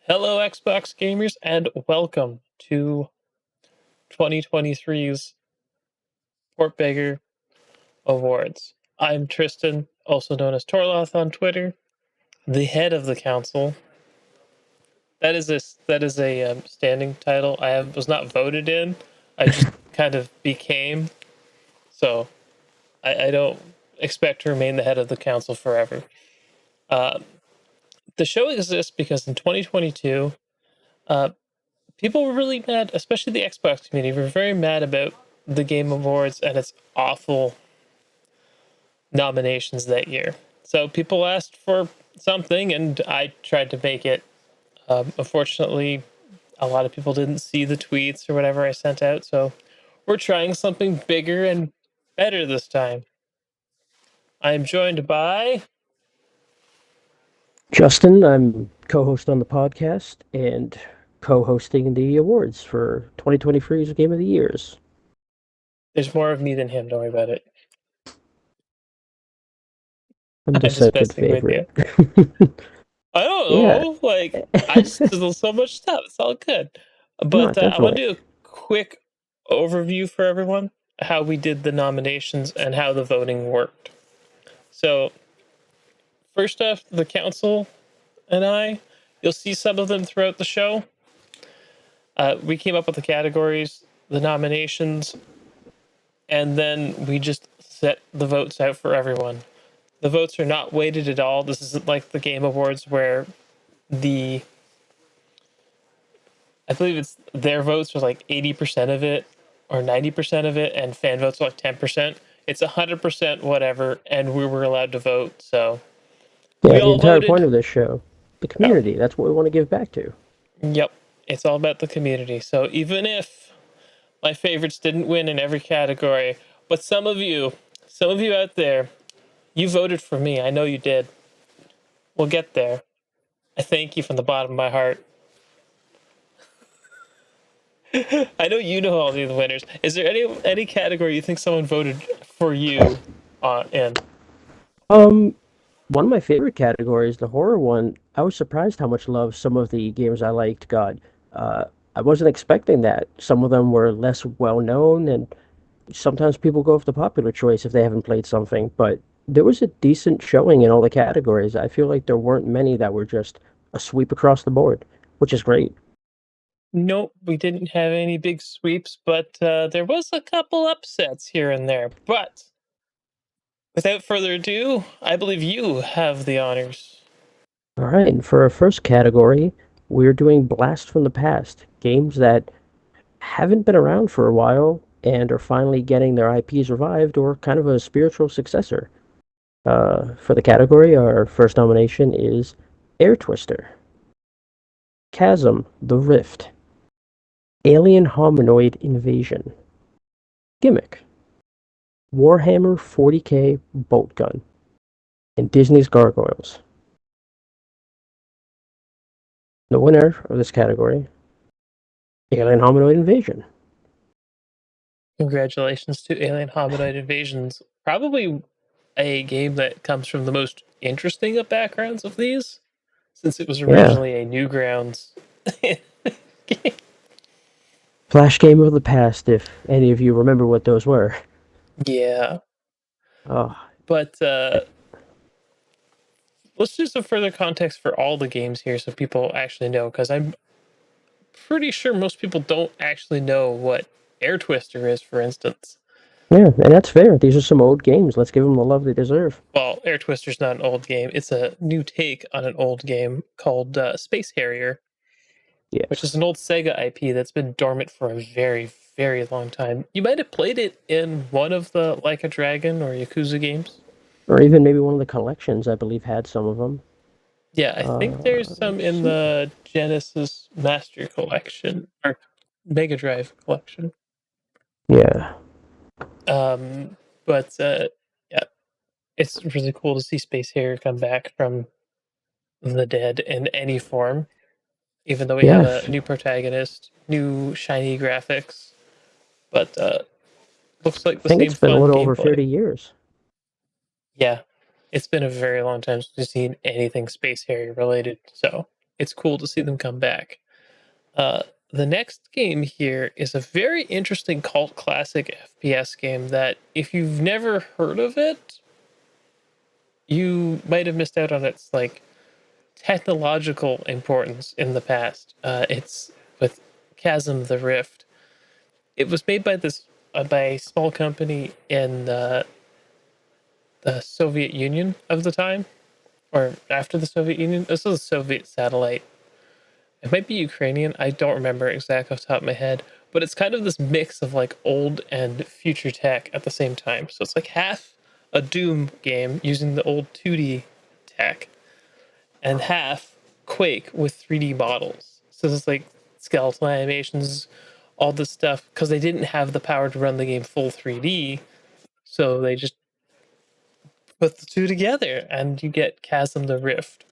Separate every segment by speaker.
Speaker 1: Hello, Xbox gamers, and welcome to 2023's Beggar Awards. I'm Tristan, also known as Torloth on Twitter, the head of the council. That is a standing title. Was not voted in. I just kind of became. So I don't expect to remain the head of the council forever. The show exists because in 2022, people were really mad, especially the Xbox community, were very mad about the Game Awards and its awful nominations that year. So people asked for something, and I tried to make it. Unfortunately, a lot of people didn't see the tweets or whatever I sent out, so we're trying something bigger and better this time. I am joined by
Speaker 2: Justin. I'm co-host on the podcast and co-hosting the awards for 2023's Game of the Years.
Speaker 1: There's more of me than him, don't worry about it.
Speaker 2: I'm
Speaker 1: I'm just
Speaker 2: second
Speaker 1: messing with you.
Speaker 2: favorite.
Speaker 1: I don't
Speaker 2: Yeah.
Speaker 1: know. Like, I just do so much stuff. It's all good.
Speaker 2: No,
Speaker 1: But I want
Speaker 2: definitely.
Speaker 1: to do a quick overview for everyone how we did the nominations and how the voting worked. So, first off, the council and you'll see some of them throughout the show. We came up with the categories, the nominations, and then we just set the votes out for everyone. The votes are not weighted at all. This isn't like the Game Awards where I believe it's their votes are like 80% of it or 90% of it, and fan votes are like 10%. It's 100% whatever, and we were allowed to vote. So
Speaker 2: Yeah,
Speaker 1: we
Speaker 2: the
Speaker 1: all
Speaker 2: entire point
Speaker 1: voted.
Speaker 2: of this show, the
Speaker 1: Oh,
Speaker 2: community, that's what we want to give back to.
Speaker 1: yep. It's all about the community. So even if my favorites didn't win in every category, but some of you out there, you voted for me. I know you did. We'll get there. I thank you from the bottom of my heart. I know you know all these winners. Is there any category you think someone voted for you in?
Speaker 2: Um, One of my favorite categories, the horror one, I was surprised how much love some of the games I liked got. Uh, I wasn't expecting that. Some of them were less well known, and sometimes people go with the popular choice if they haven't played something, but there was a decent showing in all the categories. I feel like there weren't many that were just a sweep across the board, which is great.
Speaker 1: Nope, we didn't have any big sweeps, but there was a couple upsets here and there. But without further ado, I believe you have the honors.
Speaker 2: All right, and for our first category, we're doing Blast from the Past, games that haven't been around for a while and are finally getting their IPs revived or kind of a spiritual successor. For the category, our first nomination is Air Twister, Chasm, The Rift, Alien Hominoid Invasion, Gimmick, Warhammer 40K Bolt Gun, and Disney's Gargoyles. The winner of this category, Alien Hominoid Invasion.
Speaker 1: Congratulations to Alien Hominid Invasions. Probably a game that comes from the most interesting of backgrounds of these, since it was
Speaker 2: Yeah,
Speaker 1: originally a Newgrounds game.
Speaker 2: Flash game of the past, if any of you remember what those were.
Speaker 1: Yeah,
Speaker 2: Oh,
Speaker 1: but let's do some further context for all the games here so people actually know, because I'm pretty sure most people don't actually know what Air Twister is, for instance.
Speaker 2: yeah, and that's fair. These are some old games. Let's give them the love they deserve.
Speaker 1: Well, Air Twister's not an old game. It's a new take on an old game called Space Harrier, which is
Speaker 2: Yes.
Speaker 1: an old Sega IP that's been dormant for a very, very long time. You might have played it in one of the Like a Dragon or Yakuza games.
Speaker 2: Or even maybe one of the collections, I believe, had some of them.
Speaker 1: Yeah, I think there's some
Speaker 2: Let's
Speaker 1: in
Speaker 2: see.
Speaker 1: the Genesis Master Collection or Mega Drive Collection.
Speaker 2: Yeah.
Speaker 1: Um, but yeah, it's really cool to see Space Harrier come back from the dead in any form, even though we
Speaker 2: Yeah,
Speaker 1: have a new protagonist, new shiny graphics, but looks like
Speaker 2: I
Speaker 1: the
Speaker 2: think
Speaker 1: same
Speaker 2: it's been a
Speaker 1: fun
Speaker 2: little over
Speaker 1: gameplay.
Speaker 2: 30 years.
Speaker 1: Yeah, it's been a very long time since we've seen anything Space Harrier related, so it's cool to see them come back. Uh, the next game here is a very interesting cult classic FPS game that, if you've never heard of it, you might have missed out on its like technological importance in the past. It's with Chasm the Rift. It was made by this by a small company in the Soviet Union of the time, or after the Soviet Union. This was a Soviet satellite. It might be Ukrainian. I don't remember exactly off the top of my head, but it's kind of this mix of like old and future tech at the same time. So it's like half a Doom game using the old 2D tech, and half Quake with 3D models. So it's like skeletal animations, all this stuff, because they didn't have the power to run the game full 3D. So they just put the two together, and you get Chasm the Rift.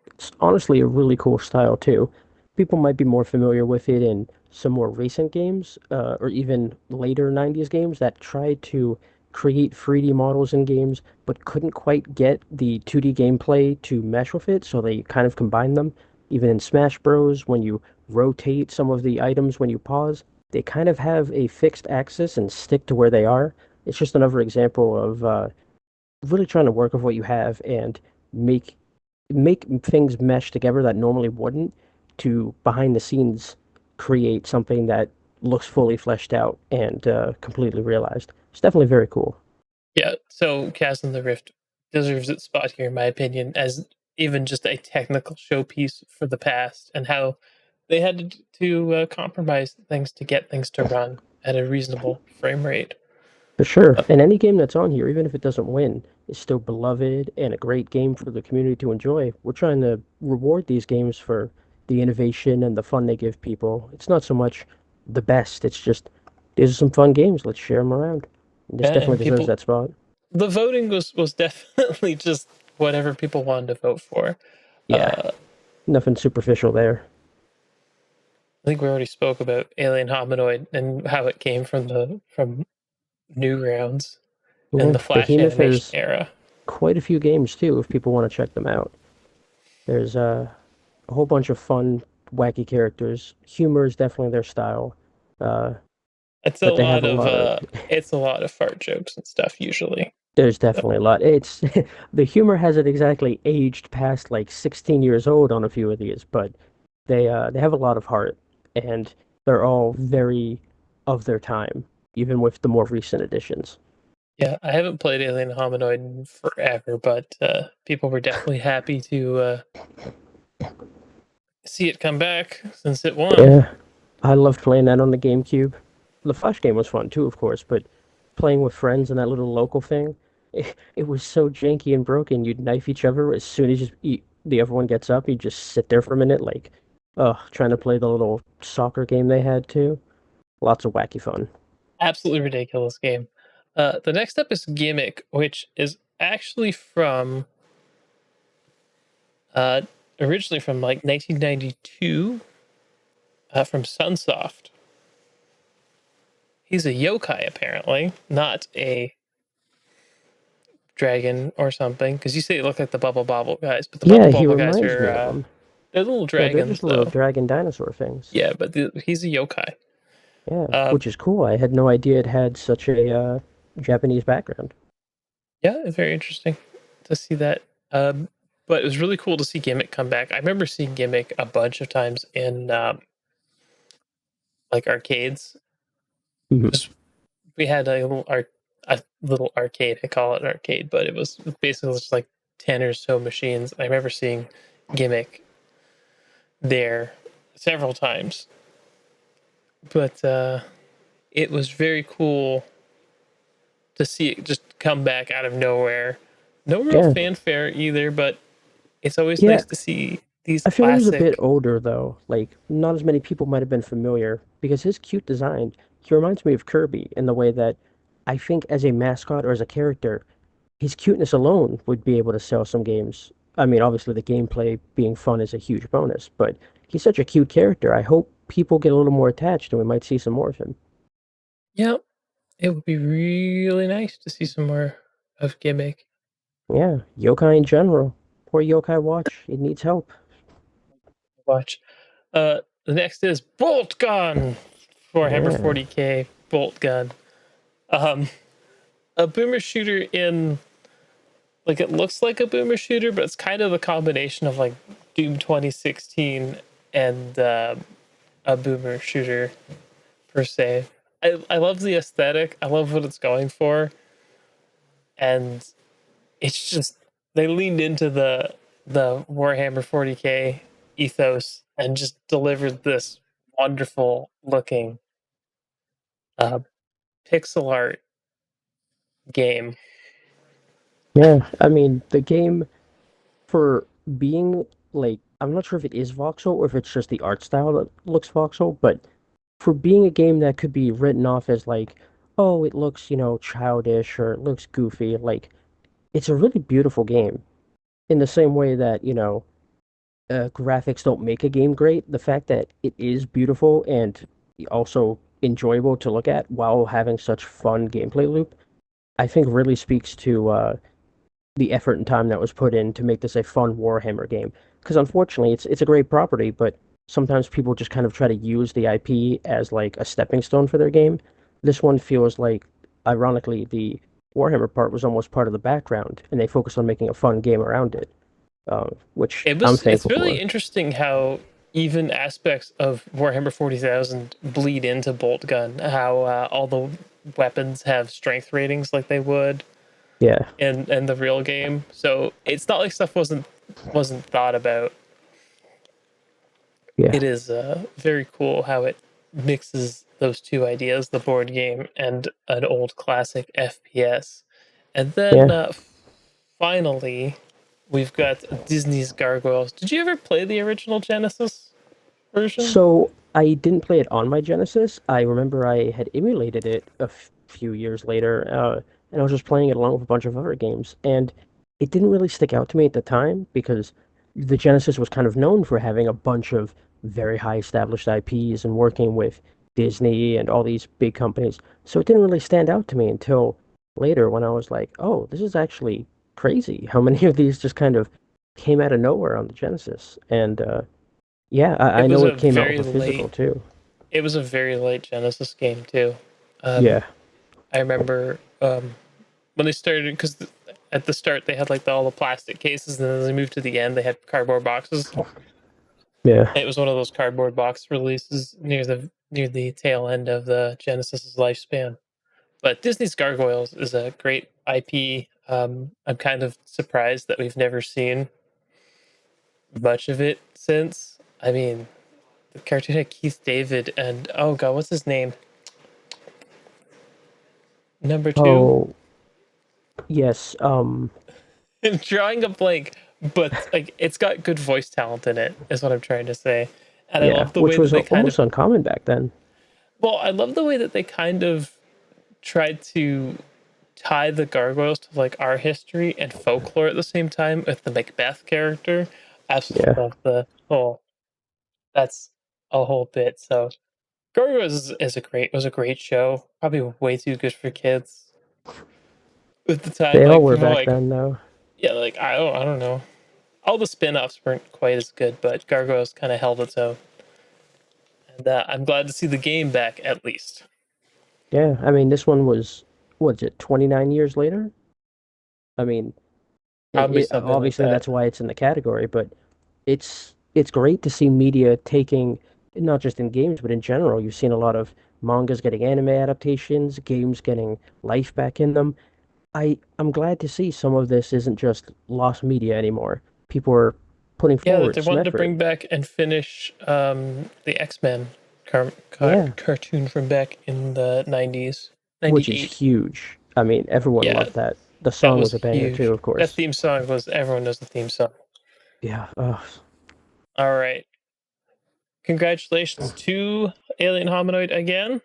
Speaker 2: It's honestly a really cool style too. People might be more familiar with it in some more recent games, or even later 90s games that tried to create 3D models in games, but couldn't quite get the 2D gameplay to mesh with it, so they kind of combined them. Even in Smash Bros, when you rotate some of the items when you pause, they kind of have a fixed axis and stick to where they are. It's just another example of really trying to work with what you have and make make things mesh together that normally wouldn't to behind the scenes create something that looks fully fleshed out and completely realized. It's definitely very cool.
Speaker 1: Yeah, so Chasm the Rift deserves its spot here, in my opinion, as even just a technical showpiece for the past, and how they had to compromise things to get things to run at a reasonable frame rate.
Speaker 2: For sure.
Speaker 1: Uh,
Speaker 2: And any game that's on here, even if it doesn't win, is still beloved and a great game for the community to enjoy. We're trying to reward these games for the innovation and the fun they give people. It's not so much the best, it's just these are some fun games. Let's share them around. And this definitely
Speaker 1: and
Speaker 2: deserves
Speaker 1: people,
Speaker 2: that spot.
Speaker 1: the voting was definitely just whatever people wanted to vote for.
Speaker 2: Yeah,
Speaker 1: Uh,
Speaker 2: nothing superficial there.
Speaker 1: I think we already spoke about Alien Hominoid and how it came from Newgrounds and
Speaker 2: Yeah,
Speaker 1: the Flash
Speaker 2: Behemoth
Speaker 1: animation
Speaker 2: has
Speaker 1: era.
Speaker 2: quite a few games too, if people want to check them out. There's a whole bunch of fun, wacky characters. Humor is definitely their style, uh,
Speaker 1: It's a
Speaker 2: but they have
Speaker 1: lot
Speaker 2: a
Speaker 1: of
Speaker 2: lot of.
Speaker 1: fart jokes and stuff usually.
Speaker 2: There's definitely a lot. It's the humor hasn't exactly aged past like 16 years old on a few of these, but they have a lot of heart, and they're all very of their time, even with the more recent editions.
Speaker 1: Yeah, I haven't played Alien Hominoid in forever, but people were definitely happy to see it come back since it won.
Speaker 2: Yeah, I loved playing that on the GameCube. The Flash game was fun too, of course, but playing with friends and that little local thing, it was so janky and broken. You'd knife each other as soon as the everyone gets up. You just sit there for a minute, like, trying to play the little soccer game they had too. Lots of wacky fun.
Speaker 1: Absolutely ridiculous game. The next up is Gimmick, which is actually from uh, originally from like 1992, from Sunsoft. He's a yokai apparently, not a dragon or something. Because you say it look like the Bubble Bobble guys, but the
Speaker 2: Yeah,
Speaker 1: Bubble
Speaker 2: he
Speaker 1: Bobble guys
Speaker 2: reminds
Speaker 1: are
Speaker 2: me of them.
Speaker 1: they're little
Speaker 2: Yeah, they're
Speaker 1: dragons
Speaker 2: just little
Speaker 1: though.
Speaker 2: dragon dinosaur things.
Speaker 1: Yeah, but he's a yokai.
Speaker 2: Yeah,
Speaker 1: Uh,
Speaker 2: which is cool. I had no idea it had such a Japanese background.
Speaker 1: yeah, it's very interesting to see that. But it was really cool to see Gimmick come back. I remember seeing Gimmick a bunch of times in like arcades.
Speaker 2: Mhm.
Speaker 1: Just we had a little arcade. I call it an arcade, but it was basically just like 10 or so machines. I remember seeing Gimmick there several times, but it was very cool to see it just come back out of nowhere. No real
Speaker 2: Yeah,
Speaker 1: fanfare either, but it's always
Speaker 2: yeah.
Speaker 1: nice to see these
Speaker 2: I feel he was a bit
Speaker 1: classic.
Speaker 2: older though. Like not as many people might have been familiar because his cute design, he reminds me of Kirby in the way that I think as a mascot or as a character, his cuteness alone would be able to sell some games. I mean, obviously the gameplay being fun is a huge bonus, but he's such a cute character. I hope people get a little more attached and we might see some more of him.
Speaker 1: Yeah, it would be really nice to see some more of Gimmick.
Speaker 2: Yeah, yokai in general. Poor Yokai Watch, it needs help.
Speaker 1: watch. The next is Bolt Gun, Warhammer
Speaker 2: Yeah.
Speaker 1: 40k Bolt Gun. Um, a boomer shooter in like it looks like a boomer shooter, but it's kind of a combination of like Doom 2016 and a boomer shooter per se. I love the aesthetic. I love what it's going for, and it's just they leaned into the Warhammer 40k ethos and just delivered this wonderful looking uh, pixel art game.
Speaker 2: Yeah. I mean, the game for being like, I'm not sure if it is voxel or if it's just the art style that looks voxel, but for being a game that could be written off as like, oh, it looks, childish or it looks goofy, like it's a really beautiful game. In the same way that, graphics don't make a game great, the fact that it is beautiful and also enjoyable to look at while having such fun gameplay loop, I think really speaks to the effort and time that was put in to make this a fun Warhammer game. Because unfortunately, it's a great property, but sometimes people just kind of try to use the IP as like a stepping stone for their game. This one feels like, ironically, the Warhammer part was almost part of the background, and they focused on making a fun game around it, which I'm
Speaker 1: It's
Speaker 2: thankful
Speaker 1: really
Speaker 2: for.
Speaker 1: interesting how even aspects of Warhammer 40,000 bleed into Bolt Gun. How all the weapons have strength ratings like they would
Speaker 2: Yeah,
Speaker 1: in the real game. So it's not like stuff wasn't thought about.
Speaker 2: yeah,
Speaker 1: It is very cool how it mixes those two ideas, the board game and an old classic FPS. And then
Speaker 2: yeah.
Speaker 1: finally, we've got Disney's Gargoyles. Did you ever play the original Genesis version?
Speaker 2: So I didn't play it on my Genesis. I remember I had emulated it a few years later, and I was just playing it along with a bunch of other games. And it didn't really stick out to me at the time because the Genesis was kind of known for having a bunch of very high established IPs and working with Disney and all these big companies. So it didn't really stand out to me until later when I was like, oh, this is actually crazy how many of these just kind of came out of nowhere on the Genesis. And yeah, I
Speaker 1: It was
Speaker 2: know
Speaker 1: a
Speaker 2: it came out with
Speaker 1: very
Speaker 2: a
Speaker 1: late.
Speaker 2: physical too.
Speaker 1: It was a very late Genesis game too. Um,
Speaker 2: Yeah,
Speaker 1: I remember when they started because at the start they had like all the plastic cases, and then as they moved to the end, they had cardboard boxes.
Speaker 2: yeah,
Speaker 1: It was one of those cardboard box releases near the tail end of the Genesis's lifespan. But Disney's Gargoyles is a great IP. I'm kind of surprised that we've never seen much of it since. I mean, the cartoon had Keith David and oh god, what's his name? Number two?
Speaker 2: Oh, yes.
Speaker 1: I'm drawing a blank, but like it's got good voice talent in it, is what I'm trying to say. And I
Speaker 2: Yeah,
Speaker 1: love the way
Speaker 2: which
Speaker 1: that
Speaker 2: was
Speaker 1: they kind
Speaker 2: almost
Speaker 1: of
Speaker 2: uncommon back then.
Speaker 1: I love the way that they kind of tried to tie the gargoyles to like our history and folklore at the same time with the Macbeth character. Absolutely
Speaker 2: Yeah,
Speaker 1: love the whole that's a whole bit. So Gargoyles is a great was a great show. Probably way too good for kids at the time.
Speaker 2: they all
Speaker 1: Like
Speaker 2: were
Speaker 1: people were
Speaker 2: back
Speaker 1: like,
Speaker 2: then, though.
Speaker 1: yeah, like I don't know. All the spin-offs weren't quite as good, but Gargoyles kind of held its own. And I'm glad to see the game back at least.
Speaker 2: Yeah, I mean, this one was, what's it, 29 years later? I mean,
Speaker 1: Probably something like
Speaker 2: obviously
Speaker 1: that.
Speaker 2: that's why it's in the category, but it's great to see media taking, not just in games, but in general. You've seen a lot of mangas getting anime adaptations, games getting life back in them. I'm glad to see some of this isn't just lost media anymore. People are putting
Speaker 1: Yeah, that
Speaker 2: forward
Speaker 1: they're
Speaker 2: some
Speaker 1: wanting to
Speaker 2: effort.
Speaker 1: bring back and finish the X-Men
Speaker 2: Yeah,
Speaker 1: cartoon from back in the 90s,
Speaker 2: which is
Speaker 1: 98.
Speaker 2: huge. I mean, everyone
Speaker 1: Yeah,
Speaker 2: loved that. The
Speaker 1: that
Speaker 2: song
Speaker 1: was
Speaker 2: was a banger too,
Speaker 1: huge.
Speaker 2: of
Speaker 1: That
Speaker 2: course.
Speaker 1: theme song was everyone knows the theme song.
Speaker 2: Yeah.
Speaker 1: All right. Congratulations to Alien Hominoid again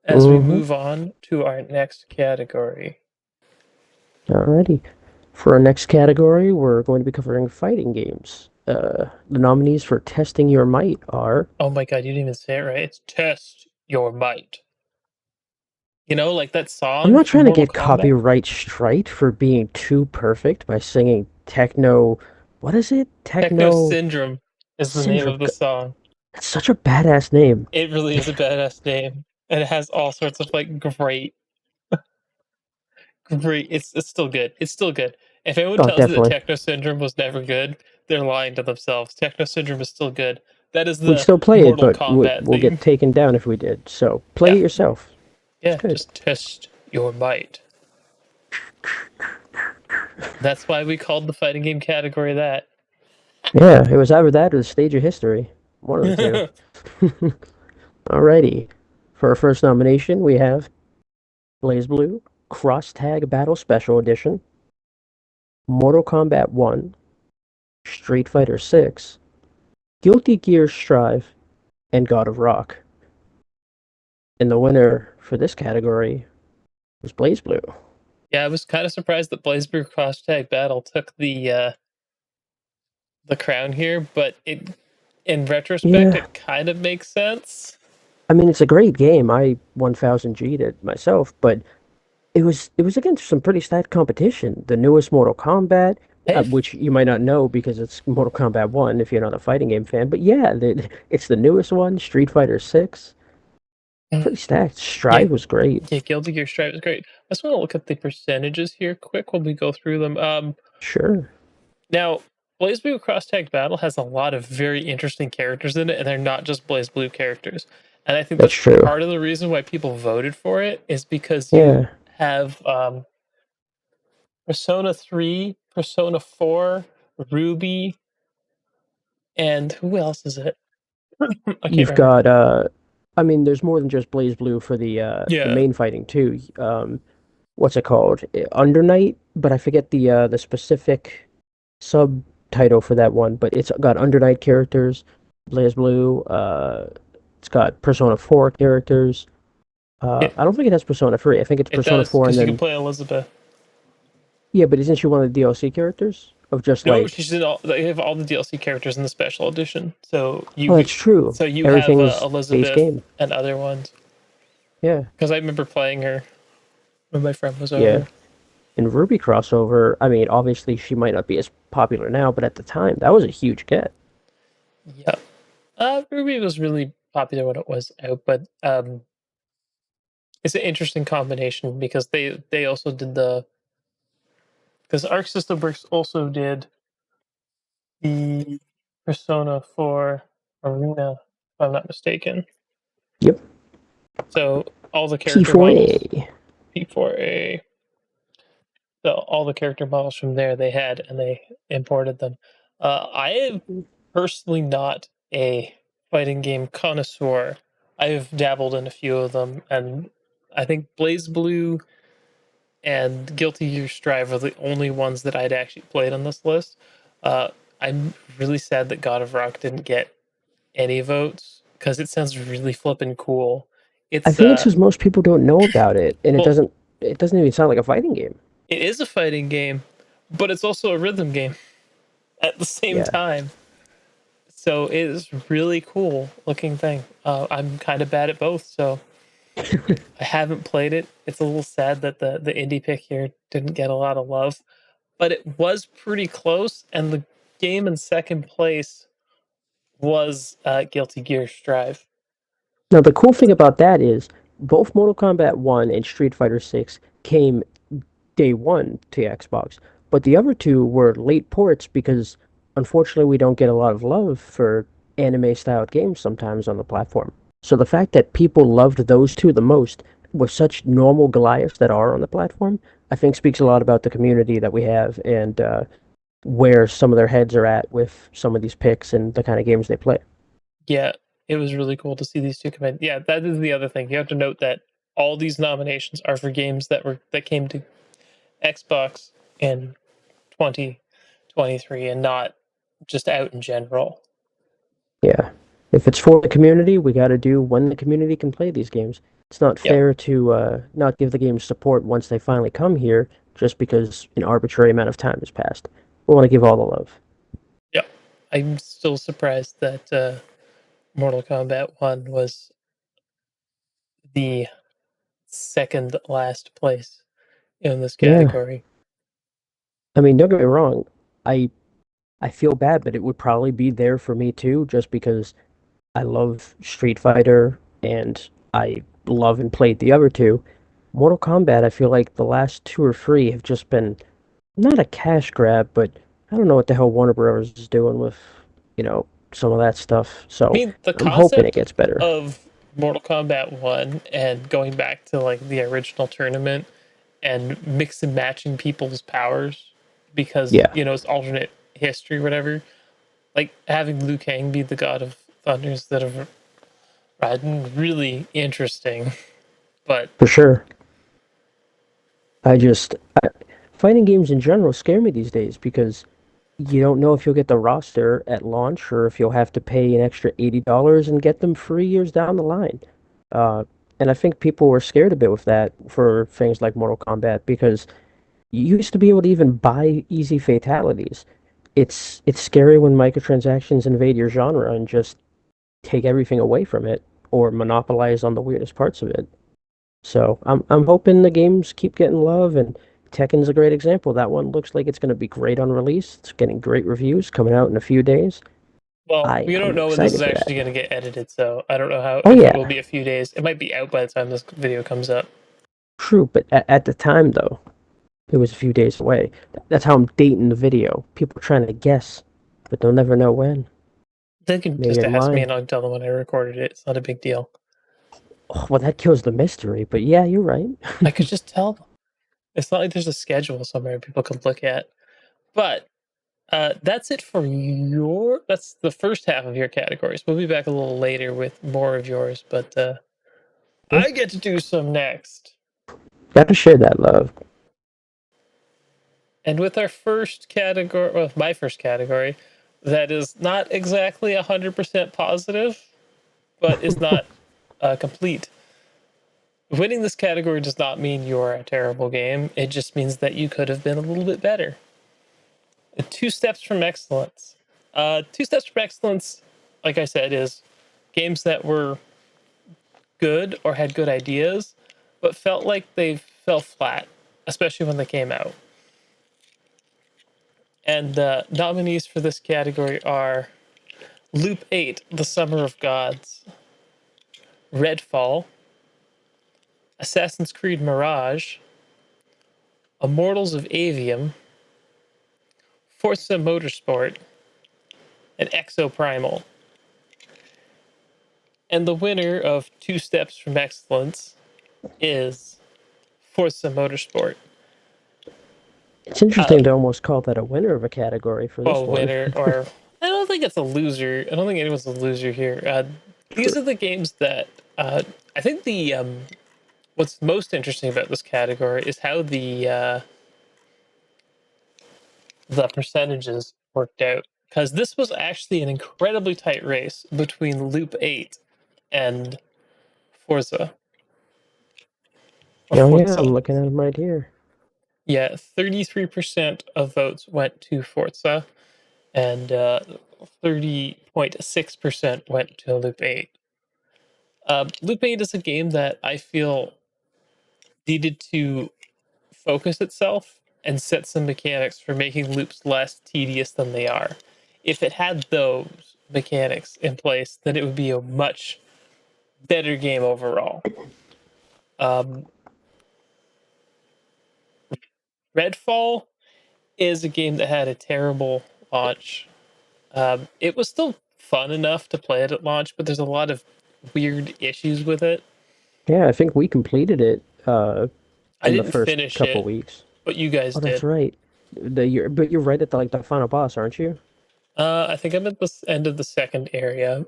Speaker 1: as we
Speaker 2: Mm-hmm.
Speaker 1: move on to our next category.
Speaker 2: Alrighty. For our next category, we're going to be covering fighting games. The nominees for testing your might are.
Speaker 1: Oh my god, you didn't even say it right. It's Test Your Might. You know, like that
Speaker 2: I'm
Speaker 1: song
Speaker 2: not
Speaker 1: from
Speaker 2: trying to
Speaker 1: Mortal
Speaker 2: get
Speaker 1: Kombat?
Speaker 2: copyright straight for being too perfect by singing techno. What is it?
Speaker 1: Techno
Speaker 2: Techno.
Speaker 1: Syndrome. is the name of the song.
Speaker 2: That's such a badass name.
Speaker 1: It really is a badass name, and it has all sorts of like great. It's still good. It's still good. If anyone
Speaker 2: Oh,
Speaker 1: tells you that
Speaker 2: definitely.
Speaker 1: Techno Syndrome was never good, they're lying to themselves. Techno Syndrome is still good. That is
Speaker 2: We'd
Speaker 1: the
Speaker 2: still play it,
Speaker 1: Mortal
Speaker 2: but
Speaker 1: Kombat
Speaker 2: we'll get
Speaker 1: theme.
Speaker 2: taken down if we did. So play
Speaker 1: Yeah,
Speaker 2: it yourself. It's
Speaker 1: yeah.
Speaker 2: good.
Speaker 1: Just test your might. That's why we called the fighting game category that.
Speaker 2: Yeah, it was either that or the stage of history. One of the two. Alrighty. For our first nomination, we have BlazBlue Cross Tag Battle Special Edition, Mortal Kombat 1, Street Fighter 6, Guilty Gear Strive, and God of Rock. And the winner for this category was BlazBlue.
Speaker 1: Yeah, I was kind of surprised that BlazBlue Cross Tag Battle took the crown here, but it in retrospect
Speaker 2: Yeah,
Speaker 1: it kind of makes sense.
Speaker 2: I mean it's a great game. I 1000 G'd it myself, but it was against some pretty stacked competition. The newest Mortal Kombat,
Speaker 1: If
Speaker 2: which you might not know because it's Mortal Kombat 1 if you're not a fighting game fan. But yeah, it's the newest one, Street Fighter 6. Pretty stacked.
Speaker 1: yeah,
Speaker 2: Strive was great.
Speaker 1: yeah, Guilty Gear Strive is great. I just want to look at the percentages here quick when we go through them.
Speaker 2: Sure,
Speaker 1: Now BlazBlue Cross Tag Battle has a lot of very interesting characters in it, and they're not just BlazBlue characters. And I think
Speaker 2: that's
Speaker 1: that's
Speaker 2: true.
Speaker 1: part of the reason why people voted for it is because you
Speaker 2: Yeah,
Speaker 1: have Persona 3, Persona 4, Ruby, and who else is it? I can't
Speaker 2: you've
Speaker 1: remember.
Speaker 2: got I mean, there's more than just BlazBlue for the
Speaker 1: Yeah,
Speaker 2: main fighting too. What's it called? Under Night, but I forget the specific subtitle for that one. But it's got Under Night characters, BlazBlue. It's got Persona 4 characters.
Speaker 1: it
Speaker 2: I don't think it has Persona 3. I think it's
Speaker 1: it
Speaker 2: Persona
Speaker 1: does
Speaker 2: 4, and
Speaker 1: because you can
Speaker 2: then
Speaker 1: play Elizabeth.
Speaker 2: yeah. But isn't she one of the DLC characters of just
Speaker 1: No,
Speaker 2: like?
Speaker 1: she's in all. They have all the DLC characters in the special edition.
Speaker 2: Oh, that's true.
Speaker 1: So you have
Speaker 2: Everything's base
Speaker 1: Elizabeth
Speaker 2: game.
Speaker 1: and other ones.
Speaker 2: Yeah,
Speaker 1: Because I remember playing her when my friend was
Speaker 2: yeah.
Speaker 1: over.
Speaker 2: And Ruby crossover. I mean, obviously she might not be as popular now, but at the time that was a huge get.
Speaker 1: Yeah. Ruby was really popular when it was out, but it's an interesting combination because they also did because Arc System Works also did the Persona 4 Arena, if I'm not mistaken.
Speaker 2: Yep.
Speaker 1: So all the character models,
Speaker 2: P4A.
Speaker 1: P4A, all the character models from there they had, and they imported them. I am personally not a fighting game connoisseur. I've dabbled in a few of them, and I think Blaze Blue and Guilty Gear Strive are the only ones that I'd actually played on this list. Uh, I'm really sad that God of Rock didn't get any votes because it sounds really flippin' cool.
Speaker 2: I
Speaker 1: It's
Speaker 2: think it's because most people don't know about it, and it
Speaker 1: well,
Speaker 2: doesn't. It doesn't even sound like a fighting game.
Speaker 1: it is a fighting game, but it's also a rhythm game at the same
Speaker 2: Yeah.
Speaker 1: time. So it is really cool looking thing. I'm kind of bad at both, so I haven't played it. It's a little sad that the indie pick here didn't get a lot of love, but it was pretty close. And the game in second place was Guilty Gear Strive.
Speaker 2: Now the cool thing about that is both Mortal Kombat 1 and Street Fighter 6 came day one to Xbox, but the other two were late ports because unfortunately we don't get a lot of love for anime styled games sometimes on the platform. So the fact that people loved those two the most with such normal Goliaths that are on the platform, I think speaks a lot about the community that we have and where some of their heads are at with some of these picks and the kind of games they play.
Speaker 1: Yeah, it was really cool to see these two come in. Yeah, that is the other thing. You have to note that all these nominations are for games that came to Xbox in 2023 and not just out in general.
Speaker 2: Yeah. If it's for the community, we got to do when the community can play these games. It's not
Speaker 1: Yep.
Speaker 2: fair to not give the games support once they finally come here just because an arbitrary amount of time has passed. We want to give all the love.
Speaker 1: Yep. I'm still surprised that Mortal Kombat 1 was the second last place in this
Speaker 2: Yeah.
Speaker 1: category.
Speaker 2: I mean, don't get me wrong. I I feel bad, but it would probably be there for me too, just because I love Street Fighter and I love and played the other two. Mortal Kombat, I feel like the last two or three have just been not a cash grab, but I don't know what the hell Warner Bros. Is doing with, some of that stuff.
Speaker 1: I
Speaker 2: So
Speaker 1: mean, the
Speaker 2: I'm hoping it
Speaker 1: concept
Speaker 2: gets better.
Speaker 1: of Mortal Kombat 1 and going back to like the original tournament and mix and matching people's powers because,
Speaker 2: Yeah,
Speaker 1: it's alternate history, whatever. Like having Liu Kang be the god of thunder instead of Raiden, really interesting. But
Speaker 2: for sure. I just, fighting games in general scare me these days because you don't know if you'll get the roster at launch or if you'll have to pay an extra $80 and get them 3 years down the line. Uh, and I think people were scared a bit with that for things like Mortal Kombat because you used to be able to even buy easy fatalities. It's scary when microtransactions invade your genre and just take everything away from it or monopolize on the weirdest parts of it. So I'm hoping the games keep getting love, and Tekken's a great example. That one looks like it's going to be great on release. It's getting great reviews, coming out in a few days.
Speaker 1: well,
Speaker 2: I
Speaker 1: we don't
Speaker 2: I'm
Speaker 1: know when this is
Speaker 2: excited for that.
Speaker 1: actually going to get edited, so I don't know how
Speaker 2: Oh
Speaker 1: if it will
Speaker 2: yeah,
Speaker 1: be a few days. It might be out by the time this video comes up.
Speaker 2: true. But at the time though, it was a few days away. That's how I'm dating the video. People are trying to guess, but they'll never know when.
Speaker 1: They can
Speaker 2: Maybe
Speaker 1: just
Speaker 2: I'm
Speaker 1: ask me
Speaker 2: lying.
Speaker 1: and I'll tell them when I recorded it. It's not a big deal.
Speaker 2: Oh, well, that kills the mystery. But yeah, you're right.
Speaker 1: I could just tell them. It's not like there's a schedule somewhere people could look at. But that's it for your. That's the first half of your categories. We'll be back a little later with more of yours, but
Speaker 2: Yeah,
Speaker 1: I get to do some next.
Speaker 2: gotta share that love.
Speaker 1: And with our first category, well, my first category, that is not exactly 100% positive, but is not complete. Winning this category does not mean you're a terrible game. It just means that you could have been a little bit better. Two steps from excellence. Two steps from excellence, like I said, is games that were good or had good ideas, but felt like they fell flat, especially when they came out. And the nominees for this category are Loop 8, The Summer of Gods, Redfall, Assassin's Creed Mirage, Immortals of Avium, Forza Motorsport, and Exoprimal. And the winner of Two Steps from Excellence is Forza Motorsport.
Speaker 2: It's interesting
Speaker 1: Um,
Speaker 2: to almost call that a winner of a category for this
Speaker 1: well,
Speaker 2: one.
Speaker 1: winner, or I don't think it's a loser. I don't think anyone's a loser here. These
Speaker 2: True.
Speaker 1: are the games that I think what's most interesting about this category is how the percentages worked out because this was actually an incredibly tight race between Loop 8 and Forza or
Speaker 2: Oh yeah, I'm
Speaker 1: Forza.
Speaker 2: looking at them right here.
Speaker 1: Yeah, 33% of votes went to Forza and 30.6% went to Loop 8. Loop 8 is a game that I feel needed to focus itself and set some mechanics for making loops less tedious than they are. If it had those mechanics in place, then it would be a much better game overall. Um, Redfall is a game that had a terrible launch. It was still fun enough to play it at launch, but there's a lot of weird issues with it.
Speaker 2: Yeah, I think we completed it
Speaker 1: I
Speaker 2: in the
Speaker 1: didn't
Speaker 2: first
Speaker 1: finish
Speaker 2: couple
Speaker 1: it,
Speaker 2: weeks.
Speaker 1: but you guys
Speaker 2: Oh, that's
Speaker 1: did.
Speaker 2: right. But you're right at the final boss, aren't you?
Speaker 1: I think I'm at the end of the second area.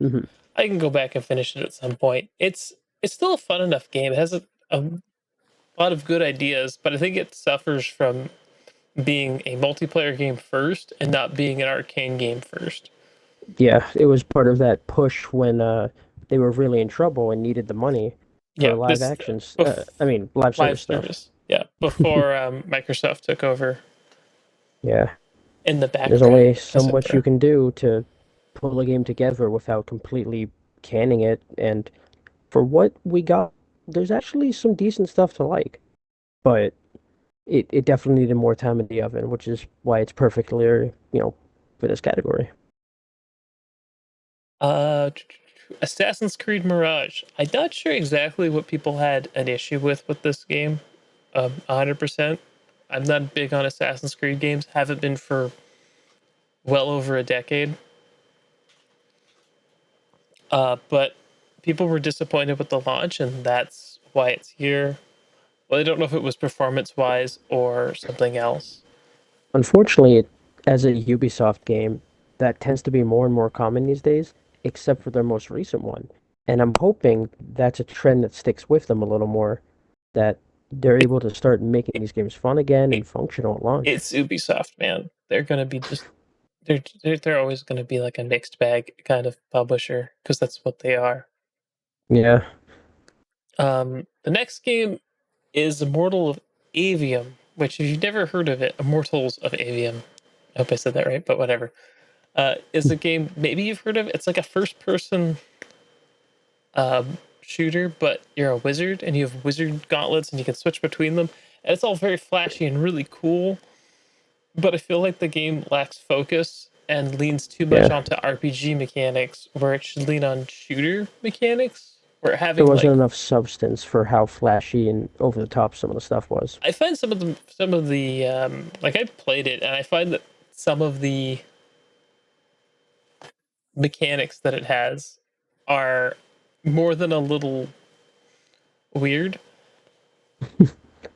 Speaker 2: Hmm.
Speaker 1: I can go back and finish it at some point. It's still a fun enough game. It has a lot of good ideas, but I think it suffers from being a multiplayer game first and not being an arcane game first.
Speaker 2: Yeah, it was part of that push when they were really in trouble and needed the money for
Speaker 1: Yeah,
Speaker 2: live
Speaker 1: this
Speaker 2: actions.
Speaker 1: bef-
Speaker 2: I mean, live
Speaker 1: live
Speaker 2: service stuff.
Speaker 1: service. Yeah, before Microsoft took over
Speaker 2: Yeah,
Speaker 1: in the
Speaker 2: there's
Speaker 1: background,
Speaker 2: only so much you
Speaker 1: etc.
Speaker 2: can do to pull a game together without completely canning it. And for what we got, there's actually some decent stuff to like. But it definitely needed more time in the oven, which is why it's perfectly, for this category.
Speaker 1: Uh, Assassin's Creed Mirage. I'm not sure exactly what people had an issue with this game. 100%. I'm not big on Assassin's Creed games. Haven't been for well over a decade. But people were disappointed with the launch, and that's why it's here. Well, I don't know if it was performance wise or something else.
Speaker 2: Unfortunately, as a Ubisoft game, that tends to be more and more common these days, except for their most recent one. And I'm hoping that's a trend that sticks with them a little more, that they're
Speaker 1: It,
Speaker 2: able to start making
Speaker 1: it,
Speaker 2: these games fun again
Speaker 1: it
Speaker 2: and functional at launch.
Speaker 1: it's Ubisoft, man. They're gonna be just they're always gonna be like a mixed bag kind of publisher because that's what they are.
Speaker 2: Yeah.
Speaker 1: The next game is Immortal of Avium, which if you've never heard of it, Immortals of Avium. I hope I said that right, but whatever. Is a game maybe you've heard of. It's like a first-person shooter, but you're a wizard and you have wizard gauntlets and you can switch between them. And it's all very flashy and really cool. But I feel like the game lacks focus and leans too much
Speaker 2: Yeah.
Speaker 1: onto RPG mechanics, where it should lean on shooter mechanics. Where
Speaker 2: There
Speaker 1: having
Speaker 2: wasn't
Speaker 1: like
Speaker 2: enough substance for how flashy and over the top some of the stuff was.
Speaker 1: I find some of the like I played it and I find that some of the mechanics that it has are more than a little weird.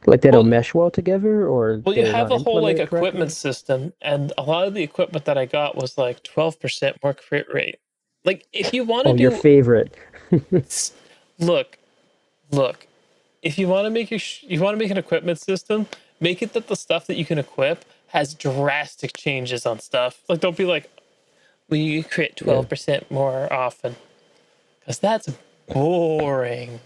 Speaker 2: Like they don't
Speaker 1: Well,
Speaker 2: mesh well together, or
Speaker 1: well, you
Speaker 2: they're
Speaker 1: have
Speaker 2: not
Speaker 1: a whole like
Speaker 2: implemented
Speaker 1: equipment
Speaker 2: correctly.
Speaker 1: system, and a lot of the equipment that I got was like 12% more crit rate. Like, if you want to
Speaker 2: Oh, your
Speaker 1: do,
Speaker 2: favorite.
Speaker 1: look, look, if you want to make you want to make an equipment system, make it that the stuff that you can equip has drastic changes on stuff. Like, don't be like, we crit
Speaker 2: Yeah.
Speaker 1: 12% more often, because that's boring.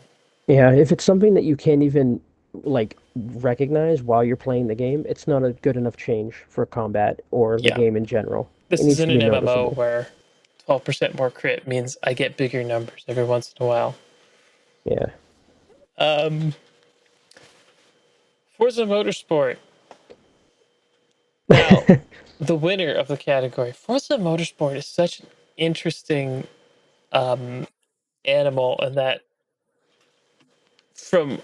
Speaker 2: Yeah, if it's something that you can't even like recognize while you're playing the game, it's not a good enough change for combat or the
Speaker 1: Yeah,
Speaker 2: game in general. It
Speaker 1: this
Speaker 2: needs
Speaker 1: isn't
Speaker 2: to
Speaker 1: an
Speaker 2: be
Speaker 1: MMO
Speaker 2: noticeable.
Speaker 1: where 12% more crit means I get bigger numbers every once in a while.
Speaker 2: Yeah.
Speaker 1: Um, Forza Motorsport. Now, the winner of the category, Forza Motorsport is such an interesting animal in that from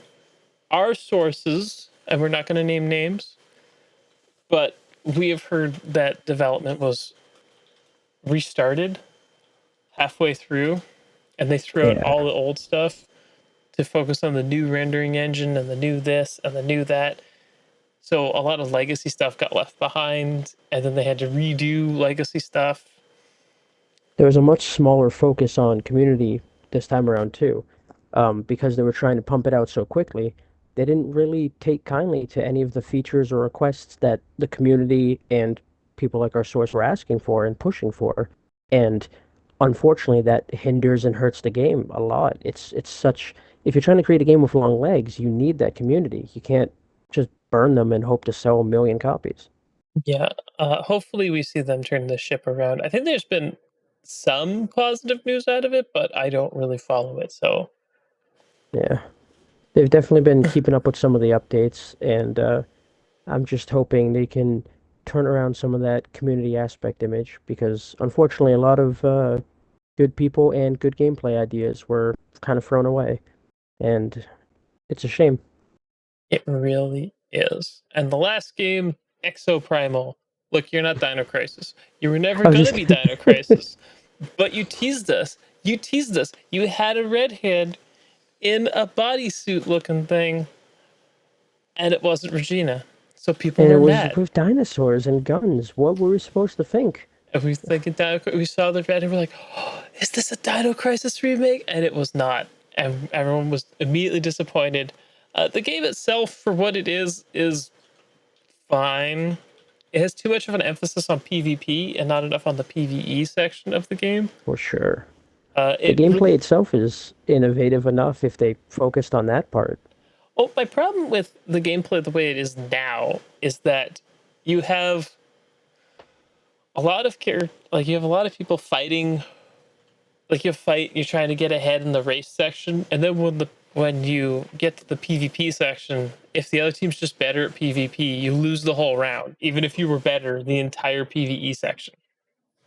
Speaker 1: our sources, and we're not going to name names, but we have heard that development was restarted halfway through and they threw out
Speaker 2: Yeah.
Speaker 1: all the old stuff to focus on the new rendering engine and the new this and the new that. So a lot of legacy stuff got left behind and then they had to redo legacy stuff.
Speaker 2: There was a much smaller focus on community this time around too, because they were trying to pump it out so quickly. They didn't really take kindly to any of the features or requests that the community and people like our source were asking for and pushing for. And unfortunately, that hinders and hurts the game a lot. It's such if you're trying to create a game with long legs, you need that community. You can't just burn them and hope to sell a million copies.
Speaker 1: Yeah, hopefully we see them turn the ship around. I think there's been some positive news out of it, but I don't really follow it. So
Speaker 2: Yeah. They've definitely been keeping up with some of the updates, and I'm just hoping they can turn around some of that community aspect image because unfortunately, a lot of good people and good gameplay ideas were kind of thrown away, and it's a shame.
Speaker 1: it really is. And the last game, Exoprimal. Look, you're not Dino Crisis. You were never
Speaker 2: I was
Speaker 1: gonna
Speaker 2: just
Speaker 1: be Dino Crisis, but you teased us. You teased us. You had a redhead in a bodysuit looking thing, and it wasn't Regina. So people
Speaker 2: and it
Speaker 1: were
Speaker 2: was
Speaker 1: mad.
Speaker 2: with dinosaurs and guns. What were we supposed to think?
Speaker 1: And we thinking Dino, we saw the red and we're like, oh, is this a Dino Crisis remake? And it was not. And everyone was immediately disappointed. The game itself, for what it is fine. It has too much of an emphasis on PvP and not enough on the PvE section of the game.
Speaker 2: For sure. The
Speaker 1: It
Speaker 2: gameplay
Speaker 1: really.
Speaker 2: itself is innovative enough if they focused on that part.
Speaker 1: Well, my problem with the gameplay the way it is now is that you have a lot of like you have a lot of people fighting. Like you fight, you're trying to get ahead in the race section, and then when you get to the PvP section, if the other team's just better at PvP, you lose the whole round, even if you were better the entire PvE section.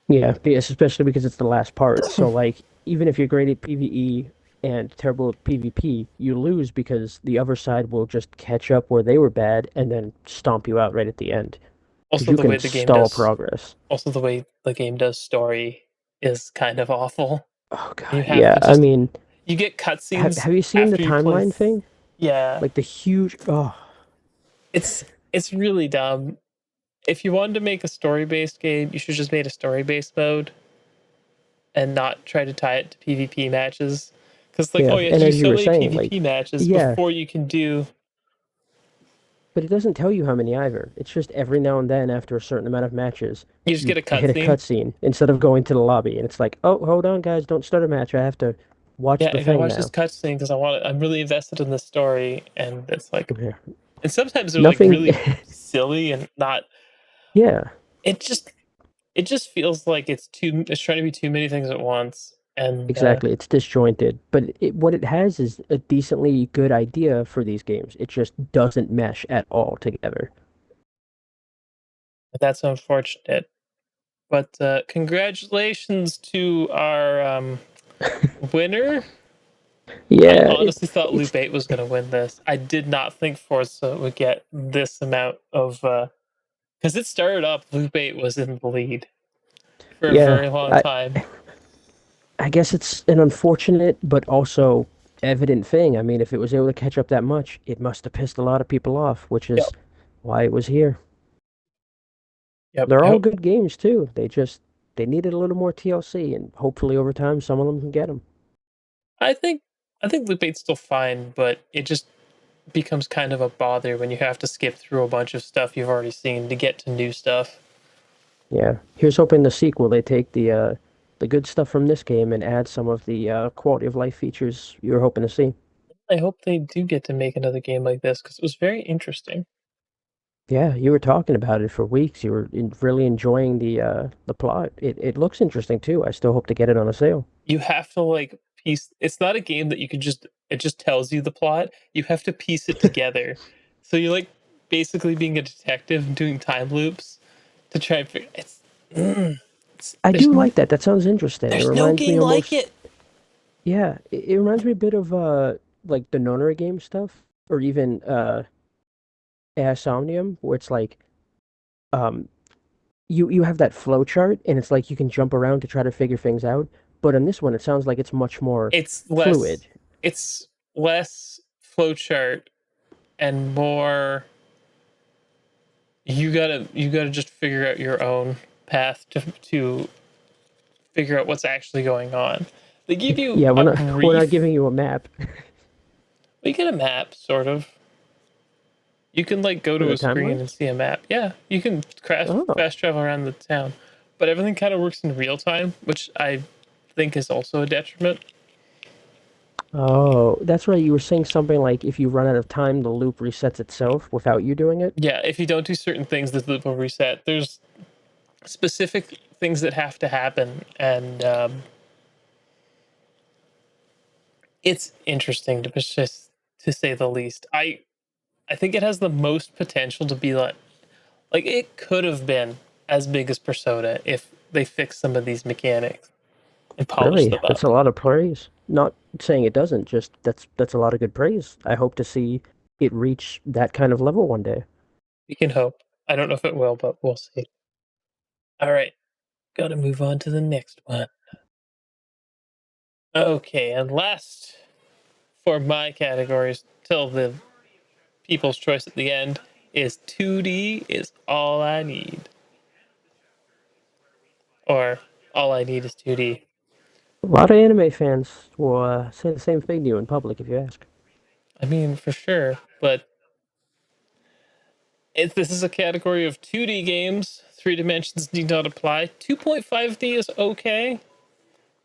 Speaker 2: Yeah, yes, especially because it's the last part. So like even if you're great at PvE and terrible at PvP, you lose because the other side will just catch up where they were bad and then stomp you out right at the end. Because
Speaker 1: Also,
Speaker 2: you
Speaker 1: the way
Speaker 2: can
Speaker 1: the game
Speaker 2: stall
Speaker 1: does,
Speaker 2: progress.
Speaker 1: also the way the game does story is kind of awful.
Speaker 2: Oh
Speaker 1: You
Speaker 2: god,
Speaker 1: have
Speaker 2: yeah.
Speaker 1: to
Speaker 2: I
Speaker 1: just
Speaker 2: mean,
Speaker 1: you get
Speaker 2: have
Speaker 1: cutscenes
Speaker 2: have you seen the
Speaker 1: after you play.
Speaker 2: timeline thing?
Speaker 1: Yeah,
Speaker 2: Like the huge
Speaker 1: it's it's really dumb. If you wanted to make a story based game, you should just made a story based mode and not try to tie it to PvP matches. Because like,
Speaker 2: yeah,
Speaker 1: oh, you have to
Speaker 2: and
Speaker 1: do
Speaker 2: as you
Speaker 1: so
Speaker 2: were
Speaker 1: many
Speaker 2: saying,
Speaker 1: PvP
Speaker 2: like
Speaker 1: matches
Speaker 2: yeah,
Speaker 1: before you can do.
Speaker 2: but it doesn't tell you how many either. It's just every now and then after a certain amount of matches,
Speaker 1: You just
Speaker 2: you
Speaker 1: get a
Speaker 2: hit a
Speaker 1: cutscene.
Speaker 2: cutscene instead of going to the lobby, and it's like, oh, hold on, guys, don't start a match. I have to watch
Speaker 1: Yeah,
Speaker 2: the
Speaker 1: I gotta
Speaker 2: thing
Speaker 1: watch this
Speaker 2: now.
Speaker 1: cutscene because I want it. I'm really invested in the story, and it's like,
Speaker 2: Yeah.
Speaker 1: and sometimes they're like
Speaker 2: Nothing.
Speaker 1: really silly and not.
Speaker 2: Yeah,
Speaker 1: It just it just feels like it's too. It's trying to be too many things at once, and
Speaker 2: exactly. It's disjointed, but what it has is a decently good idea for these games. It just doesn't mesh at all together.
Speaker 1: that's unfortunate. But congratulations to our winner. I
Speaker 2: Yeah,
Speaker 1: honestly thought
Speaker 2: it's
Speaker 1: Loop 8 was going to win this. I did not think Forza would get this amount of. Because it started up, Loop 8 was in the lead for a
Speaker 2: yeah.
Speaker 1: very long
Speaker 2: I
Speaker 1: time.
Speaker 2: I guess it's an unfortunate but also evident thing. I mean, if it was able to catch up that much, it must have pissed a lot of people off, which
Speaker 1: Yep.
Speaker 2: is why it was here.
Speaker 1: Yep.
Speaker 2: They're
Speaker 1: I
Speaker 2: all
Speaker 1: hope.
Speaker 2: good games too. They needed a little more TLC, and hopefully over time some of them can get them.
Speaker 1: I think. I think Loop 8's still fine, but it just becomes kind of a bother when you have to skip through a bunch of stuff you've already seen to get to new stuff.
Speaker 2: Yeah. Here's hoping the sequel they take the good stuff from this game and add some of the quality of life features you were hoping to see.
Speaker 1: I hope they do get to make another game like this because it was very interesting.
Speaker 2: Yeah, you were talking about it for weeks. You were really enjoying the plot. It looks interesting too. I still hope to get it on a sale.
Speaker 1: You have to like piece. It's not a game that you could just. It just tells you the plot. You have to piece it together. So you're like basically being a detective and doing time loops to try and figure. It's
Speaker 2: I do like that. That sounds interesting. It
Speaker 1: there's no
Speaker 2: reminds me
Speaker 1: game like
Speaker 2: almost,
Speaker 1: it.
Speaker 2: yeah, it reminds me a bit of like the Nonary game stuff, or even Somnium, where it's like um you have that flow chart, and it's like you can jump around to try to figure things out. But on this one, it sounds like it's much more
Speaker 1: It's less.
Speaker 2: fluid.
Speaker 1: It's less flowchart and more. You gotta just figure out your own path to figure out what's actually going on. They give you
Speaker 2: Yeah,
Speaker 1: a
Speaker 2: we're not
Speaker 1: brief.
Speaker 2: giving you a map
Speaker 1: We get a map, sort of. You can like go
Speaker 2: for
Speaker 1: to
Speaker 2: the
Speaker 1: a screen and
Speaker 2: timelines.
Speaker 1: see a map. Yeah, you can crash
Speaker 2: Oh.
Speaker 1: fast travel around the town, but everything kind of works in real time, which I think is also a detriment.
Speaker 2: Oh, that's right. You were saying something like if you run out of time, the loop resets itself without you doing it.
Speaker 1: Yeah, if you don't do certain things, the loop will reset. There's specific things that have to happen, and it's interesting to say the least. I think it has the most potential to be like it could have been as big as Persona if they fixed some of these mechanics and polished
Speaker 2: Really,
Speaker 1: them
Speaker 2: that's
Speaker 1: up.
Speaker 2: a lot of praise. Not saying it doesn't, just that's a lot of good praise. I hope to see it reach that kind of level one day.
Speaker 1: We can hope. I don't know if it will, but we'll see. All right, gotta move on to the next one. Okay, and last for my categories till the people's choice at the end is 2D is all I need, or all I need is 2D.
Speaker 2: A lot of anime fans will say the same thing to you in public if you ask.
Speaker 1: I mean, for sure, but this is a category of 2D games. 3 dimensions need not apply. 2.5D is okay,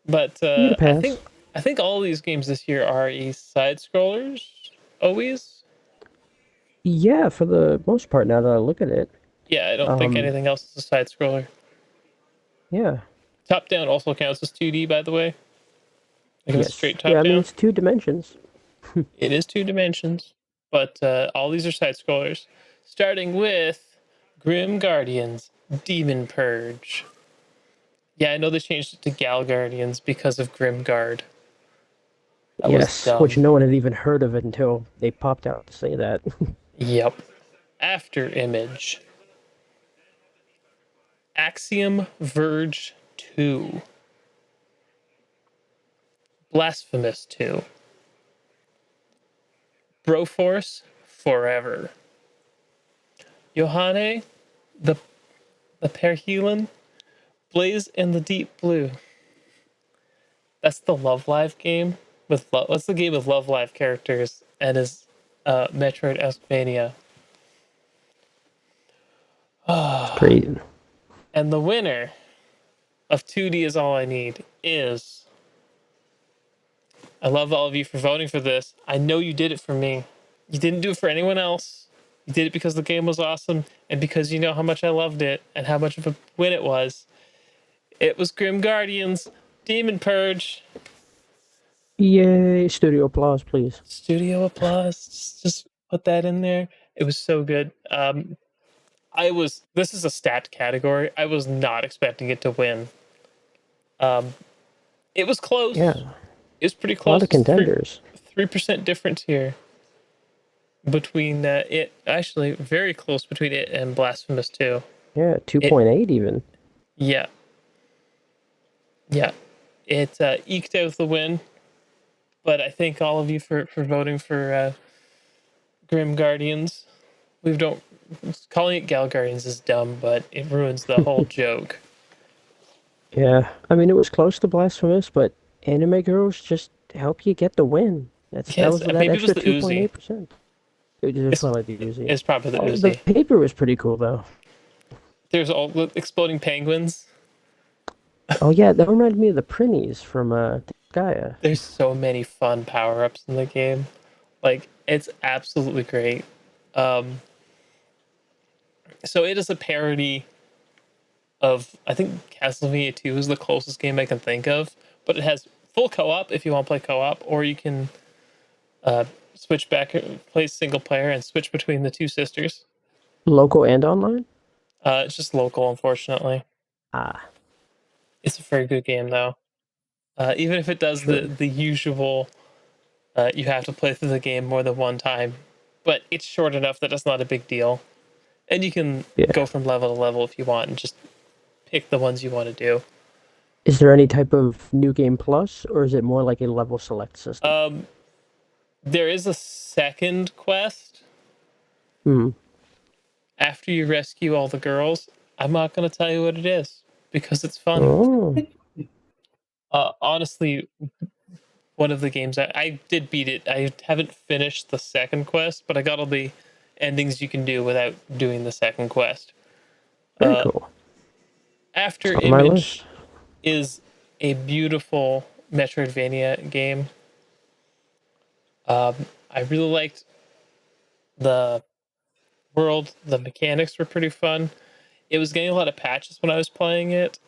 Speaker 1: but
Speaker 2: You get a pass.
Speaker 1: I think all these games this year are side scrollers. Always,
Speaker 2: Yeah, for the most part, now that I look at it.
Speaker 1: yeah. I don't think
Speaker 2: Um,
Speaker 1: anything else is a side scroller.
Speaker 2: yeah.
Speaker 1: Top down also counts as 2D, by the way. Like if it's
Speaker 2: Yes.
Speaker 1: straight
Speaker 2: Yeah,
Speaker 1: top
Speaker 2: I mean
Speaker 1: down.
Speaker 2: it's 2 dimensions.
Speaker 1: It is two dimensions, but all these are side scrollers. Starting with Grim Guardians Demon Purge. Yeah, I know they changed it to Gal Guardians because of Grim Guard. That was
Speaker 2: Yes, which
Speaker 1: dumb.
Speaker 2: no one had even heard of it until they popped out to say that.
Speaker 1: Yep. After Image. Axiom Verge 2. Blasphemous 2. Broforce Forever. Johanne, the Perhelan, Blaze in the Deep Blue. That's the Love Live game with love. What's the game with Love Live characters and is Metroid Metroidvania.
Speaker 2: It's great.
Speaker 1: And the winner of 2D is all I need is. I love all of you for voting for this. I know you did it for me. You didn't do it for anyone else. You did it because the game was awesome and because you know how much I loved it and how much of a win it was. It was Grim Guardians Demon Purge.
Speaker 2: Yay! Studio applause, please.
Speaker 1: Studio applause. Just put that in there. It was so good. This is a stat category. I was not expecting it to win. It was close.
Speaker 2: Yeah,
Speaker 1: It was pretty
Speaker 2: a lot
Speaker 1: close.
Speaker 2: of
Speaker 1: It's
Speaker 2: contenders.
Speaker 1: 3% difference here between it. Actually, very close between it and Blasphemous 2.
Speaker 2: Yeah,
Speaker 1: It
Speaker 2: 2.8 even.
Speaker 1: yeah yeah. It eked out the win, but I thank all of you for voting for Grim Guardians. We don't calling it Gal Guardians is dumb, but it ruins the whole joke.
Speaker 2: Yeah, I mean it was close to blasphemous, but anime girls just help you get the win. That
Speaker 1: Yes,
Speaker 2: was that
Speaker 1: maybe it was
Speaker 2: extra
Speaker 1: the Uzi.
Speaker 2: 2.8%. It was
Speaker 1: It's
Speaker 2: probably the Uzi.
Speaker 1: it's probably the
Speaker 2: Oh, the
Speaker 1: Uzi.
Speaker 2: paper was pretty cool though.
Speaker 1: There's all the exploding penguins.
Speaker 2: Oh yeah, that reminded me of the Prinnies from Gaia.
Speaker 1: There's so many fun power ups in the game. Like it's absolutely great. Um, so it is a parody of I think Castlevania 2 is the closest game I can think of, but it has full co-op if you want to play co-op, or you can switch back, play single player, and switch between the two sisters.
Speaker 2: Local and online?
Speaker 1: It's just local, unfortunately.
Speaker 2: Ah,
Speaker 1: It's a very good game though. Even if it does
Speaker 2: sure.
Speaker 1: the usual, you have to play through the game more than one time, but it's short enough that it's not a big deal, and you can
Speaker 2: Yeah.
Speaker 1: go from level to level if you want and just pick the ones you want to do.
Speaker 2: Is there any type of new game plus, or is it more like a level select system?
Speaker 1: Um, there is a second quest
Speaker 2: Hmm.
Speaker 1: after you rescue all the girls. I'm not going to tell you what it is because it's fun.
Speaker 2: Oh,
Speaker 1: Honestly, one of the games I did beat it. I haven't finished the second quest, but I got all the endings you can do without doing the second quest.
Speaker 2: very
Speaker 1: Uh,
Speaker 2: cool. It's
Speaker 1: After
Speaker 2: on my list.
Speaker 1: Image is a beautiful Metroidvania game. I really liked the world. The mechanics were pretty fun. It was getting a lot of patches when I was playing it,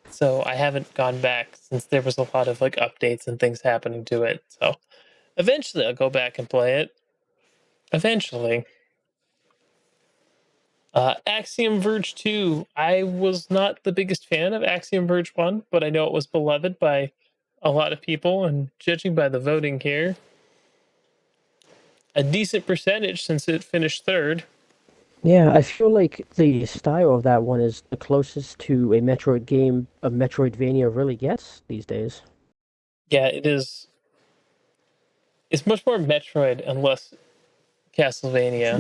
Speaker 1: so I haven't gone back since there was a lot of like updates and things happening to it. So eventually I'll go back and play it. Eventually. Axiom Verge 2. I was not the biggest fan of Axiom Verge 1, but I know it was beloved by a lot of people, and judging by the voting here, a decent percentage since it finished third.
Speaker 2: Yeah, I feel like the style of that one is the closest to a Metroid game a Metroidvania really gets these days.
Speaker 1: Yeah, it is. It's much more Metroid and less Castlevania.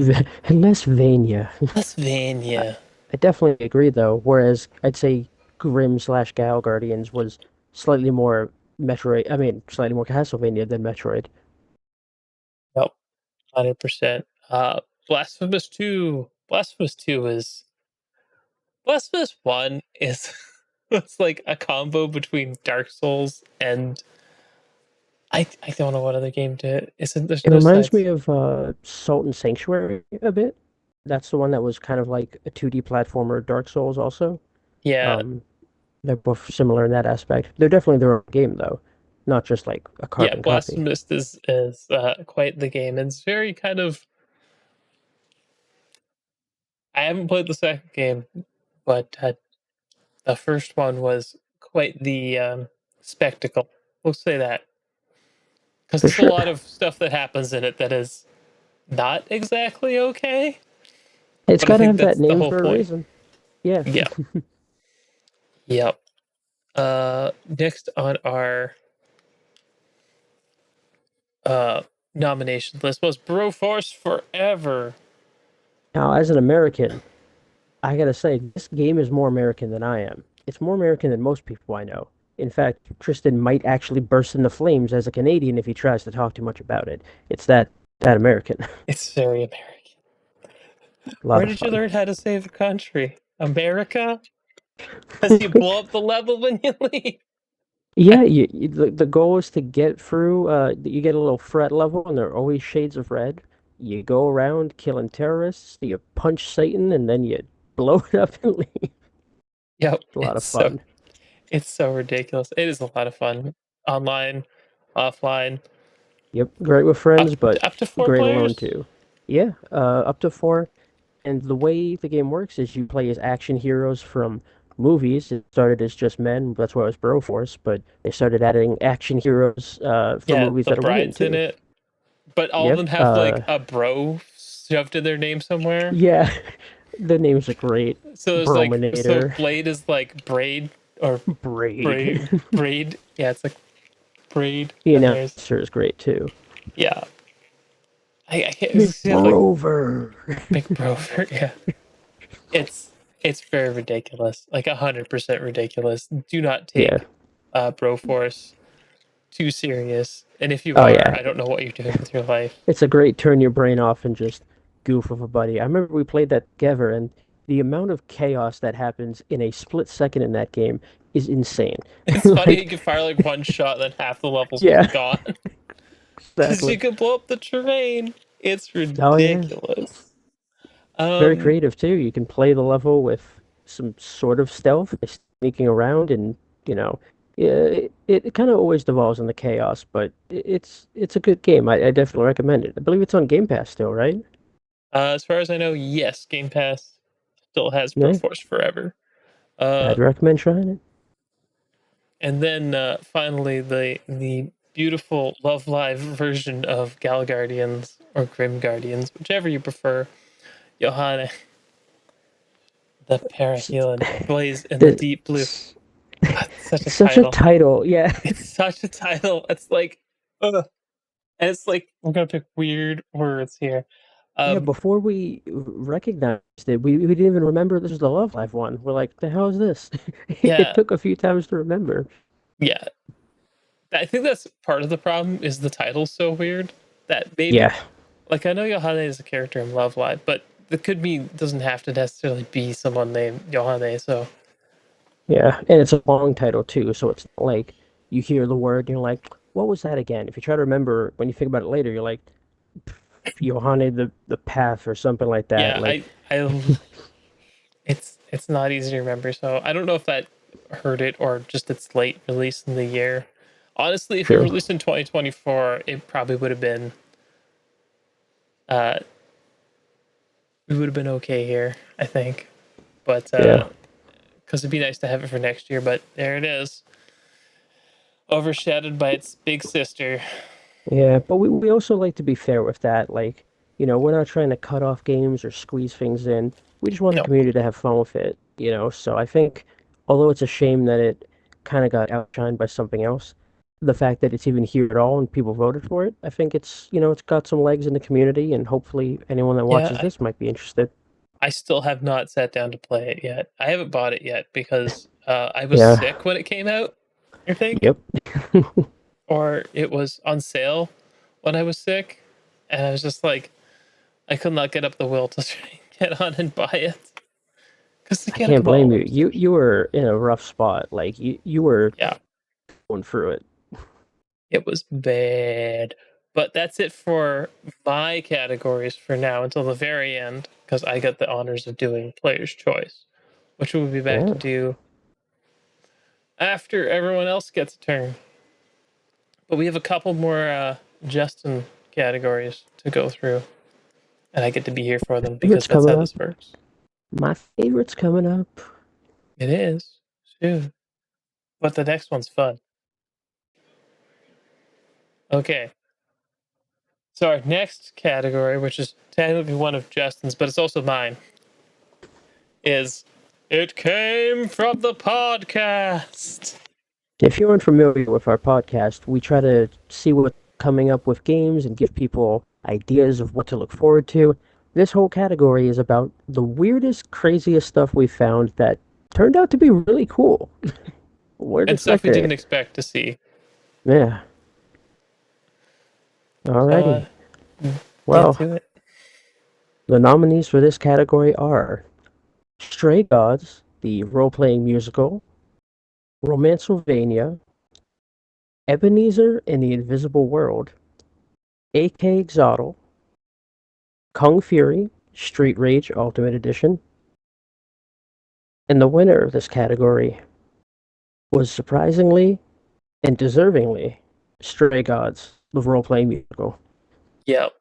Speaker 2: Less Vania.
Speaker 1: Less
Speaker 2: I,
Speaker 1: Vania.
Speaker 2: I definitely agree though. Whereas I'd say Grim slash Gal Guardians was slightly more Metroid. I mean, slightly more Castlevania than Metroid.
Speaker 1: Nope, 100%. Blasphemous 2. Blasphemous 2 is. Blasphemous 1 is. It's like a combo between Dark Souls and I don't know what other game to. Isn't there's
Speaker 2: It
Speaker 1: no
Speaker 2: reminds me
Speaker 1: sides?
Speaker 2: of Salt and Sanctuary a bit. That's the one that was kind of like a 2D platformer, Dark Souls also.
Speaker 1: Yeah,
Speaker 2: Um, they're both similar in that aspect. They're definitely their own game though. not just like a
Speaker 1: Yeah,
Speaker 2: carbon copy.
Speaker 1: Blasphemous is quite the game. It's very kind of. I haven't played the second game, but the first one was quite the spectacle. We'll say that because
Speaker 2: For
Speaker 1: there's a
Speaker 2: sure.
Speaker 1: lot of stuff that happens in it that is not exactly okay.
Speaker 2: It's
Speaker 1: But I
Speaker 2: got to
Speaker 1: think
Speaker 2: have that
Speaker 1: that's the
Speaker 2: name
Speaker 1: whole
Speaker 2: for a
Speaker 1: point.
Speaker 2: reason. Yeah.
Speaker 1: Yeah. Yep. Next on our uh nomination list was Broforce Forever.
Speaker 2: Now, as an American, I gotta say, this game is more American than I am. It's more American than most people I know. In fact, Tristan might actually burst into flames as a Canadian if he tries to talk too much about it. It's that American.
Speaker 1: It's very American.
Speaker 2: A lot
Speaker 1: Where
Speaker 2: of
Speaker 1: did you
Speaker 2: fun.
Speaker 1: learn how to save a country? America? Because you blow up the level when you leave.
Speaker 2: Yeah, the goal is to get through. You get a little threat level, and there are always shades of red. You go around killing terrorists. You punch Satan, and then you blow it up and leave.
Speaker 1: Yep,
Speaker 2: A lot of fun.
Speaker 1: it's so ridiculous. It is a lot of fun. Online, offline,
Speaker 2: Yep, great with
Speaker 1: up
Speaker 2: friends, but
Speaker 1: up to four
Speaker 2: great alone
Speaker 1: players.
Speaker 2: too. Yeah, up to four. And the way the game works is you play as action heroes from movies. It started as just men, that's why it was Broforce, but they started adding action heroes for
Speaker 1: Yeah,
Speaker 2: movies
Speaker 1: the
Speaker 2: that are women
Speaker 1: bride's in
Speaker 2: too.
Speaker 1: it, but all of
Speaker 2: Yep.
Speaker 1: them have like a bro shoved in their name somewhere.
Speaker 2: Yeah, the names are great.
Speaker 1: So there's like
Speaker 2: Brominator,
Speaker 1: Blade is like braid or
Speaker 2: Braid.
Speaker 1: braid. Yeah, it's like braid,
Speaker 2: The
Speaker 1: and there's
Speaker 2: announcer is great too.
Speaker 1: yeah. I can't see how like
Speaker 2: McBrover.
Speaker 1: big bro. Yeah, it's it's very ridiculous, like 100% ridiculous. Do not
Speaker 2: Yeah.
Speaker 1: take Broforce too serious, and if you
Speaker 2: Oh
Speaker 1: are,
Speaker 2: yeah.
Speaker 1: I don't know what you're doing with your life.
Speaker 2: It's a great turn your brain off and just goof with a buddy. I remember we played that together, and the amount of chaos that happens in a split second in that game is insane.
Speaker 1: It's funny you
Speaker 2: Like,
Speaker 1: can fire like one shot, then half the level's
Speaker 2: yeah,
Speaker 1: just gone because you
Speaker 2: exactly.
Speaker 1: can blow up the terrain. It's
Speaker 2: Oh yeah.
Speaker 1: ridiculous.
Speaker 2: Very
Speaker 1: Um,
Speaker 2: creative too. You can play the level with some sort of stealth, sneaking around, and you know, yeah, it kind of always devolves into chaos, but it's a good game. I definitely recommend it. I believe it's on Game Pass still, right?
Speaker 1: as far as I know, yes, Game Pass still has
Speaker 2: Yeah,
Speaker 1: Broforce Forever. Uh,
Speaker 2: I'd recommend trying it.
Speaker 1: and then finally the beautiful Love Live version of Gal Guardians or Grim Guardians, whichever you prefer. Johanna, the
Speaker 2: S-
Speaker 1: Parahealing Blaze in the
Speaker 2: The,
Speaker 1: Deep Blue.
Speaker 2: s-
Speaker 1: It's such a
Speaker 2: such a
Speaker 1: title.
Speaker 2: title, yeah.
Speaker 1: It's such a title. It's like, ugh. And it's like we're gonna pick weird words here.
Speaker 2: Yeah,
Speaker 1: Um,
Speaker 2: before we recognized it, we didn't even remember this was the Love Live one. We're like, the hell is this? It
Speaker 1: yeah,
Speaker 2: took a few times to remember.
Speaker 1: yeah. I think that's part of the problem. Is the title's so weird that maybe
Speaker 2: Yeah,
Speaker 1: like I know Johanne is a character in Love Live, but it could be doesn't have to necessarily be someone named Johanne. So
Speaker 2: yeah, and it's a long title too, so it's not like you hear the word and you're like, what was that again? If you try to remember, when you think about it later, you're like, Johanne the Path or something like that.
Speaker 1: yeah,
Speaker 2: Like,
Speaker 1: I it's not easy to remember. So I don't know if that hurt it or just its late release in the year. Honestly, if it
Speaker 2: true.
Speaker 1: released in 2024, it probably would have been uh we would have been okay here, I think. But
Speaker 2: Yeah.
Speaker 1: because it'd be nice to have it for next year, but there it is, overshadowed by its big sister.
Speaker 2: Yeah, but we also like to be fair with that. Like, we're not trying to cut off games or squeeze things in. We just want the
Speaker 1: No,
Speaker 2: community to have fun with it. So I think, although it's a shame that it kind of got outshined by something else, the fact that it's even here at all and people voted for it, I think it's got some legs in the community, and hopefully anyone that
Speaker 1: yeah,
Speaker 2: watches this might be interested.
Speaker 1: I still have not sat down to play it yet. I haven't bought it yet because I was
Speaker 2: Yeah.
Speaker 1: sick when it came out, I think,
Speaker 2: Yep.
Speaker 1: or it was on sale when I was sick, and I was just like, I could not get up the will to try and get on and buy it because
Speaker 2: I
Speaker 1: again,
Speaker 2: can't
Speaker 1: come on,
Speaker 2: blame
Speaker 1: I
Speaker 2: you.
Speaker 1: was
Speaker 2: You were in a rough spot. Like you were
Speaker 1: yeah,
Speaker 2: going through it.
Speaker 1: it was bad. But that's it for my categories for now until the very end because I got the honors of doing player's choice, which we'll be back to
Speaker 2: Yeah.
Speaker 1: do after everyone else gets a turn. But we have a couple more Justin categories to go through, and I get to be here for them because
Speaker 2: Favorite's
Speaker 1: that's
Speaker 2: coming
Speaker 1: how
Speaker 2: up.
Speaker 1: this works.
Speaker 2: My favorite's coming up.
Speaker 1: It is soon, but the next one's fun. Okay. So our next category, which is technically one of Justin's, but it's also mine, is It Came from the Podcast.
Speaker 2: If you're unfamiliar with our podcast, we try to see what's coming up with games and give people ideas of what to look forward to. This whole category is about the weirdest, craziest stuff we found that turned out to be really cool. Where to
Speaker 1: And stuff
Speaker 2: start
Speaker 1: we
Speaker 2: there?
Speaker 1: didn't expect to see.
Speaker 2: Yeah.
Speaker 1: So
Speaker 2: Alrighty.
Speaker 1: get
Speaker 2: Well,
Speaker 1: to it.
Speaker 2: the nominees for this category are Stray Gods, the role-playing musical, Romancevania, Ebenezer and the Invisible World, AK Exotl, Kung Fury, Street Rage Ultimate Edition, and the winner of this category was surprisingly and deservingly Stray Gods, the role-playing musical.
Speaker 1: Yep.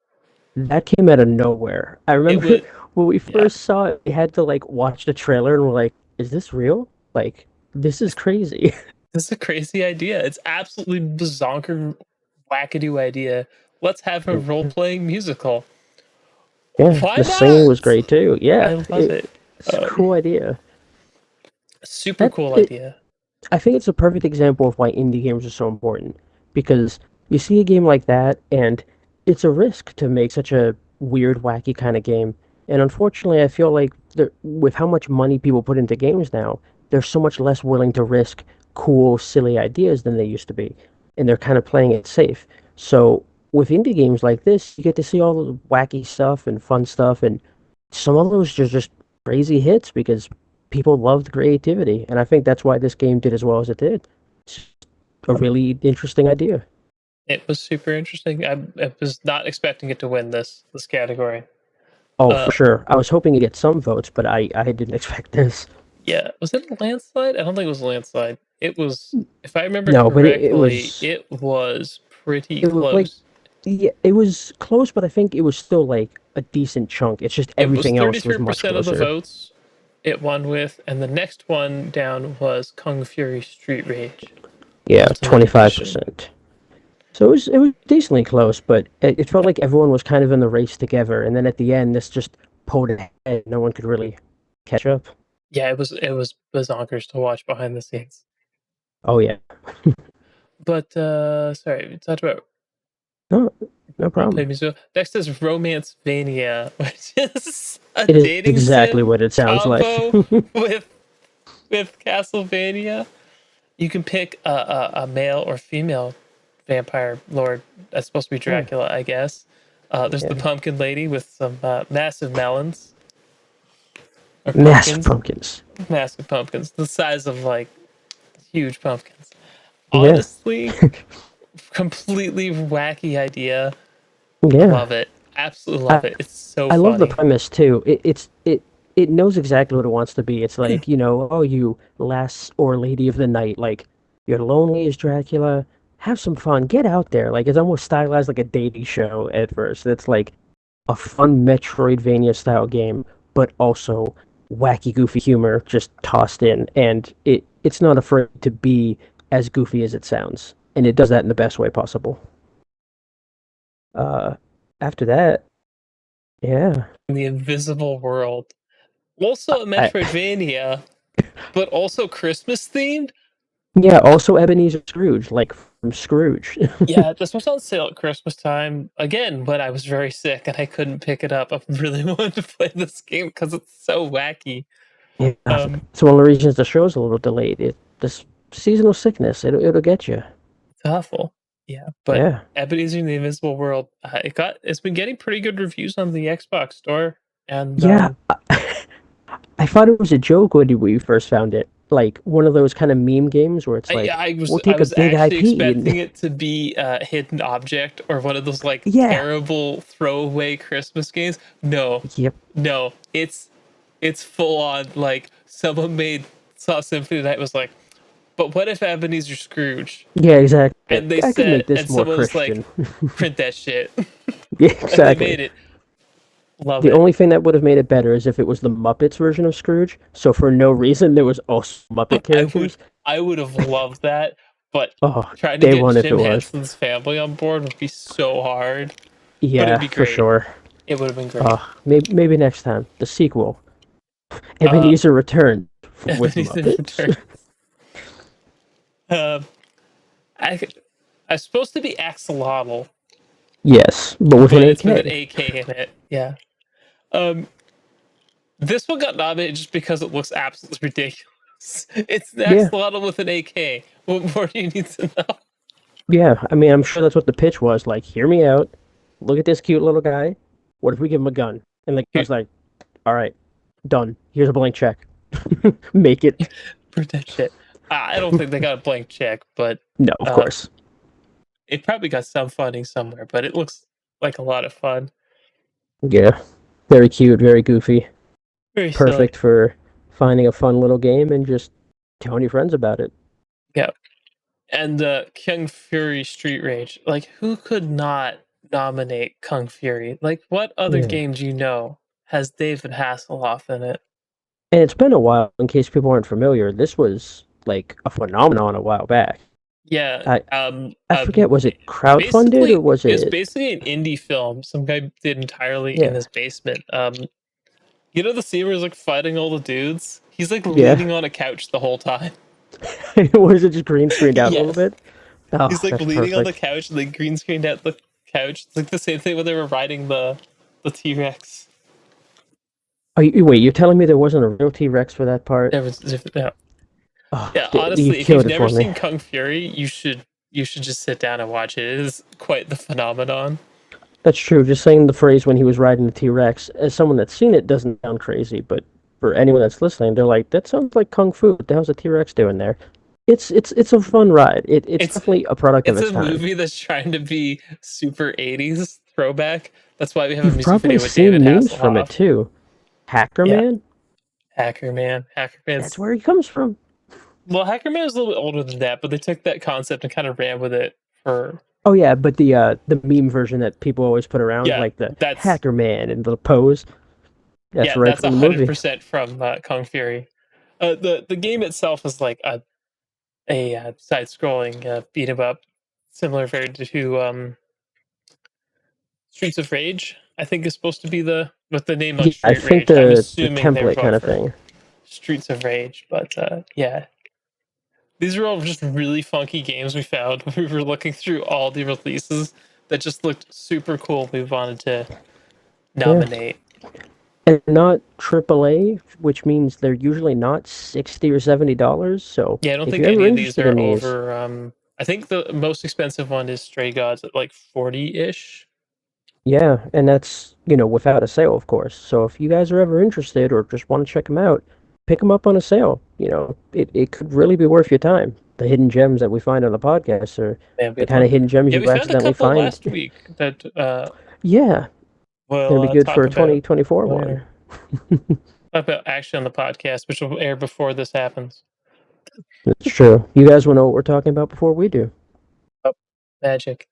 Speaker 2: That came out of nowhere. I
Speaker 1: It
Speaker 2: remember
Speaker 1: was,
Speaker 2: when we
Speaker 1: yeah.
Speaker 2: first saw it, we had to like watch the trailer and we're like, "Is this real? Like, this is crazy."
Speaker 1: This is a crazy idea. It's absolutely bazonker, wackadoo idea. Let's have a role playing musical.
Speaker 2: Yeah,
Speaker 1: Why
Speaker 2: the singing was
Speaker 1: not?
Speaker 2: great too. Yeah,
Speaker 1: I love it.
Speaker 2: it's a cool idea.
Speaker 1: Super
Speaker 2: That
Speaker 1: cool
Speaker 2: it,
Speaker 1: idea.
Speaker 2: I think it's a perfect example of why indie games are so important because you see a game like that and it's a risk to make such a weird, wacky kind of game. And unfortunately, I feel like with how much money people put into games now, they're so much less willing to risk cool, silly ideas than they used to be. And they're kind of playing it safe. So with indie games like this, you get to see all the wacky stuff and fun stuff, and some of those are just crazy hits because people loved creativity, and I think that's why this game did as well as it did. It's a really interesting idea.
Speaker 1: It was super interesting. I was not expecting it to win this category.
Speaker 2: Oh,
Speaker 1: Uh,
Speaker 2: for sure. I was hoping to get some votes, but I didn't expect this.
Speaker 1: yeah. Was it a landslide? I don't think it was a landslide. It was, if I remember
Speaker 2: No, but
Speaker 1: correctly, it was pretty
Speaker 2: it was like
Speaker 1: close.
Speaker 2: yeah, it was close, but I think it was still like a decent chunk. It's just
Speaker 1: It was
Speaker 2: everything else was much
Speaker 1: 33% of the
Speaker 2: closer.
Speaker 1: votes it won with, and the next one down was Kung Fury Street Rage
Speaker 2: Yeah,
Speaker 1: Ultimate Edition.
Speaker 2: 25%. So it was decently close, but it felt like everyone was kind of in the race together, and then at the end, this just pulled ahead. No one could really catch up.
Speaker 1: Yeah, it was bazonkers to watch behind the scenes.
Speaker 2: Oh yeah,
Speaker 1: But sorry, we talked about
Speaker 2: no, no
Speaker 1: role play
Speaker 2: problem.
Speaker 1: music. Next is Romance Vania, which is a
Speaker 2: It is
Speaker 1: dating
Speaker 2: exactly
Speaker 1: sim
Speaker 2: what it sounds like.
Speaker 1: combo with Castlevania. You can pick a male or female vampire lord. That's supposed to be
Speaker 2: Yeah,
Speaker 1: Dracula, I guess. There's the
Speaker 2: yeah.
Speaker 1: pumpkin lady with some massive melons or
Speaker 2: Massive
Speaker 1: pumpkins,
Speaker 2: pumpkins.
Speaker 1: massive pumpkins, the size of like huge pumpkins.
Speaker 2: Yeah,
Speaker 1: Honestly, completely wacky idea.
Speaker 2: yeah.
Speaker 1: Love it. Absolutely
Speaker 2: I
Speaker 1: love it. It's so
Speaker 2: I love the
Speaker 1: funny.
Speaker 2: premise too. It knows exactly what it wants to be. It's like, oh, you lass or lady of the night, like you're lonely as Dracula. Have some fun. Get out there. Like it's almost stylized like a dating show at first. It's like a fun Metroidvania style game, but also wacky, goofy humor just tossed in, and it's not afraid to be as goofy as it sounds, and it does that in the best way possible. Uh, After that, yeah,
Speaker 1: In the invisible world. Also a
Speaker 2: I
Speaker 1: Metroidvania, but also Christmas themed.
Speaker 2: yeah, also Ebenezer Scrooge, like from Scrooge.
Speaker 1: Yeah, this was on sale at Christmas time again, but I was very sick and I couldn't pick it up. I really wanted to play this game because it's so wacky.
Speaker 2: Yeah,
Speaker 1: Um,
Speaker 2: it's one of the reasons the show's a little delayed. This seasonal sickness, it'll get you.
Speaker 1: it's awful. Yeah, but
Speaker 2: Yeah,
Speaker 1: Ebenezer and the Invisible World, it's been getting pretty good reviews on the Xbox store, and
Speaker 2: yeah. I thought it was a joke when we first found it, like one of those kind of meme games where it's
Speaker 1: I
Speaker 2: like,
Speaker 1: I was
Speaker 2: we'll
Speaker 1: I
Speaker 2: take a
Speaker 1: was
Speaker 2: big
Speaker 1: actually
Speaker 2: IP
Speaker 1: expecting
Speaker 2: and
Speaker 1: it to be a hidden object or one of those like
Speaker 2: yeah,
Speaker 1: terrible throwaway Christmas games. No,
Speaker 2: yep,
Speaker 1: no, it's full on like someone made saw Symphony Night was like, but what if Ebenezer Scrooge?
Speaker 2: Yeah, exactly.
Speaker 1: And they
Speaker 2: I could make
Speaker 1: said,
Speaker 2: this
Speaker 1: and
Speaker 2: more
Speaker 1: someone was like,
Speaker 2: Christian.
Speaker 1: print that shit.
Speaker 2: Yeah,
Speaker 1: And they
Speaker 2: exactly.
Speaker 1: made it. Love
Speaker 2: The
Speaker 1: it.
Speaker 2: only thing that would have made it better is if it was the Muppets version of Scrooge. So for no reason, there was also Muppet
Speaker 1: I would
Speaker 2: characters.
Speaker 1: I would have loved that, but
Speaker 2: Oh,
Speaker 1: trying to
Speaker 2: day
Speaker 1: get
Speaker 2: one if it
Speaker 1: Jim
Speaker 2: was.
Speaker 1: Henson's family on board would be so hard. But it'd
Speaker 2: Yeah,
Speaker 1: be
Speaker 2: for
Speaker 1: great.
Speaker 2: sure.
Speaker 1: It would have been great.
Speaker 2: Maybe next time the sequel,
Speaker 1: Uh
Speaker 2: Ebenezer Return with
Speaker 1: Ebenezer
Speaker 2: Muppets.
Speaker 1: Returns. Uh, I I'm supposed to be axolotl,
Speaker 2: Yes, but with an
Speaker 1: but it's with an
Speaker 2: AK.
Speaker 1: AK in it. Yeah. Um, this one got nominated just because it looks absolutely ridiculous. It's an
Speaker 2: Yeah,
Speaker 1: axolotl with an AK. What more do you need to know?
Speaker 2: yeah. I mean, I'm sure that's what the pitch was. Like, hear me out. Look at this cute little guy. What if we give him a gun? And the
Speaker 1: Here,
Speaker 2: guy's like, "All right, done. Here's a blank check. Make it."
Speaker 1: print that shit. I don't think they got a blank check, but
Speaker 2: No, of
Speaker 1: uh,
Speaker 2: course.
Speaker 1: it probably got some funding somewhere. But it looks like a lot of fun.
Speaker 2: Yeah, very cute, very goofy.
Speaker 1: Very silly.
Speaker 2: Perfect for finding a fun little game and just telling your friends about it.
Speaker 1: Yeah. And Kung Fury Street Rage. Like, who could not nominate Kung Fury? Like, what other
Speaker 2: Yeah.
Speaker 1: game do you know has David Hasselhoff in it?
Speaker 2: And it's been a while, in case people aren't familiar. This was like a phenomenon a while back.
Speaker 1: Yeah.
Speaker 2: I I forget, was it crowdfunded or
Speaker 1: Basically,
Speaker 2: was
Speaker 1: it was
Speaker 2: it?
Speaker 1: basically an indie film. Some guy did entirely in
Speaker 2: Yeah,
Speaker 1: his basement. You know the scene where he's like fighting all the dudes? He's like
Speaker 2: yeah.
Speaker 1: leaning on a couch the whole time.
Speaker 2: Was it just green screened out a little
Speaker 1: Yes.
Speaker 2: bit? Oh,
Speaker 1: He's like
Speaker 2: that's
Speaker 1: leaning on the
Speaker 2: perfect.
Speaker 1: couch and they green screened out the couch. It's like the same thing when they were riding the T Rex.
Speaker 2: Wait, you're telling me there wasn't a real T Rex for that part?
Speaker 1: There was yeah.
Speaker 2: Oh,
Speaker 1: Yeah,
Speaker 2: you
Speaker 1: honestly, if you've
Speaker 2: killed it
Speaker 1: never
Speaker 2: for me.
Speaker 1: seen Kung Fury, you should just sit down and watch it. It is quite the phenomenon.
Speaker 2: That's true. Just saying the phrase when he was riding the T Rex, as someone that's seen it, doesn't sound crazy, but for anyone that's listening, they're like, "That sounds like kung fu. What the hell's a T Rex doing there?" It's a fun ride. It's
Speaker 1: It's
Speaker 2: definitely a product of
Speaker 1: it's
Speaker 2: its
Speaker 1: a
Speaker 2: time.
Speaker 1: movie that's trying to be super 80s throwback. That's why we have a
Speaker 2: You've
Speaker 1: music
Speaker 2: probably
Speaker 1: video with David
Speaker 2: seen memes from it
Speaker 1: Hasselhoff.
Speaker 2: too. Hacker
Speaker 1: Yeah,
Speaker 2: Man,
Speaker 1: Hacker Man. Hacker
Speaker 2: that's
Speaker 1: Man's
Speaker 2: where he comes from.
Speaker 1: well, Hacker Man was a little bit older than that, but they took that concept and kind of ran with it for
Speaker 2: Oh yeah, but the meme version that people always put around,
Speaker 1: yeah.
Speaker 2: like the
Speaker 1: That's
Speaker 2: Hacker Man and the pose, that's
Speaker 1: yeah,
Speaker 2: right
Speaker 1: that's
Speaker 2: from
Speaker 1: a
Speaker 2: the
Speaker 1: hundred
Speaker 2: movie.
Speaker 1: percent from Kung Fury. The game itself is like a side-scrolling beat 'em up, similar very to Streets of Rage. I think is supposed to be the with the name like
Speaker 2: Yeah, I
Speaker 1: Street
Speaker 2: think
Speaker 1: Rage. I'm
Speaker 2: the
Speaker 1: assuming they're
Speaker 2: template
Speaker 1: going
Speaker 2: kind of
Speaker 1: for
Speaker 2: thing.
Speaker 1: Streets of Rage, but yeah, these are all just really funky games we found. We were looking through all the releases that just looked super cool. We wanted to
Speaker 2: Yeah.
Speaker 1: nominate.
Speaker 2: And not AAA, which means they're usually not $60 or $70. So
Speaker 1: Yeah, I don't
Speaker 2: if
Speaker 1: think
Speaker 2: you're ever
Speaker 1: any of these
Speaker 2: interested
Speaker 1: are
Speaker 2: in these,
Speaker 1: over. I think the most expensive one is Stray Gods at like 40-ish.
Speaker 2: yeah, and that's, without a sale, of course. So if you guys are ever interested or just want to check them out, pick them up on a sale. It could really be worth your time. The hidden gems that we find on the podcast are
Speaker 1: Man, we
Speaker 2: the
Speaker 1: had
Speaker 2: kind
Speaker 1: fun.
Speaker 2: of hidden gems
Speaker 1: Yeah,
Speaker 2: you
Speaker 1: we found a
Speaker 2: accidentally
Speaker 1: couple
Speaker 2: find.
Speaker 1: last week that
Speaker 2: Yeah,
Speaker 1: we'll
Speaker 2: gonna be good
Speaker 1: talk
Speaker 2: for a
Speaker 1: about
Speaker 2: 2024 one.
Speaker 1: later. Talk about actually on the podcast, which will air before this happens.
Speaker 2: That's true. You guys want to know what we're talking about before we do?
Speaker 1: Oh, magic.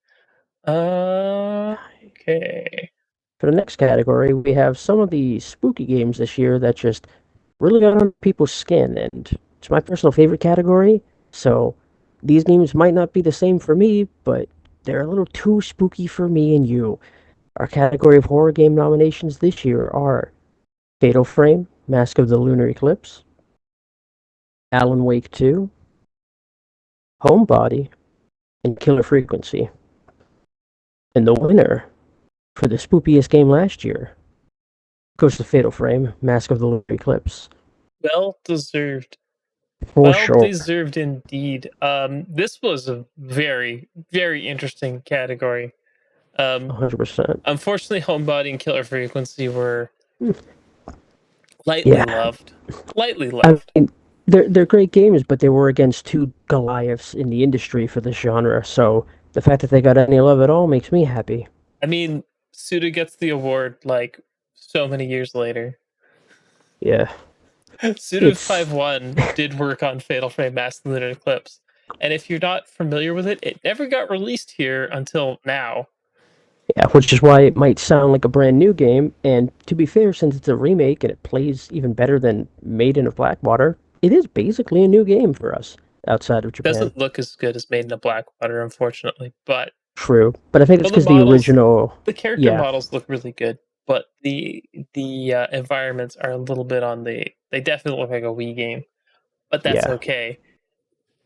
Speaker 1: Okay.
Speaker 2: For the next category, we have some of the spooky games this year that just really got under people's skin, and it's my personal favorite category. So these games might not be the same for me, but they're a little too spooky for me and you. Our category of horror game nominations this year are Fatal Frame, Mask of the Lunar Eclipse, Alan Wake 2, Homebody, and Killer Frequency. And the winner for the spookiest game last year goes to Fatal Frame, Mask of the Lunar Eclipse.
Speaker 1: Well deserved.
Speaker 2: For
Speaker 1: Well
Speaker 2: sure.
Speaker 1: deserved indeed. This was a very, very interesting category. Um,
Speaker 2: 100%.
Speaker 1: unfortunately, Homebody and Killer Frequency were lightly
Speaker 2: Yeah.
Speaker 1: loved. Lightly
Speaker 2: I
Speaker 1: loved.
Speaker 2: mean, they're great games, but they were against two Goliaths in the industry for this genre. So the fact that they got any love at all makes me happy.
Speaker 1: I mean, Suda gets the award like so many years later.
Speaker 2: Yeah.
Speaker 1: Suda
Speaker 2: It's
Speaker 1: 5.1 did work on Fatal Frame Mass Lunar Eclipse. And if you're not familiar with it, it never got released here until now.
Speaker 2: Yeah, which is why it might sound like a brand new game. And to be fair, since it's a remake and it plays even better than Maiden of Blackwater, it is basically a new game for us outside of Japan.
Speaker 1: Doesn't look as good as Maiden of Blackwater, unfortunately, but
Speaker 2: True, but I think it's
Speaker 1: well, the
Speaker 2: because the
Speaker 1: models,
Speaker 2: original,
Speaker 1: the character
Speaker 2: yeah,
Speaker 1: models look really good, but the environments are a little bit on the. They definitely look like a Wii game, but that's
Speaker 2: yeah,
Speaker 1: okay.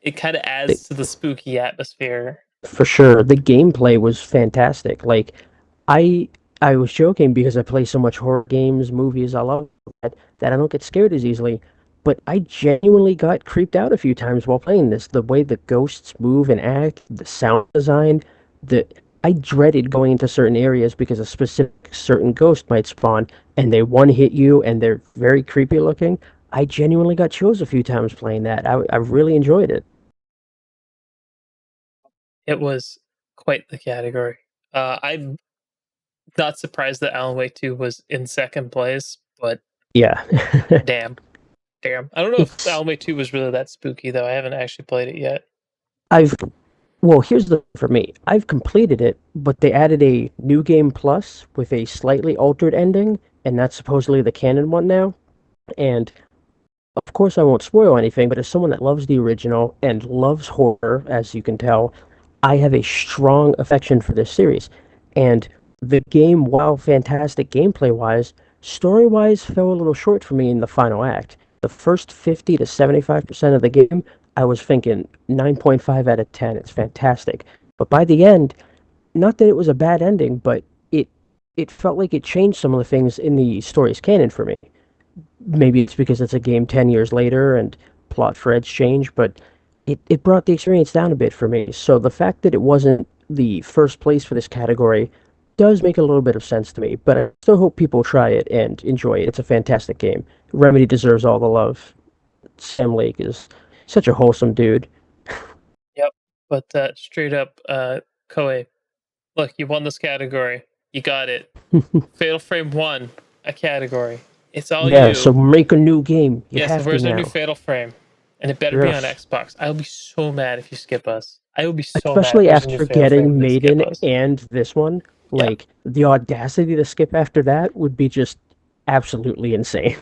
Speaker 1: It kind of
Speaker 2: they,
Speaker 1: adds to the spooky atmosphere.
Speaker 2: for sure. The gameplay was fantastic. Like, I I was joking because I play so much horror games, movies, I love that I don't get scared as easily. But I genuinely got creeped out a few times while playing this. The way the ghosts move and act, the sound design, the I dreaded going into certain areas because a specific certain ghost might spawn and they one hit you and they're very creepy looking. I genuinely got chills a few times playing that. I really enjoyed it.
Speaker 1: It was quite the category. I'm not surprised that Alan Wake 2 was in second place, but
Speaker 2: Yeah.
Speaker 1: damn, damn. I don't know if
Speaker 2: It's
Speaker 1: Alan Wake 2 was really that spooky though. I haven't actually played it yet.
Speaker 2: I've Well, here's the for me. I've completed it, but they added a new game plus with a slightly altered ending, and that's supposedly the canon one now. And of course, I won't spoil anything, but as someone that loves the original and loves horror, as you can tell, I have a strong affection for this series. And the game, while fantastic gameplay wise, story wise fell a little short for me in the final act. The first 50 to 75% of the game, I was thinking 9.5 out of 10. It's fantastic. But by the end, not that it was a bad ending, but it it felt like it changed some of the things in the story's canon for me. Maybe it's because it's a game 10 years later and plot threads change, but it brought the experience down a bit for me. So the fact that it wasn't the first place for this category does make a little bit of sense to me, but I still hope people try it and enjoy it. It's a fantastic game. Remedy deserves all the love. Sam Lake is such a wholesome dude.
Speaker 1: Yep. But straight up, Koei, look, you won this category. You got it. Fatal Frame won a category. It's all
Speaker 2: Yeah, so
Speaker 1: you.
Speaker 2: make a new game. You
Speaker 1: Yeah, so
Speaker 2: have to
Speaker 1: where's our new
Speaker 2: now.
Speaker 1: Fatal Frame? And it better be on
Speaker 2: Yes.
Speaker 1: Xbox. I'll be so mad if you skip us. I will be so mad if
Speaker 2: Especially
Speaker 1: there's a new
Speaker 2: after
Speaker 1: Fatal Frame
Speaker 2: getting
Speaker 1: and they skip
Speaker 2: Maiden
Speaker 1: us.
Speaker 2: and this one,
Speaker 1: Yeah.
Speaker 2: like the audacity to skip after that would be just absolutely insane.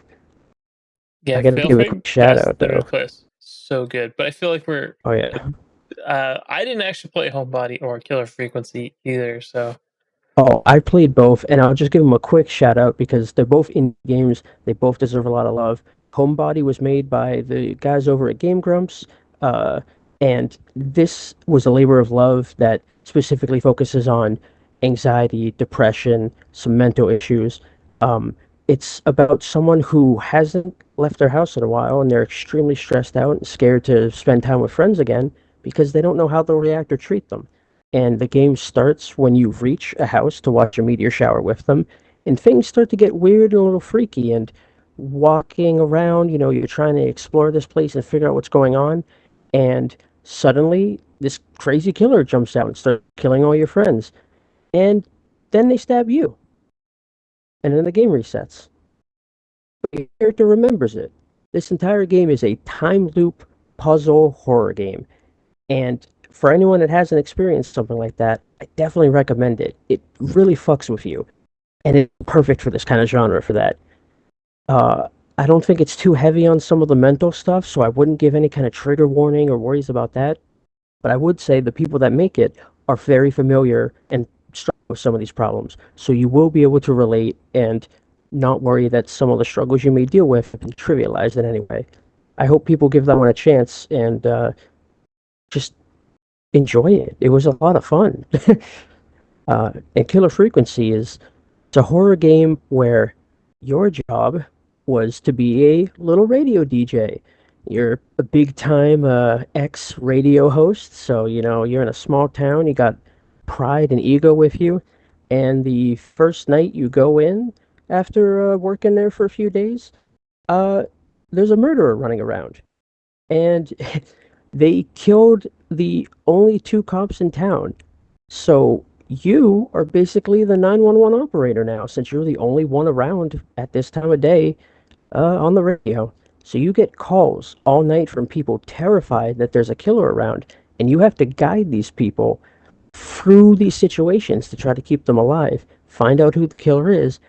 Speaker 2: I
Speaker 1: Yeah,
Speaker 2: gotta
Speaker 1: Fatal
Speaker 2: give a quick
Speaker 1: Frame
Speaker 2: shout
Speaker 1: Master
Speaker 2: out
Speaker 1: Lunar
Speaker 2: though.
Speaker 1: Eclipse. So good. But I feel like we're
Speaker 2: Oh yeah.
Speaker 1: I didn't actually play Homebody or Killer Frequency either, so
Speaker 2: Oh, I played both, and I'll just give them a quick shout out because they're both indie games. They both deserve a lot of love. Homebody was made by the guys over at Game Grumps, uh, and this was a labor of love that specifically focuses on anxiety, depression, some mental issues. Um, it's about someone who hasn't left their house in a while, and they're extremely stressed out and scared to spend time with friends again because they don't know how they'll react or treat them. And the game starts when you reach a house to watch a meteor shower with them, and things start to get weird and a little freaky. And walking around, you're trying to explore this place and figure out what's going on, and suddenly this crazy killer jumps out and starts killing all your friends, and then they stab you, and then the game resets. But your character remembers it. This entire game is a time loop puzzle horror game. And for anyone that hasn't experienced something like that, I definitely recommend it. It really fucks with you, and it's perfect for this kind of genre for that. Uh, I don't think it's too heavy on some of the mental stuff, so I wouldn't give any kind of trigger warning or worries about that. But I would say the people that make it are very familiar and struggle with some of these problems, so you will be able to relate and not worry that some of the struggles you may deal with have been trivialized in any way. I hope people give that one a chance and just enjoy it. It was a lot of fun. And Killer Frequency is it's a horror game where your job was to be a little radio DJ. You're a big time ex radio host, so you're in a small town. You got pride and ego with you, and the first night you go in after working there for a few days, uh, there's a murderer running around, and they killed the only two cops in town. So you are basically the 911 operator now, since you're the only one around at this time of day on the radio. So you get calls all night from people terrified that there's a killer around, and you have to guide these people through these situations to try to keep them alive, find out who the killer is,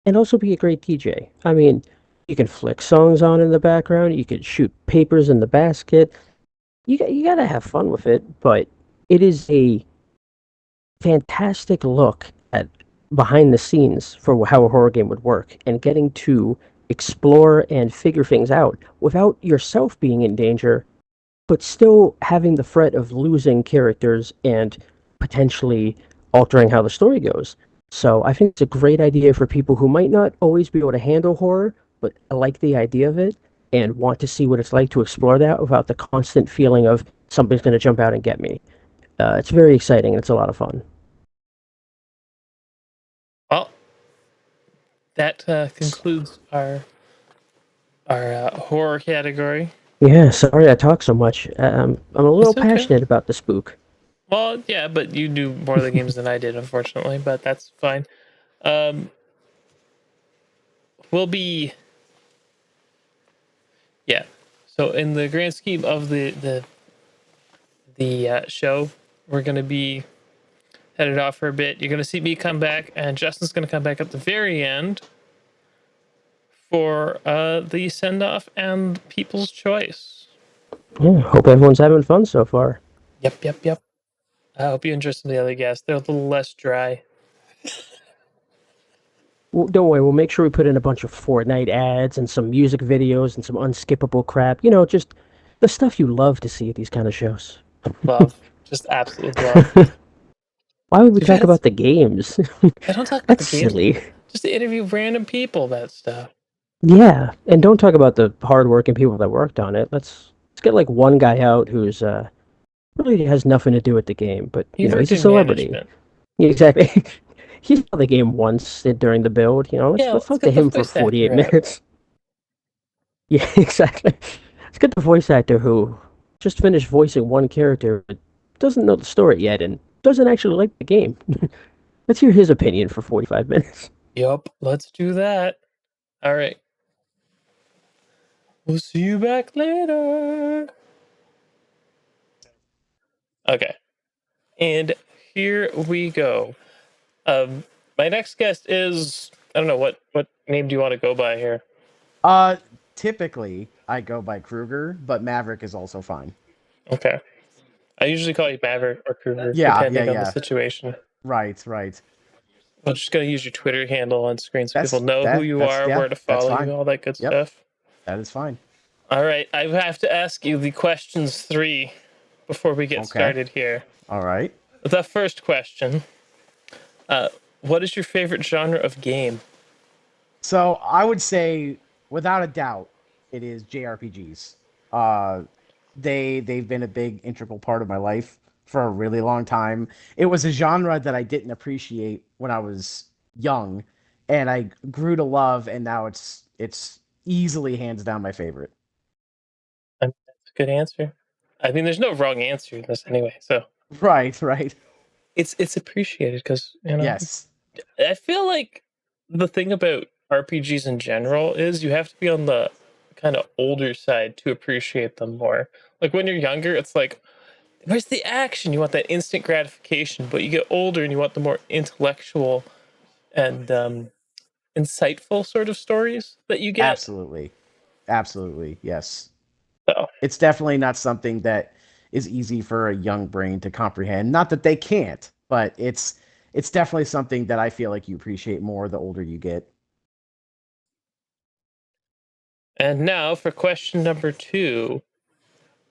Speaker 2: and also be a great DJ. I mean, you can flick songs on in the background, you can shoot papers in the basket. You gotta have fun with it, but it is a fantastic look at behind the scenes for how a horror game would work and getting to explore and figure things out without yourself being in danger, but still having the threat of losing characters and potentially altering how the story goes. So I think it's a great idea for people who might not always be able to handle horror, but like the idea of it and want to see what it's like to explore that without the constant feeling of something's going to jump out and get me. It's very exciting and it's a lot of fun.
Speaker 1: Well, that concludes our horror category.
Speaker 2: Yeah, sorry I talk so much. I'm a little
Speaker 1: It's okay.
Speaker 2: passionate about the spook.
Speaker 1: Well, yeah, but you do more of the games than I did, unfortunately. But that's fine. Um, we'll be yeah. So in the grand scheme of the show, we're gonna be headed off for a bit. You're gonna see me come back, and Justin's gonna come back at the very end for the send off and people's choice.
Speaker 2: Yeah, hope everyone's having fun so far.
Speaker 1: Yep, yep, yep. I hope you enjoy some of the other guests. They're a little less dry.
Speaker 2: Well, don't worry, we'll make sure we put in a bunch of Fortnite ads and some music videos and some unskippable crap. You know, just the stuff you love to see at these kind of shows.
Speaker 1: Love, just absolute love.
Speaker 2: Why would we
Speaker 1: We've
Speaker 2: talk
Speaker 1: had.
Speaker 2: about the games?
Speaker 1: I don't talk about the
Speaker 2: That's
Speaker 1: games.
Speaker 2: silly.
Speaker 1: Just to interview random people about stuff.
Speaker 2: Yeah, and don't talk about the hardworking people that worked on it. Let's get like one guy out who's really has nothing to do with the game, but
Speaker 1: He
Speaker 2: he's
Speaker 1: worked
Speaker 2: a
Speaker 1: in
Speaker 2: celebrity.
Speaker 1: management.
Speaker 2: Yeah, exactly. He saw the game once during the build.
Speaker 1: Yeah,
Speaker 2: Let's
Speaker 1: let's
Speaker 2: talk to
Speaker 1: get the
Speaker 2: him for
Speaker 1: voice
Speaker 2: 48
Speaker 1: actor out.
Speaker 2: minutes. Yeah, exactly. Let's get the voice actor who just finished voicing one character, but doesn't know the story yet and doesn't actually like the game. Let's hear his opinion for 45 minutes.
Speaker 1: Yup, let's do that. All right. We'll see you back later. Okay. And here we go. Um, my next guest is I don't know what name do you want to go by here?
Speaker 3: Uh, Typically I go by Kruger, but Maverick is also fine.
Speaker 1: Okay. I usually call you Maverick or Kruger,
Speaker 3: Yeah, yeah,
Speaker 1: depending on the
Speaker 3: yeah.
Speaker 1: situation.
Speaker 3: Right, right.
Speaker 1: I'm just gonna use your Twitter handle on screen so people know who you
Speaker 3: That's
Speaker 1: are,
Speaker 3: yeah,
Speaker 1: where to
Speaker 3: that's
Speaker 1: follow you,
Speaker 3: fine.
Speaker 1: all that good
Speaker 3: Yep,
Speaker 1: stuff.
Speaker 3: that is fine.
Speaker 1: All right, I have to ask you the questions 3 before we get
Speaker 3: Okay.
Speaker 1: started here.
Speaker 3: All right.
Speaker 1: The first question: what is your favorite genre of game?
Speaker 3: So I would say, without a doubt, it is JRPGs. Uh, they've been a big integral part of my life for a really long time. It was a genre that I didn't appreciate when I was young, and I grew to love, and now it's easily hands down my favorite.
Speaker 1: That's a good answer. I mean, there's no wrong answer in this anyway, so
Speaker 3: Right, right.
Speaker 1: it's appreciated because
Speaker 3: Yes,
Speaker 1: I feel like the thing about RPGs in general is you have to be on the kind of older side to appreciate them more. Like when you're younger, it's like, where's the action? You want that instant gratification, but you get older and you want the more intellectual and insightful sort of stories that you get.
Speaker 3: absolutely. Absolutely. Yes.
Speaker 1: So,
Speaker 3: It's definitely not something that is easy for a young brain to comprehend. Not that they can't, but it's definitely something that I feel like you appreciate more the older you get.
Speaker 1: and now for question number 2.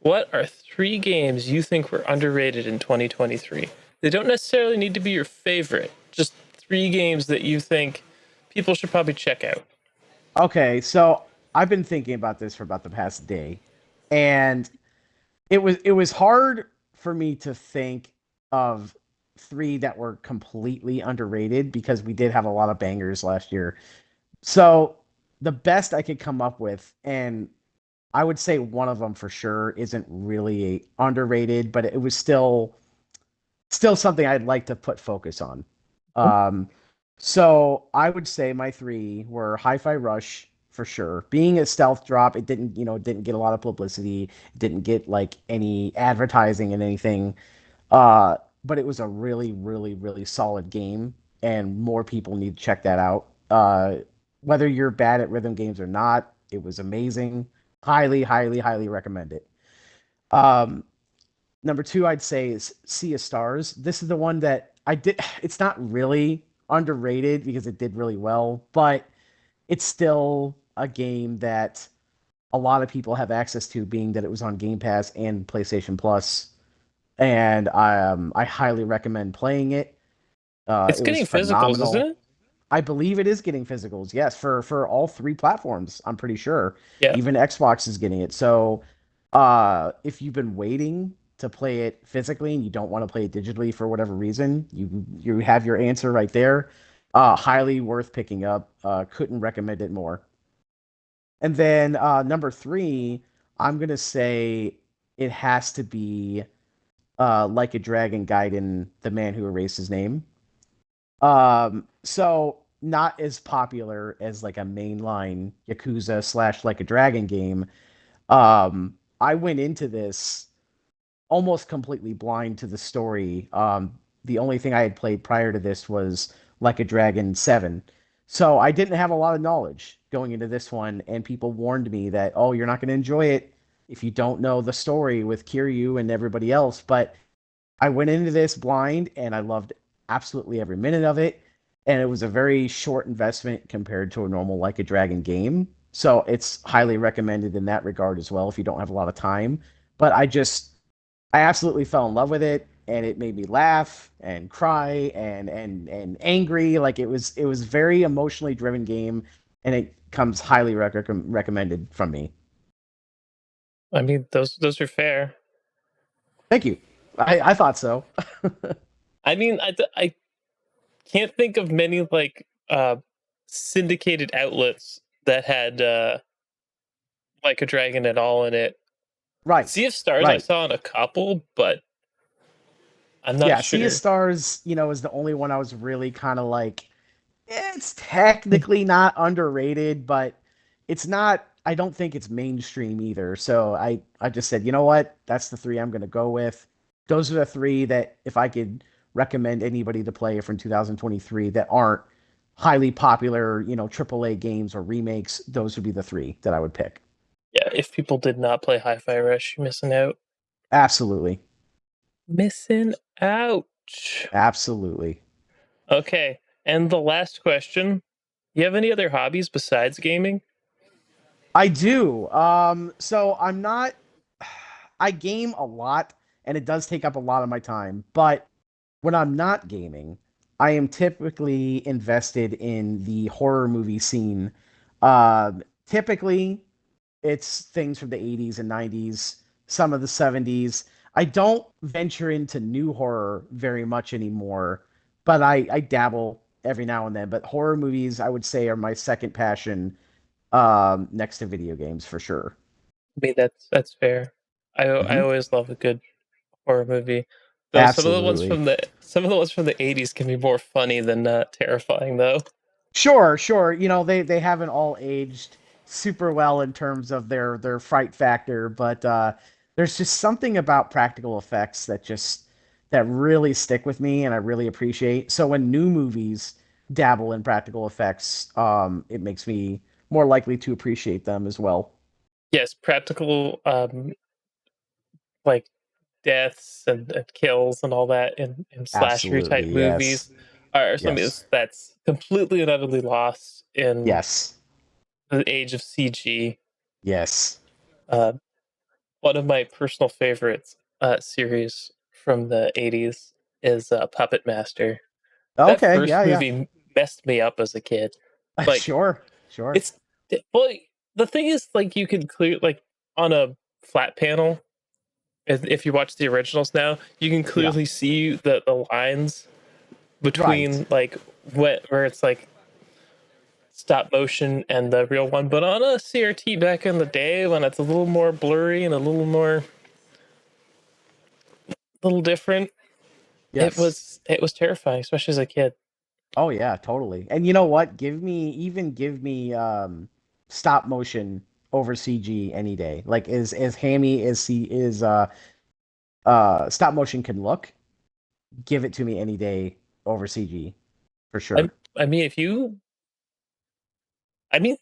Speaker 1: What are 3 games you think were underrated in 2023? They don't necessarily need to be your favorite, just 3 games that you think people should probably check out.
Speaker 3: Okay, so I've been thinking about this for about the past day, and it was hard for me to think of three that were completely underrated because we did have a lot of bangers last year. So the best I could come up with, and I would say one of them for sure isn't really underrated, but it was still something I'd like to put focus on. Um, so I would say my three were Hi-Fi Rush, for sure. Being a stealth drop, it didn't, it didn't get a lot of publicity, it didn't get like any advertising and anything. But it was a really, really, really solid game, and more people need to check that out. Whether you're bad at rhythm games or not, it was amazing. Highly, highly, highly recommend it. Um, Number two, I'd say is Sea of Stars. This is the one that I did. It's not really underrated because it did really well, but it's still a game that a lot of people have access to, being that it was on Game Pass and PlayStation Plus, and I highly recommend playing it.
Speaker 1: It's
Speaker 3: It was
Speaker 1: getting physicals, isn't
Speaker 3: phenomenal.
Speaker 1: it?
Speaker 3: I believe it is getting physicals. Yes, for all three platforms. I'm pretty sure.
Speaker 1: Yeah.
Speaker 3: Even Xbox is getting it. So, if you've been waiting to play it physically and you don't want to play it digitally for whatever reason, you have your answer right there. Highly worth picking up. Couldn't recommend it more. And then number three, I'm gonna say it has to be Like a Dragon Gaiden, the man who erased his name. So not as popular as like a mainline Yakuza slash Like a Dragon game. I went into this almost completely blind to the story. The only thing I had played prior to this was Like a Dragon 7. So I didn't have a lot of knowledge going into this one, and people warned me that, oh, you're not going to enjoy it if you don't know the story with Kiryu and everybody else. But I went into this blind and I loved absolutely every minute of it. And it was a very short investment compared to a normal Like a Dragon game. So it's highly recommended in that regard as well if you don't have a lot of time. But I absolutely fell in love with it, and it made me laugh and cry and angry. Like it was very emotionally driven game, and it comes highly recommended from me.
Speaker 1: I mean, those are fair.
Speaker 3: Thank you. I thought so.
Speaker 1: I mean, I can't think of many like syndicated outlets that had like a dragon at all in it.
Speaker 3: Right.
Speaker 1: Sea of Stars I
Speaker 3: Right.
Speaker 1: saw in a couple, but I'm not
Speaker 3: Yeah, Sea of
Speaker 1: sure.
Speaker 3: Stars, is the only one I was really kind of like, it's technically not underrated, but it's not, I don't think it's mainstream either. So I just said, you know what? That's the three I'm going to go with. Those are the three that if I could recommend anybody to play from 2023 that aren't highly popular, AAA games or remakes, those would be the three that I would pick.
Speaker 1: Yeah, if people did not play Hi-Fi Rush, you're missing out.
Speaker 3: Absolutely.
Speaker 1: Missing out.
Speaker 3: Absolutely.
Speaker 1: Okay, and the last question: you have any other hobbies besides gaming?
Speaker 3: I do. So I'm not. I game a lot, and it does take up a lot of my time. But when I'm not gaming, I am typically invested in the horror movie scene. Typically, it's things from the 80s and 90s, some of the 70s. I don't venture into new horror very much anymore, but I dabble every now and then. But horror movies, I would say, are my second passion, next to video games for sure.
Speaker 1: I mean, that's fair. I
Speaker 3: Hmm.
Speaker 1: always love a good horror movie. Though
Speaker 3: Absolutely.
Speaker 1: some of the ones from the 80s can be more funny than terrifying though.
Speaker 3: Sure, sure. They haven't all aged super well in terms of their fright factor, but there's just something about practical effects that really stick with me and I really appreciate. So when new movies dabble in practical effects, it makes me more likely to appreciate them as well.
Speaker 1: Yes, practical like deaths and kills and all that in slasher type
Speaker 3: Absolutely. Yes.
Speaker 1: movies are something
Speaker 3: Yes.
Speaker 1: that's completely and utterly lost in
Speaker 3: Yes.
Speaker 1: the age of CG.
Speaker 3: Yes.
Speaker 1: Uh, One of my personal favorites series from the 80s is Puppet Master. That
Speaker 3: Okay.
Speaker 1: first
Speaker 3: Yeah, yeah.
Speaker 1: movie messed me up as a kid. Like
Speaker 3: Sure. Sure.
Speaker 1: it's well, the thing is, like you can clear like on a flat panel. If you watch the originals now, you can
Speaker 3: Yeah.
Speaker 1: clearly see the lines
Speaker 3: Right.
Speaker 1: between like where it's like stop motion and the real one. But on a CRT back in the day, when it's a little more blurry and a little different,
Speaker 3: Yes.
Speaker 1: it was terrifying, especially as a kid.
Speaker 3: Oh yeah, totally. And you know what? Give me stop motion over CG any day. Like as hammy as stop motion can look, give it to me any day over CG for
Speaker 1: I,
Speaker 3: sure.
Speaker 1: I mean, I mean,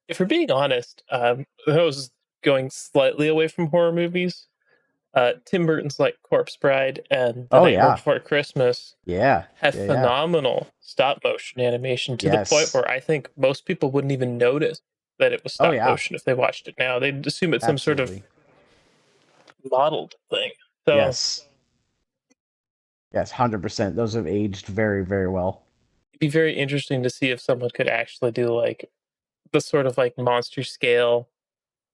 Speaker 1: if we're being honest, I was going slightly away from horror movies. Tim Burton's like Corpse Bride and The
Speaker 3: Oh
Speaker 1: Nightmare
Speaker 3: yeah,
Speaker 1: Before Christmas
Speaker 3: yeah,
Speaker 1: have
Speaker 3: yeah, yeah.
Speaker 1: phenomenal stop motion animation to the point
Speaker 3: Yes.
Speaker 1: where I think most people wouldn't even notice that it was
Speaker 3: Oh
Speaker 1: stop
Speaker 3: yeah,
Speaker 1: motion if they watched it now. They'd assume it's some sort of
Speaker 3: absolutely.
Speaker 1: modeled thing. So
Speaker 3: Yes. Yes, 100%. Those have aged very, very well.
Speaker 1: it'd be very interesting to see if someone could actually do like the sort of like monster scale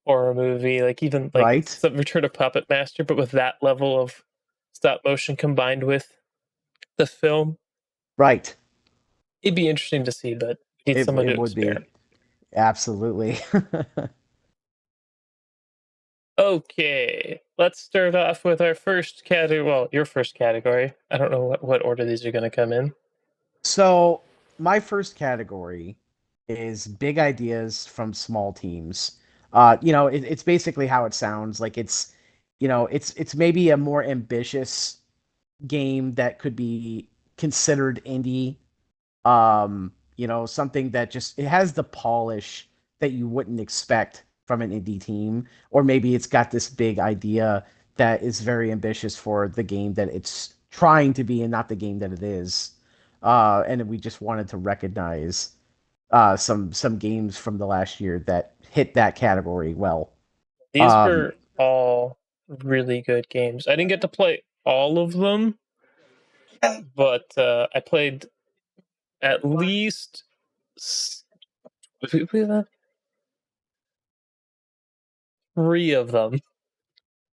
Speaker 1: horror movie, like even like
Speaker 3: Right?
Speaker 1: some Return of Puppet Master, but with that level of stop motion combined with the film.
Speaker 3: Right.
Speaker 1: It'd be interesting to see, but we need someone
Speaker 3: It
Speaker 1: to
Speaker 3: would be.
Speaker 1: experiment.
Speaker 3: Absolutely.
Speaker 1: Okay, let's start off with our first category. Well, your first category. I don't know what order these are going to come in.
Speaker 3: So, my first category is big ideas from small teams. It's basically how it sounds. Like it's maybe a more ambitious game that could be considered indie. Something that just it has the polish that you wouldn't expect from an indie team, or maybe it's got this big idea that is very ambitious for the game that it's trying to be and not the game that it is. And we just wanted to recognize some games from the last year that hit that category well.
Speaker 1: These
Speaker 3: Um,
Speaker 1: were all really good games. I didn't get to play all of them, but I played at least three of them.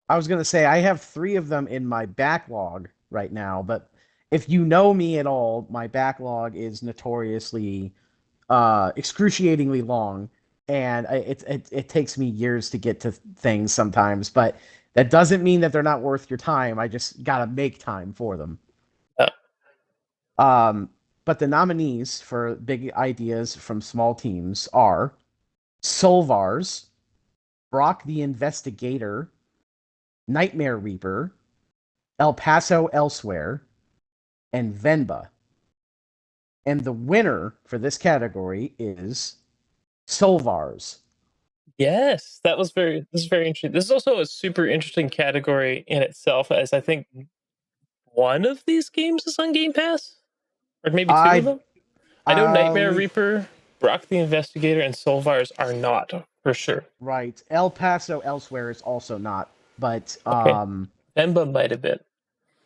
Speaker 3: I was gonna say I have three of them in my backlog right now, but if you know me at all, my backlog is notoriously excruciatingly long, and it takes me years to get to things sometimes. But that doesn't mean that they're not worth your time. I just gotta make time for them.
Speaker 1: Uh,
Speaker 3: Um, but the nominees for big ideas from small teams are Solvars, Brock the Investigator, Nightmare Reaper, El Paso Elsewhere, and Venba. And the winner for this category is Solvars.
Speaker 1: yes, that was very. This is very interesting. This is also a super interesting category in itself, as I think one of these games is on Game Pass, or maybe two of
Speaker 3: I
Speaker 1: them. I know Nightmare
Speaker 3: um
Speaker 1: Reaper, Brock the Investigator, and Solvars are not for sure.
Speaker 3: right. El Paso Elsewhere is also not, but
Speaker 1: Okay, Emba might have been,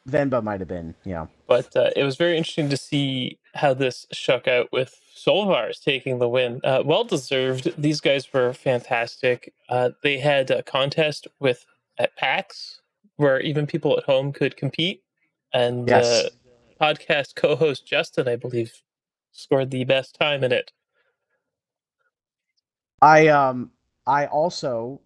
Speaker 3: Venba might have been. Yeah.
Speaker 1: but it was very interesting to see how this shook out with Solvars taking the win. Well deserved. These guys were fantastic. They had a contest with at PAX where even people at home could compete, and
Speaker 3: Yes.
Speaker 1: podcast co-host Justin, I believe, scored the best time in it.
Speaker 3: I also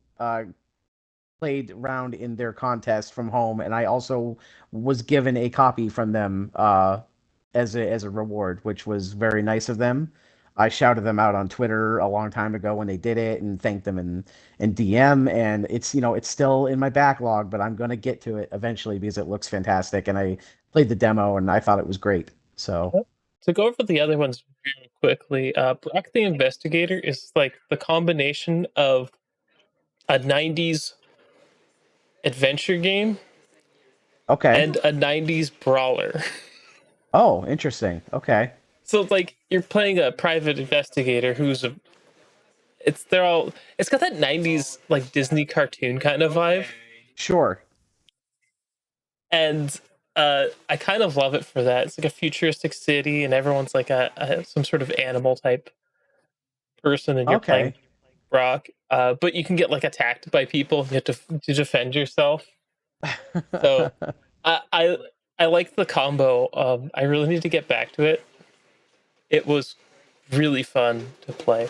Speaker 3: played around in their contest from home, and I also was given a copy from them as a reward, which was very nice of them. I shouted them out on Twitter a long time ago when they did it, and thanked them in DM. And it's still in my backlog, but I'm gonna get to it eventually because it looks fantastic. And I played the demo, and I thought it was great. So
Speaker 1: To go over the other ones real quickly, Brock the Investigator is like the combination of a 90s adventure game
Speaker 3: okay.
Speaker 1: and a 90s brawler.
Speaker 3: Oh, interesting. Okay.
Speaker 1: So it's like you're playing a private investigator who's a it's got that 90s like Disney cartoon kind of vibe.
Speaker 3: Sure.
Speaker 1: And I kind of love it for that. It's like a futuristic city and everyone's like a some sort of animal type person and you're playing
Speaker 3: Okay.
Speaker 1: Brock. But you can get like attacked by people. You have to defend yourself. So I I, I like the combo. I really need to get back to it. It was really fun to play.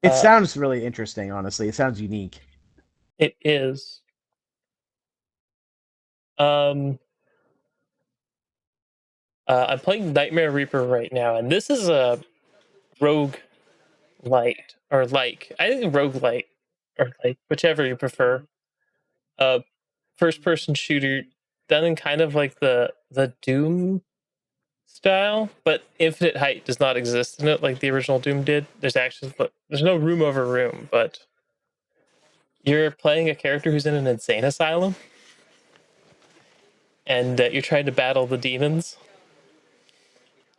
Speaker 3: It
Speaker 1: Uh,
Speaker 3: sounds really interesting, honestly. It sounds unique.
Speaker 1: it is. Um, I'm playing Nightmare Reaper right now, and this is a rogue light. or like, I think roguelike, or like, whichever you prefer, uh, first person shooter done in kind of like the Doom style, but infinite height does not exist in it like the original Doom did. There's no room over room, but you're playing a character who's in an insane asylum, and you're trying to battle the demons.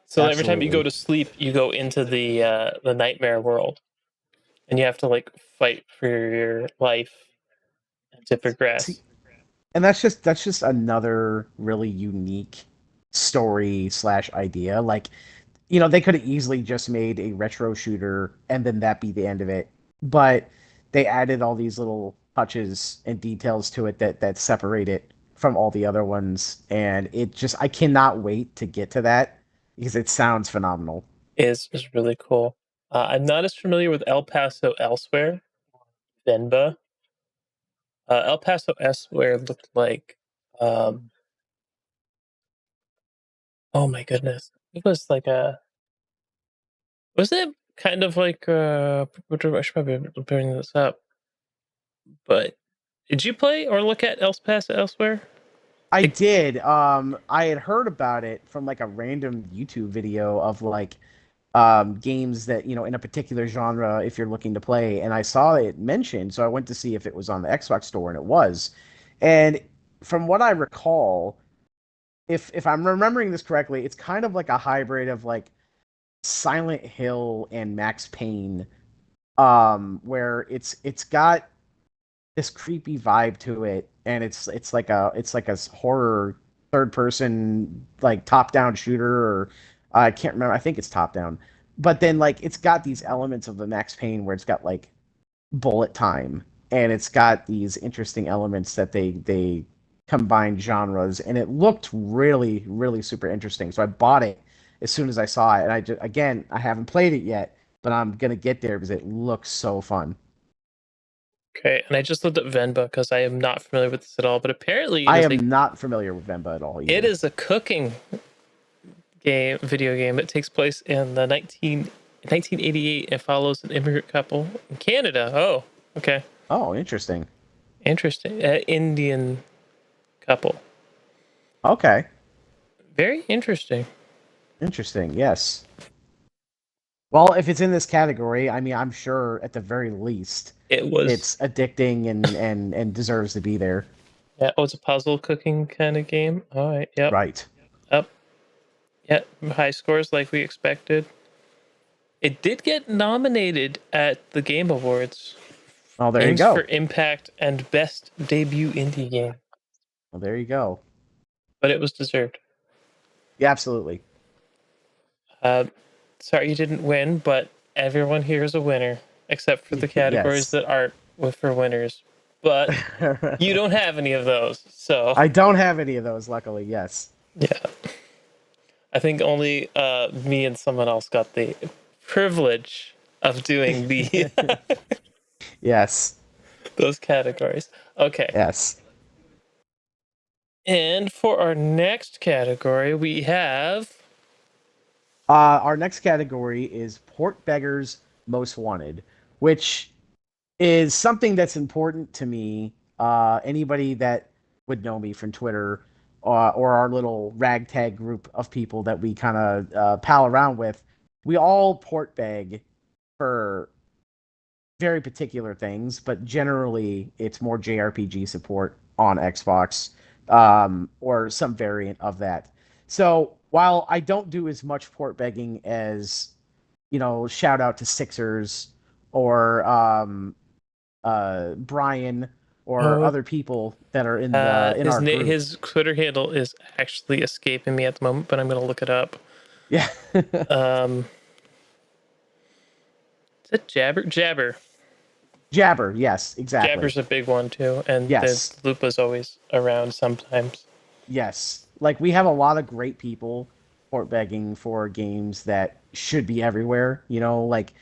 Speaker 1: So every time you go
Speaker 3: Absolutely.
Speaker 1: to sleep, you go into the nightmare world, and you have to like fight for your life to
Speaker 3: See,
Speaker 1: progress.
Speaker 3: and that's just another really unique story slash idea. Like, they could have easily just made a retro shooter and then that be the end of it. But they added all these little touches and details to it that separate it from all the other ones. And I cannot wait to get to that because it sounds phenomenal.
Speaker 1: Is really cool. I'm not as familiar with El Paso Elsewhere, Venba. El Paso Elsewhere looked like, um, oh my goodness, it was like was it kind of like I should probably bring this up, but did you play or look at El Paso Elsewhere?
Speaker 3: I
Speaker 1: It,
Speaker 3: did. I had heard about it from like a random YouTube video of like games that in a particular genre if you're looking to play, and I saw it mentioned, so I went to see if it was on the Xbox store, and it was. And from what I recall, if I'm remembering this correctly, it's kind of like a hybrid of like Silent Hill and Max Payne, where it's got this creepy vibe to it, and it's like a horror third person like top down shooter, or I can't remember. I think it's top down, but then like it's got these elements of the Max Payne where it's got like bullet time, and it's got these interesting elements that they combine genres, and it looked really really super interesting. So I bought it as soon as I saw it, and again, I haven't played it yet, but I'm gonna get there because it looks so fun.
Speaker 1: okay, and I just looked at Venba because I am not familiar with this at all. But apparently,
Speaker 3: I am not familiar with Venba at all
Speaker 1: it
Speaker 3: either.
Speaker 1: is a cooking video game. It takes place in the 1988 and follows an immigrant couple in Canada. Oh, okay,
Speaker 3: Oh, interesting.
Speaker 1: interesting. Indian couple.
Speaker 3: Okay.
Speaker 1: Very interesting.
Speaker 3: Interesting. Yes. Well, if it's in this category, I mean, I'm sure at the very least
Speaker 1: It was,
Speaker 3: it's addicting and deserves to be there.
Speaker 1: yeah. Oh, it's a puzzle cooking kind of game. All right. Yep.
Speaker 3: Right.
Speaker 1: Up. Yep. High scores like we expected. It did get nominated at the Game Awards.
Speaker 3: Oh, there you
Speaker 1: Games for
Speaker 3: go.
Speaker 1: Impact and Best Debut Indie Game,
Speaker 3: Well, there you go.
Speaker 1: but it was deserved.
Speaker 3: Yeah, absolutely.
Speaker 1: Uh, Sorry you didn't win, but everyone here is a winner, except for the categories
Speaker 3: Yes.
Speaker 1: that aren't for winners. But you don't have any of those, so
Speaker 3: I don't have any of those, luckily. Yes.
Speaker 1: yeah. I think only me and someone else got the privilege of doing the
Speaker 3: Yes.
Speaker 1: those categories. Okay,
Speaker 3: Yes.
Speaker 1: and for our next category, we have
Speaker 3: Our next category is Port Beggars Most Wanted, which is something that's important to me. Anybody that would know me from Twitter, or our little ragtag group of people that we kind of pal around with, we all port beg for very particular things, but generally it's more JRPG support on Xbox, or some variant of that. So while I don't do as much port begging as, shout out to Sixers or Brian or
Speaker 1: oh
Speaker 3: other people that are in our group.
Speaker 1: his Twitter handle is actually escaping me at the moment, but I'm gonna look it up.
Speaker 3: Yeah.
Speaker 1: Um, is it Jabber? Jabber.
Speaker 3: Jabber, yes, exactly.
Speaker 1: Jabber's a big one too, and the
Speaker 3: Yes.
Speaker 1: Lupa's always around sometimes.
Speaker 3: Yes. Like we have a lot of great people port begging for games that should be everywhere, like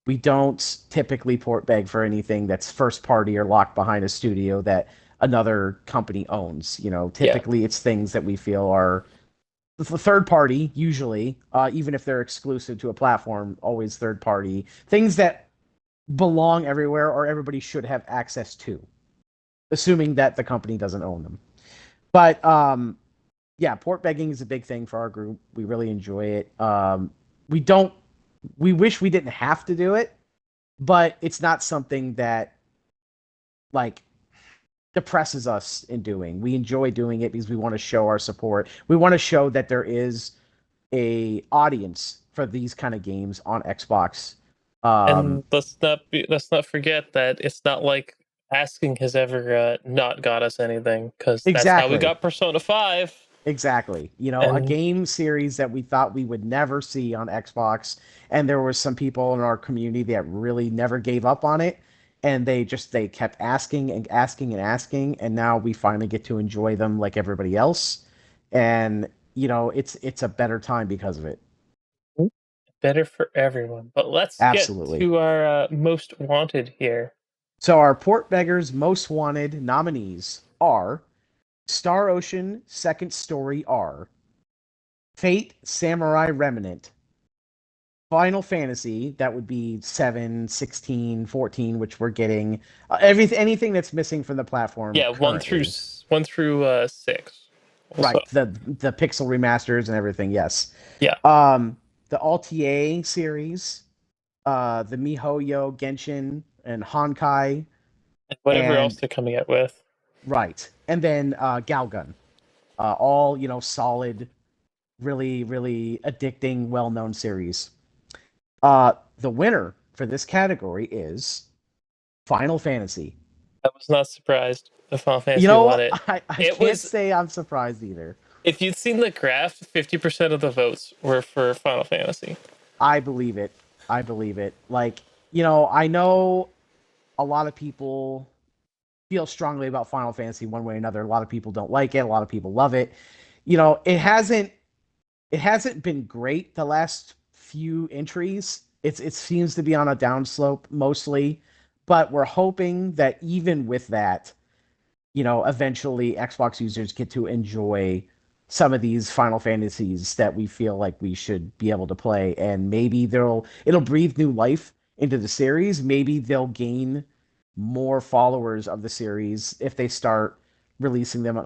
Speaker 3: we don't typically port beg for anything that's first party or locked behind a studio that another company owns.
Speaker 1: Yeah,
Speaker 3: Typically it's things that we feel are the third party, usually, even if they're exclusive to a platform, always third party. Things that belong everywhere or everybody should have access to, assuming that the company doesn't own them. But yeah, port begging is a big thing for our group. We really enjoy it. We don't. We wish we didn't have to do it, but it's not something that like depresses us in doing. We enjoy doing it because we want to show our support. We want to show that there is a audience for these kind of games on Xbox. Um,
Speaker 1: And let's not forget that it's not like asking has ever not got us anything, because that's how we
Speaker 3: exactly.
Speaker 1: got Persona 5.
Speaker 3: Exactly. You know, a
Speaker 1: And
Speaker 3: game series that we thought we would never see on Xbox, and there was some people in our community that really never gave up on it, and they kept asking and asking and asking, and now we finally get to enjoy them like everybody else. And you know, it's a better time because of it.
Speaker 1: better for everyone. But let's get
Speaker 3: Absolutely.
Speaker 1: to our most wanted here.
Speaker 3: So our Port Beggars most wanted nominees are Star Ocean Second Story R, Fate Samurai Remnant, Final Fantasy, that would be 7, 16, 14, which we're getting. Anything that's missing from the platform
Speaker 1: Yeah,
Speaker 3: currently.
Speaker 1: 6. Also,
Speaker 3: Right, the pixel remasters and everything, yes.
Speaker 1: yeah,
Speaker 3: Um, the Alta series, the MiHoYo Genshin and Honkai,
Speaker 1: and whatever else
Speaker 3: and
Speaker 1: they're coming out with.
Speaker 3: right. And then Galgun. All, solid, really, really addicting, well-known series. The winner for this category is Final Fantasy.
Speaker 1: I was not surprised the Final
Speaker 3: You
Speaker 1: Fantasy won
Speaker 3: know,
Speaker 1: it.
Speaker 3: I
Speaker 1: It
Speaker 3: can't
Speaker 1: was,
Speaker 3: say I'm surprised either.
Speaker 1: if you'd seen the graph, 50% of the votes were for Final Fantasy.
Speaker 3: I believe it. I believe it. Like, I know a lot of people feel strongly about Final Fantasy one way or another. A lot of people don't like it. A lot of people love it. It hasn't been great the last few entries. It seems to be on a downslope mostly, but we're hoping that even with that, eventually Xbox users get to enjoy some of these Final Fantasies that we feel like we should be able to play, and maybe it'll breathe new life into the series. Maybe they'll gain more followers of the series if they start releasing them on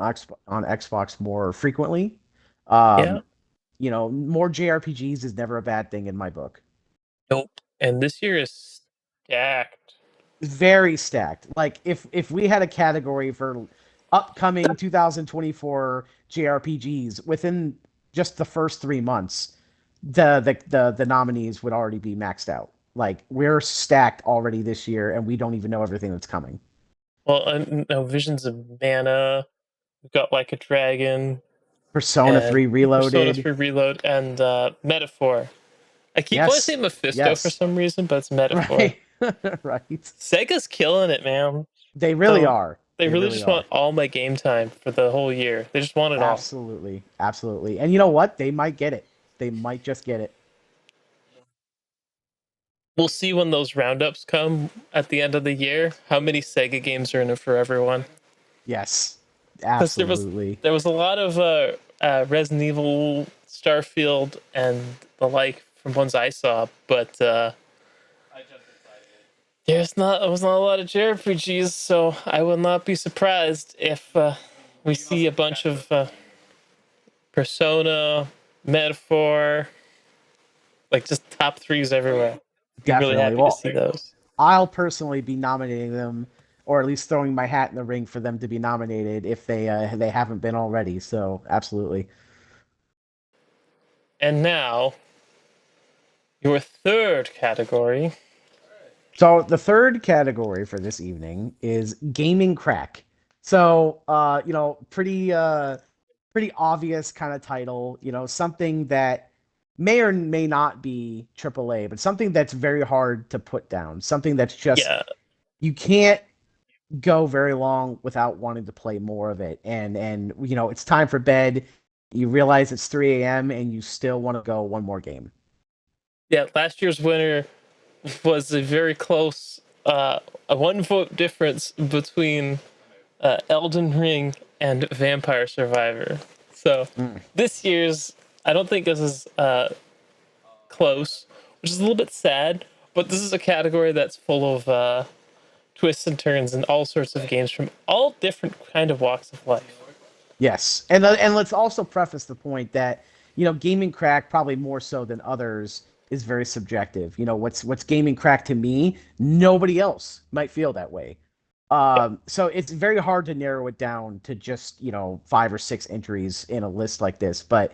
Speaker 3: Xbox more frequently.
Speaker 1: Yeah.
Speaker 3: Um, more JRPGs is never a bad thing in my book.
Speaker 1: Nope. And this year is stacked.
Speaker 3: Very stacked. Like if we had a category for upcoming 2024 JRPGs within just the first 3 months, the nominees would already be maxed out. Like we're stacked already this year, and we don't even know everything that's coming.
Speaker 1: Well, no, Visions of Mana. We've got Like a Dragon
Speaker 3: Persona
Speaker 1: and
Speaker 3: 3
Speaker 1: Persona
Speaker 3: Reloaded.
Speaker 1: 3 Reload and Metaphor. I keep wanting to say
Speaker 3: Yes,
Speaker 1: Mephisto for
Speaker 3: yes,
Speaker 1: some reason, but it's Metaphor.
Speaker 3: right, right.
Speaker 1: Sega's killing it, man.
Speaker 3: They really
Speaker 1: So
Speaker 3: are.
Speaker 1: they
Speaker 3: They
Speaker 1: really
Speaker 3: really
Speaker 1: just want
Speaker 3: are.
Speaker 1: all my game time for the whole year. They just want it all.
Speaker 3: Absolutely, absolutely. And you know what? They might get it. They might just get it.
Speaker 1: We'll see when those roundups come at the end of the year. How many Sega games are in it for everyone?
Speaker 3: Yes,
Speaker 1: Because
Speaker 3: absolutely.
Speaker 1: there was a lot of Resident Evil, Starfield, and the like from ones I saw, but there was not a lot of JRPGs, so I will not be surprised if we see a bunch of Persona, Metaphor, like just top threes everywhere. Be really
Speaker 3: Definitely.
Speaker 1: happy to
Speaker 3: Well,
Speaker 1: see those.
Speaker 3: I'll personally be nominating them, or at least throwing my hat in the ring for them to be nominated if they haven't been already. So absolutely.
Speaker 1: And now, your third category.
Speaker 3: So the third category for this evening is gaming crack. So pretty obvious kind of title. Something that may or may not be AAA, but something that's very hard to put down. Something that's just
Speaker 1: Yeah,
Speaker 3: you can't go very long without wanting to play more of it. And it's time for bed. You realize it's 3 a.m. and you still want to go one more game.
Speaker 1: yeah. Last year's winner was a very close, a one vote difference between Elden Ring and Vampire Survivor. So
Speaker 3: Mm.
Speaker 1: this year's, I don't think this is close, which is a little bit sad. But this is a category that's full of twists and turns and all sorts of games from all different kind of walks of life.
Speaker 3: Yes, and let's also preface the point that gaming crack probably more so than others is very subjective. What's gaming crack to me, nobody else might feel that way.
Speaker 1: Yep.
Speaker 3: So it's very hard to narrow it down to just 5 or 6 entries in a list like this. But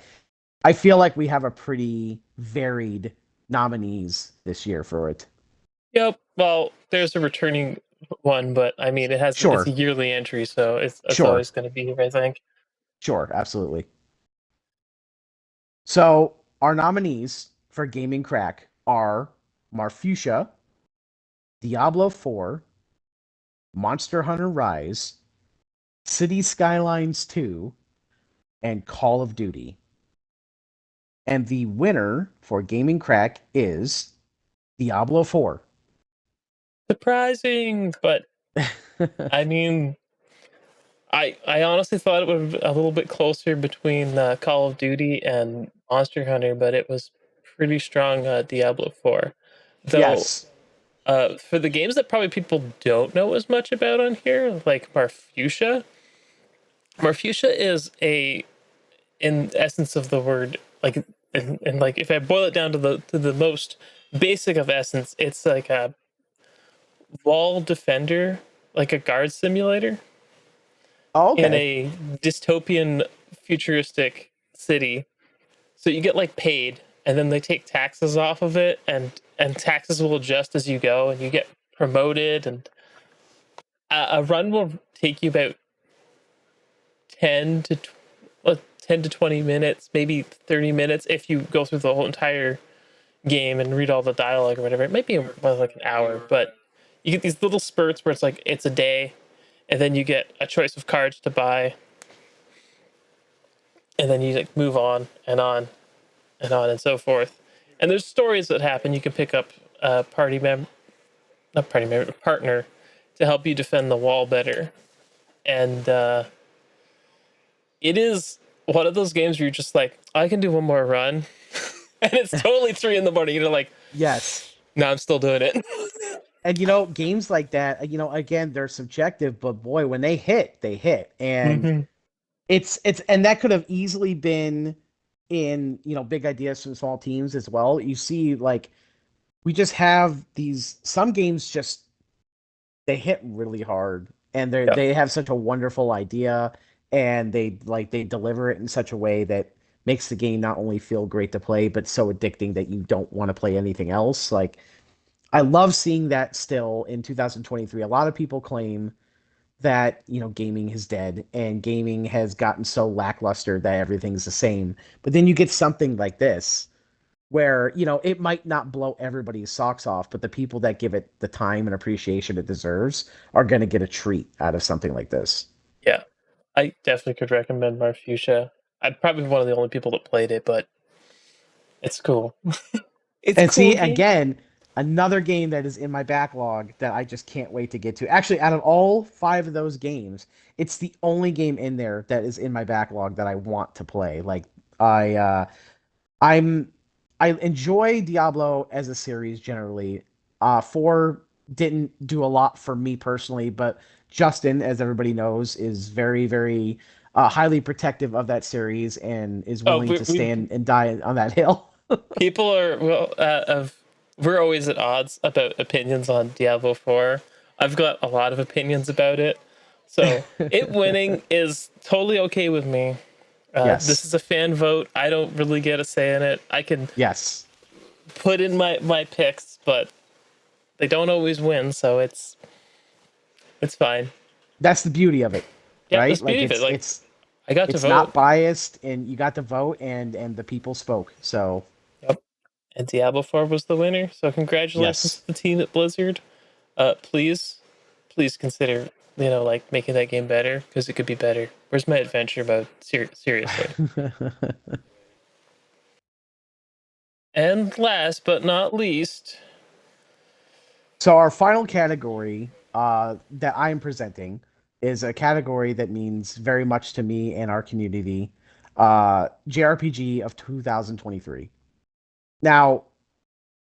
Speaker 3: I feel like we have a pretty varied nominees this year for it.
Speaker 1: Yep. Well, there's a returning one, but I mean, it's a
Speaker 3: Sure,
Speaker 1: yearly entry, so it's
Speaker 3: sure,
Speaker 1: always going to be here, I think.
Speaker 3: sure, absolutely. So our nominees for gaming crack are Marfuchsia, Diablo 4, Monster Hunter Rise, City Skylines 2, and Call of Duty. And the winner for Gaming Crack is Diablo 4.
Speaker 1: Surprising, but I mean, I honestly thought it would be a little bit closer between Call of Duty and Monster Hunter, but it was pretty strong Diablo 4. Though
Speaker 3: Yes.
Speaker 1: for the games that probably people don't know as much about on here, like Marfuchsia is in essence of the word, like, and like if I boil it down to the most basic of essence, it's like a wall defender, like a guard simulator
Speaker 3: Oh,
Speaker 1: in
Speaker 3: okay.
Speaker 1: a dystopian futuristic city. So you get like paid, and then they take taxes off of it, and taxes will adjust as you go, and you get promoted, and a run will take you about 10 to 10 to 20 minutes, maybe 30 minutes if you go through the whole entire game and read all the dialogue or whatever. It might be like an hour, but you get these little spurts where it's a day, and then you get a choice of cards to buy, and then you like move on and on and on and so forth. And there's stories that happen. You can pick up a not party member, a partner to help you defend the wall better. And it is one of those games where you're just like, I can do one more run, and it's totally 3 in the morning. You're like,
Speaker 3: Yes.
Speaker 1: no, I'm still doing it.
Speaker 3: And games like that, again, they're subjective, but boy, when they hit, they hit. And
Speaker 1: Mm-hmm.
Speaker 3: it's and that could have easily been in, big ideas from small teams as well. You see, like, we just have these some games just they hit really hard, and
Speaker 1: Yep.
Speaker 3: they have such a wonderful idea, and they deliver it in such a way that makes the game not only feel great to play but so addicting that you don't want to play anything else. Like, I love seeing that still in 2023. A lot of people claim that gaming is dead and gaming has gotten so lackluster that everything's the same, but then you get something like this where it might not blow everybody's socks off, but the people that give it the time and appreciation it deserves are going to get a treat out of something like this.
Speaker 1: Yeah. I definitely could recommend Marfuchsia. I'm probably one of the only people that played it, but it's cool. It's a
Speaker 3: And
Speaker 1: cool
Speaker 3: see,
Speaker 1: game.
Speaker 3: again, another game that is in my backlog that I just can't wait to get to. Actually, out of all 5 of those games, it's the only game in there that is in my backlog that I want to play. Like, I I'm I enjoy Diablo as a series generally. 4 didn't do a lot for me personally, but Justin, as everybody knows, is very, very highly protective of that series and is
Speaker 1: Oh,
Speaker 3: willing to stand and die on that hill.
Speaker 1: people are we're always at odds about opinions on Diablo 4. I've got a lot of opinions about it. So it winning is totally okay with me. This
Speaker 3: Yes.
Speaker 1: is a fan vote. I don't really get a say in it. I can
Speaker 3: Yes.
Speaker 1: put in my picks, but they don't always win, so it's fine.
Speaker 3: That's the beauty of it,
Speaker 1: Yeah,
Speaker 3: right?
Speaker 1: that's
Speaker 3: Like,
Speaker 1: beauty of it.
Speaker 3: it's
Speaker 1: Like,
Speaker 3: it's
Speaker 1: I got to
Speaker 3: it's
Speaker 1: vote.
Speaker 3: not biased and you got to vote and the people spoke. So,
Speaker 1: Yep. And Diablo 4 was the winner. So congratulations
Speaker 3: yes.
Speaker 1: to the team at Blizzard. Please consider, like making that game better because it could be better. Where's my adventure mode? Seriously. And last but not least,
Speaker 3: So our final category that I am presenting is a category that means very much to me and our community, JRPG of 2023. Now,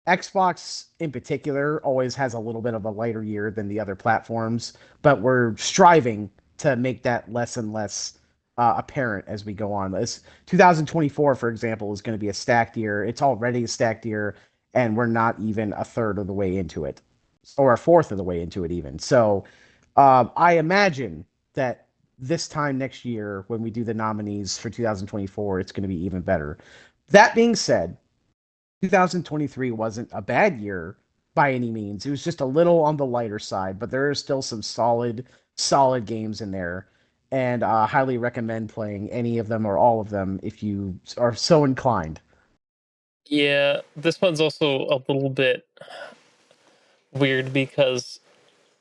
Speaker 3: Xbox in particular always has a little bit of a lighter year than the other platforms, but we're striving to make that less and less apparent as we go on. This 2024, for example, is going to be a stacked year. It's already a stacked year, and we're not even a third of the way into it, or a fourth of the way into it, even. So I imagine that this time next year, when we do the nominees for 2024, it's going to be even better. That being said, 2023 wasn't a bad year by any means. It was just a little on the lighter side, but there are still some solid games in there. And highly recommend playing any of them or all of them if you are so inclined.
Speaker 1: Yeah, this one's also a little bit weird because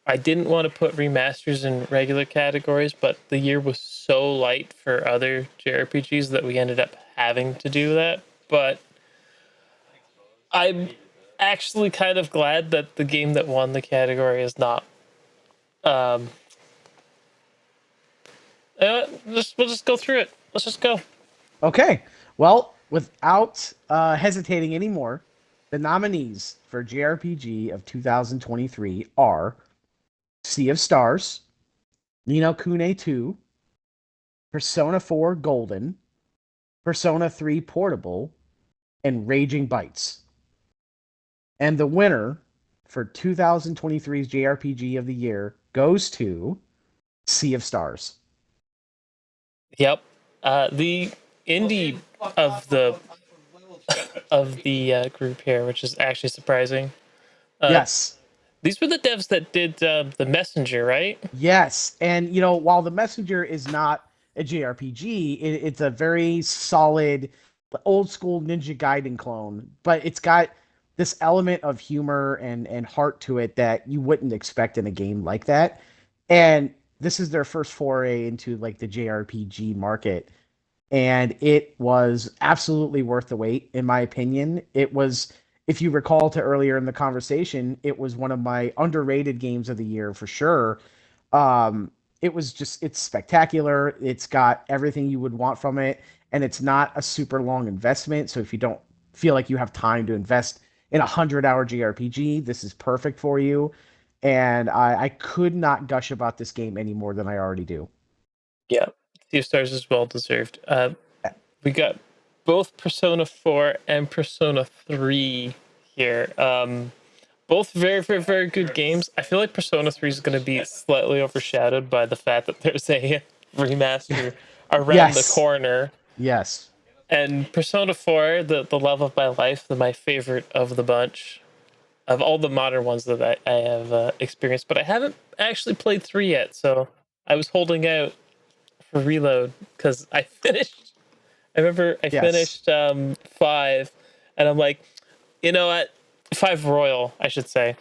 Speaker 1: I didn't want to put remasters in regular categories, but the year was so light for other JRPGs that we ended up having to do that. But I'm actually kind of glad that the game that won the category is not. Um, we'll just go through it. Let's just go.
Speaker 3: Okay. Well, without hesitating anymore, the nominees for JRPG of 2023 are Sea of Stars, Nino Kune 2, Persona 4 Golden, Persona 3 Portable, and Raging Bites. And the winner for 2023's JRPG of the year goes to Sea of Stars.
Speaker 1: Yep. The indie of the group here, which is actually surprising. Uh,
Speaker 3: Yes.
Speaker 1: these were the devs that did the Messenger, right?
Speaker 3: Yes. And, while The Messenger is not a JRPG, it's a very solid, old school Ninja Gaiden clone, but it's got this element of humor and heart to it that you wouldn't expect in a game like that. And this is their first foray into like the JRPG market, and it was absolutely worth the wait, in my opinion. It was, if you recall to earlier in the conversation, it was one of my underrated games of the year for sure. Um, it was just, it's spectacular. It's got everything you would want from it, and it's not a super long investment. So if you don't feel like you have time to invest in a 100-hour JRPG, this is perfect for you. And I could not gush about this game any more than I already do.
Speaker 1: Yeah. Sea of Stars is well deserved. We got both Persona 4 and Persona 3 here. Both very, very, very good games. I feel like Persona 3 is going to be slightly overshadowed by the fact that there's a remaster around the
Speaker 3: Yes.
Speaker 1: corner.
Speaker 3: Yes.
Speaker 1: And Persona 4, the love of my life, my favorite of the bunch, of all the modern ones that I have experienced. But I haven't actually played 3 yet, so I was holding out for Reload because I finished. I remember I
Speaker 3: Yes.
Speaker 1: finished 5, and I'm like, you know what? 5 Royal, I should say,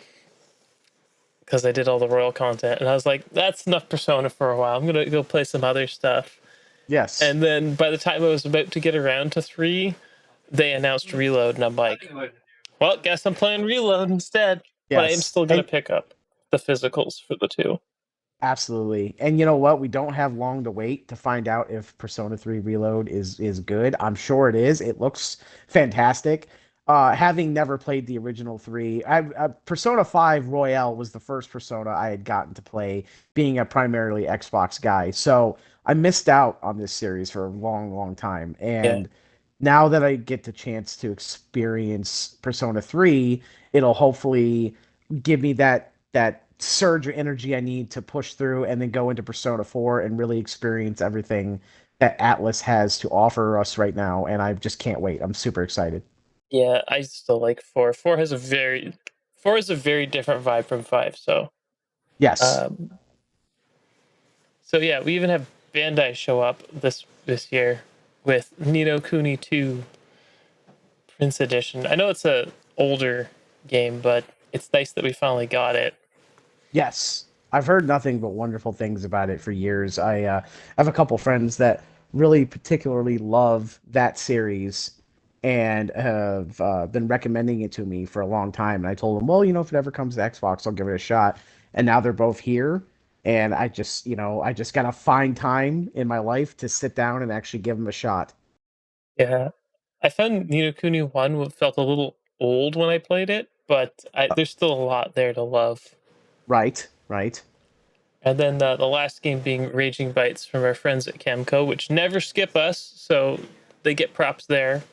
Speaker 1: because I did all the Royal content, and I was like, that's enough Persona for a while. I'm gonna go play some other stuff.
Speaker 3: Yes.
Speaker 1: And then by the time I was about to get around to 3, they announced Reload, and I'm like, well, guess I'm playing Reload instead. But I am
Speaker 3: Yes.
Speaker 1: still gonna
Speaker 3: And
Speaker 1: pick up the physicals for the 2.
Speaker 3: absolutely. And you know what? We don't have long to wait to find out if Persona 3 Reload is good. I'm sure it is. It looks fantastic. Having never played the original 3, Persona 5 Royale was the first Persona I had gotten to play, being a primarily Xbox guy. So I missed out on this series for a long, long time.
Speaker 1: Yeah,
Speaker 3: And now that I get the chance to experience Persona 3, it'll hopefully give me that surge of energy I need to push through and then go into Persona 4 and really experience everything that Atlas has to offer us right now. And I just can't wait. I'm super excited.
Speaker 1: yeah. I still like 4. 4 is a very different vibe from 5.
Speaker 3: Yes.
Speaker 1: Um, so yeah, we even have Bandai show up this year with Nino Kuni 2 Prince Edition. I know it's a older game, but it's nice that we finally got it.
Speaker 3: Yes. I've heard nothing but wonderful things about it for years. I have a couple friends that really particularly love that series and have been recommending it to me for a long time. And I told them, well, if it ever comes to Xbox, I'll give it a shot. And now they're both here. And I just got to find time in my life to sit down and actually give them a shot.
Speaker 1: Yeah, I found Nino Kuni 1 felt a little old when I played it, but there's still a lot there to love.
Speaker 3: Right.
Speaker 1: And then the last game being Raging Bites from our friends at Camco, which never skip us, so they get props there.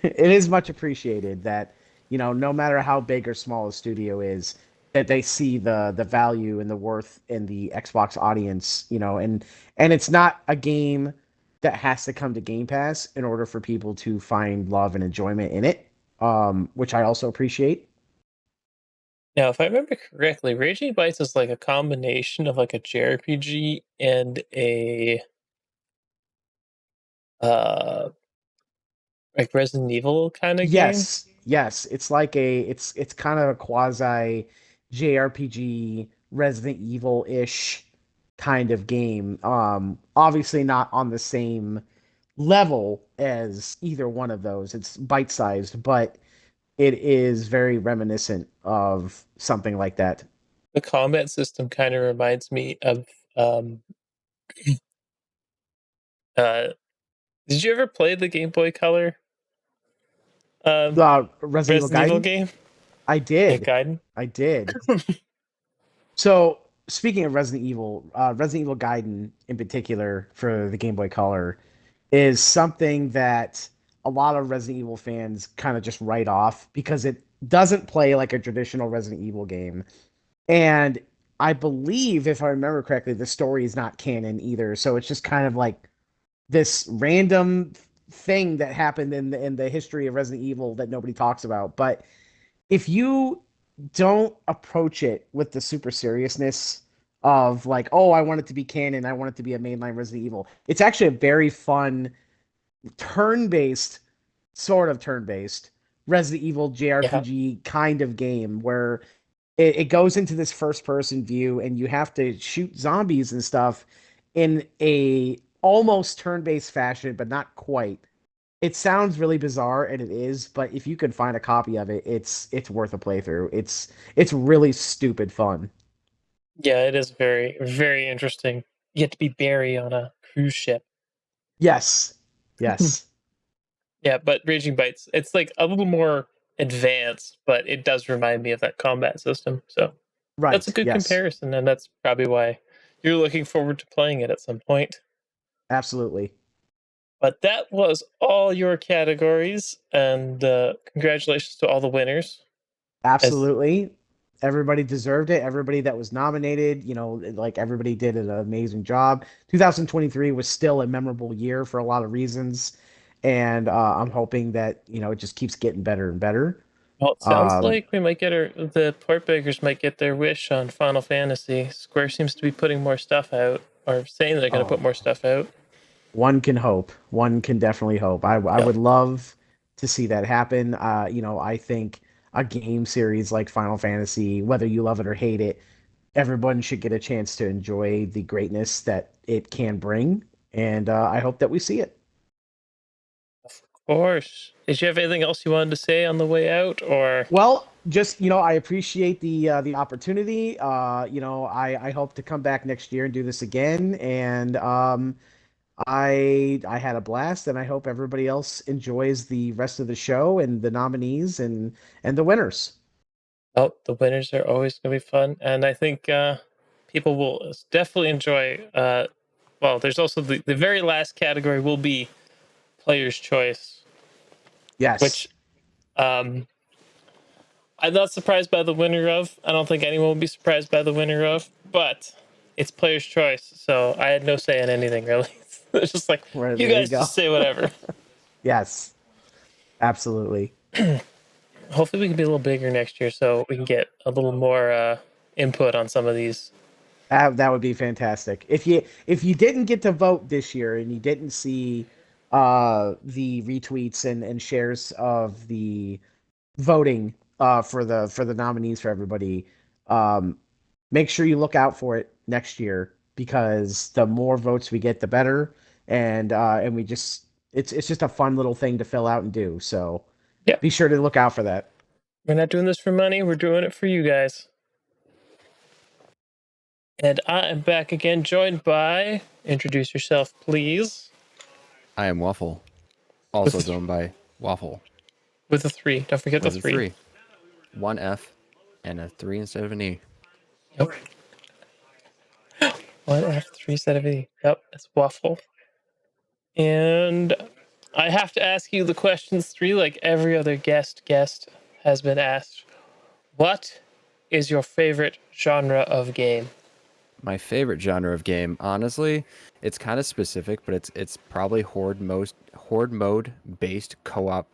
Speaker 3: It is much appreciated that, no matter how big or small a studio is, that they see the value and the worth in the Xbox audience, and it's not a game that has to come to Game Pass in order for people to find love and enjoyment in it, which I also appreciate.
Speaker 1: Now, if I remember correctly, Raging Bites is like a combination of like a JRPG and a uh like Resident Evil kind of game.
Speaker 3: Yes, it's kind of a quasi JRPG Resident Evil-ish kind of game. Obviously not on the same level as either one of those. It's bite-sized, but it is very reminiscent of something like that.
Speaker 1: The combat system kind of reminds me of um uh did you ever play the Game Boy Color um
Speaker 3: Resident Evil
Speaker 1: Resident Evil
Speaker 3: Gaiden?
Speaker 1: game?
Speaker 3: I
Speaker 1: Yeah,
Speaker 3: did.
Speaker 1: Gaiden.
Speaker 3: I did. So, speaking of Resident Evil Gaiden in particular for the Game Boy Color is something that a lot of Resident Evil fans kind of just write off because it doesn't play like a traditional Resident Evil game. And I believe, if I remember correctly, the story is not canon either. So it's just kind of like this random thing that happened in the history of Resident Evil that nobody talks about. But if you don't approach it with the super seriousness of like, oh, I want it to be canon, I want it to be a mainline Resident Evil, it's actually a very fun turn-based, sort of turn-based Resident Evil
Speaker 1: Yeah.
Speaker 3: JRPG kind of game where it goes into this first-person view and you have to shoot zombies and stuff in a almost turn-based fashion, but not quite. It sounds really bizarre, and it is, but if you can find a copy of it, it's worth a playthrough. It's really stupid fun.
Speaker 1: Yeah, it is very, very interesting. You get to be Barry on a cruise ship.
Speaker 3: Yes. Yes.
Speaker 1: Yeah, but Raging Bites, it's like a little more advanced, but it does remind me of that combat system. So that's a
Speaker 3: Right.
Speaker 1: good
Speaker 3: Yes.
Speaker 1: comparison, and that's probably why you're looking forward to playing it at some point.
Speaker 3: Absolutely.
Speaker 1: But that was all your categories, and congratulations to all the winners. As
Speaker 3: Absolutely. Everybody deserved it. Everybody that was nominated, like everybody did an amazing job. 2023 was still a memorable year for a lot of reasons. And I'm hoping that, it just keeps getting better and better.
Speaker 1: well, it sounds
Speaker 3: Um,
Speaker 1: like we might get the port beggars might get their wish on Final Fantasy. Square seems to be putting more stuff out, or saying they're going to put
Speaker 3: oh,
Speaker 1: more stuff out.
Speaker 3: one can hope. One can definitely hope. I
Speaker 1: Yeah.
Speaker 3: would love to see that happen. I think a game series like Final Fantasy, whether you love it or hate it, everyone should get a chance to enjoy the greatness that it can bring. And I hope that we see it.
Speaker 1: Of course. Did you have anything else you wanted to say on the way out, or
Speaker 3: Well, just I appreciate the opportunity. I hope to come back next year and do this again. And I had a blast, and I hope everybody else enjoys the rest of the show and the nominees and the winners.
Speaker 1: oh, the winners are always going to be fun, and I think people will definitely enjoy. Well, there's also the very last category will be player's choice, which
Speaker 3: Yes,
Speaker 1: um, I'm not surprised by the winner of. I don't think anyone will be surprised by the winner of, but it's player's choice, so I had no say in anything really. It's just like
Speaker 3: where
Speaker 1: you
Speaker 3: there you
Speaker 1: guys
Speaker 3: go.
Speaker 1: just say whatever.
Speaker 3: Yes, absolutely.
Speaker 1: Hopefully, we can be a little bigger next year, so we can get a little more input on some of these.
Speaker 3: That would be fantastic. If you didn't get to vote this year and you didn't see the retweets and shares of the voting for the nominees for everybody, um, make sure you look out for it next year because the more votes we get, the better. And we just it's just a fun little thing to fill out and do. So
Speaker 1: Yeah,
Speaker 3: be sure to look out for that.
Speaker 1: we're not doing this for money. We're doing it for you guys. And I am back again, joined by. Introduce yourself, please.
Speaker 4: I am Waffle, also
Speaker 1: With
Speaker 4: joined by Waffle.
Speaker 1: With a 3. Don't forget the
Speaker 4: with a
Speaker 1: 3.
Speaker 4: 3. 1F and a 3 instead of an E.
Speaker 1: Yep. 1F, 3 instead of E. Yep, it's waffle. And I have to ask you the questions 3 like every other guest has been asked. What is your favorite genre of game?
Speaker 4: My favorite genre of game, honestly, it's kind of specific, but it's probably horde mode based co-op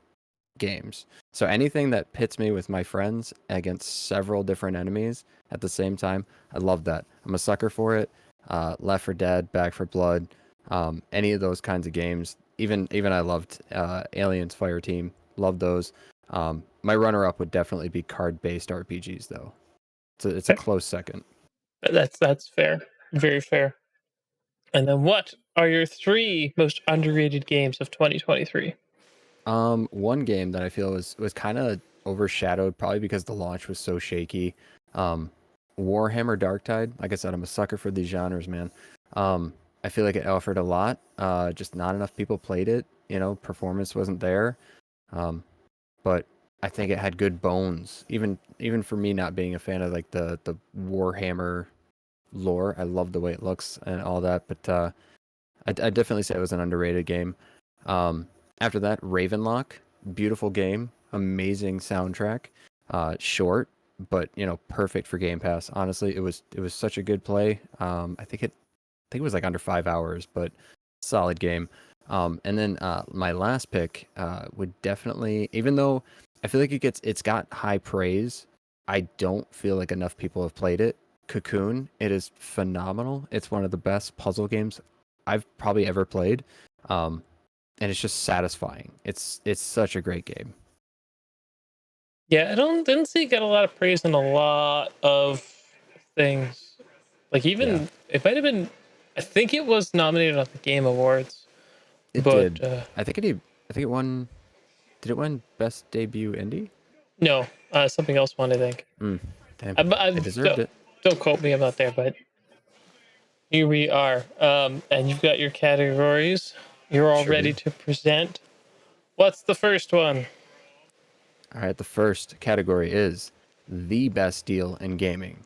Speaker 4: games. So anything that pits me with my friends against several different enemies at the same time, I love that. I'm a sucker for it. Left 4 Dead, Back 4 Blood, any of those kinds of games. Even I loved Aliens Fire Team. Loved those. My runner-up would definitely be card-based RPGs, though. It's a close second.
Speaker 1: That's fair. Very fair. And then what are your 3 most underrated games of 2023?
Speaker 4: One game that I feel was kind of overshadowed, probably because the launch was so shaky. Um, Warhammer Darktide. Like I said, I'm a sucker for these genres, man. I feel like it offered a lot. Just not enough people played it. You know, performance wasn't there. Um, but I think it had good bones. Even for me, not being a fan of like the Warhammer lore, I love the way it looks and all that. But I definitely say it was an underrated game. Um, After that, Ravenlock, beautiful game, amazing soundtrack, short, but perfect for Game Pass. Honestly, it was such a good play. I think it was like under 5 hours, but solid game. And then my last pick would definitely, even though I feel like it's got high praise, I don't feel like enough people have played it. Cocoon, it is phenomenal. It's one of the best puzzle games I've probably ever played, and it's just satisfying. It's such a great game.
Speaker 1: Yeah, didn't see it get a lot of praise in a lot of things. Like
Speaker 4: Yeah,
Speaker 1: even it might have been, I think it was nominated on the Game Awards,
Speaker 4: it
Speaker 1: but
Speaker 4: did. I think it won. Did it win best debut indie?
Speaker 1: no, something else won. I think.
Speaker 4: Damn,
Speaker 1: I
Speaker 4: it deserved it.
Speaker 1: don't quote me, I'm not there, but here we are. And you've got your categories. You're all
Speaker 4: Sure
Speaker 1: ready
Speaker 4: do.
Speaker 1: to present. What's the first one?
Speaker 4: All right, the first category is the best deal in gaming.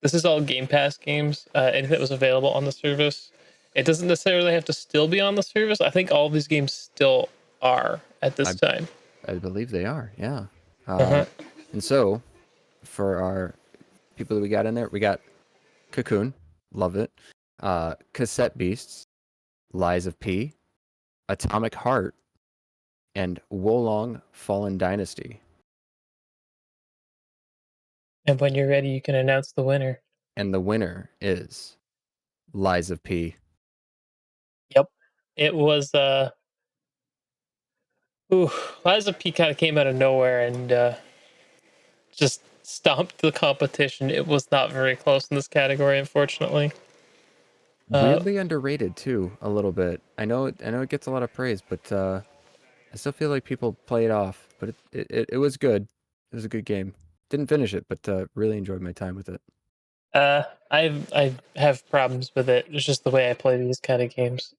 Speaker 1: This is all Game Pass games. Anything that was available on the service. It doesn't necessarily have to still be on the service. I think all of these games still are at this
Speaker 4: I
Speaker 1: time.
Speaker 4: I believe they are. Yeah.
Speaker 1: Uh-huh.
Speaker 4: And so for our people that we got in there, we got Cocoon, love it. Cassette Beasts, Lies of P, Atomic Heart, and Wolong Fallen Dynasty.
Speaker 1: And when you're ready, you can announce the winner.
Speaker 4: And the winner is Lies of P.
Speaker 1: Yep. It was Liza P kind of came out of nowhere and just stomped the competition. It was not very close in this category, unfortunately. Uh,
Speaker 4: Weirdly underrated too, a little bit. I know it gets a lot of praise, but I still feel like people play it off. But it was good. It was a good game. Didn't finish it, but really enjoyed my time with it.
Speaker 1: I have problems with it. It's just the way I play these kind of games.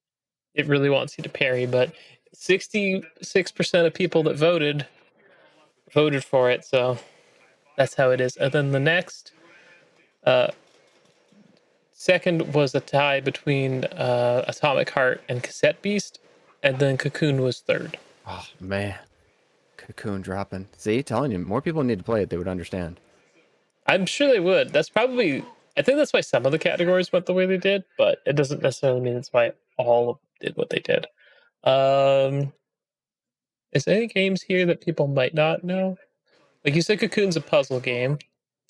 Speaker 1: It really wants you to parry, but 66% of people that voted for it, so that's how it is. And then the next uh, second was a tie between Atomic Heart and Cassette Beast, and then Cocoon was third.
Speaker 4: Oh man, Cocoon dropping. See, telling you, more people need to play it. They would understand.
Speaker 1: I'm sure they would. I think that's why some of the categories went the way they did, but it doesn't necessarily mean that's why all of them did what they did. Um, is there any games here that people might not know? Like you said, Cocoon's a puzzle game.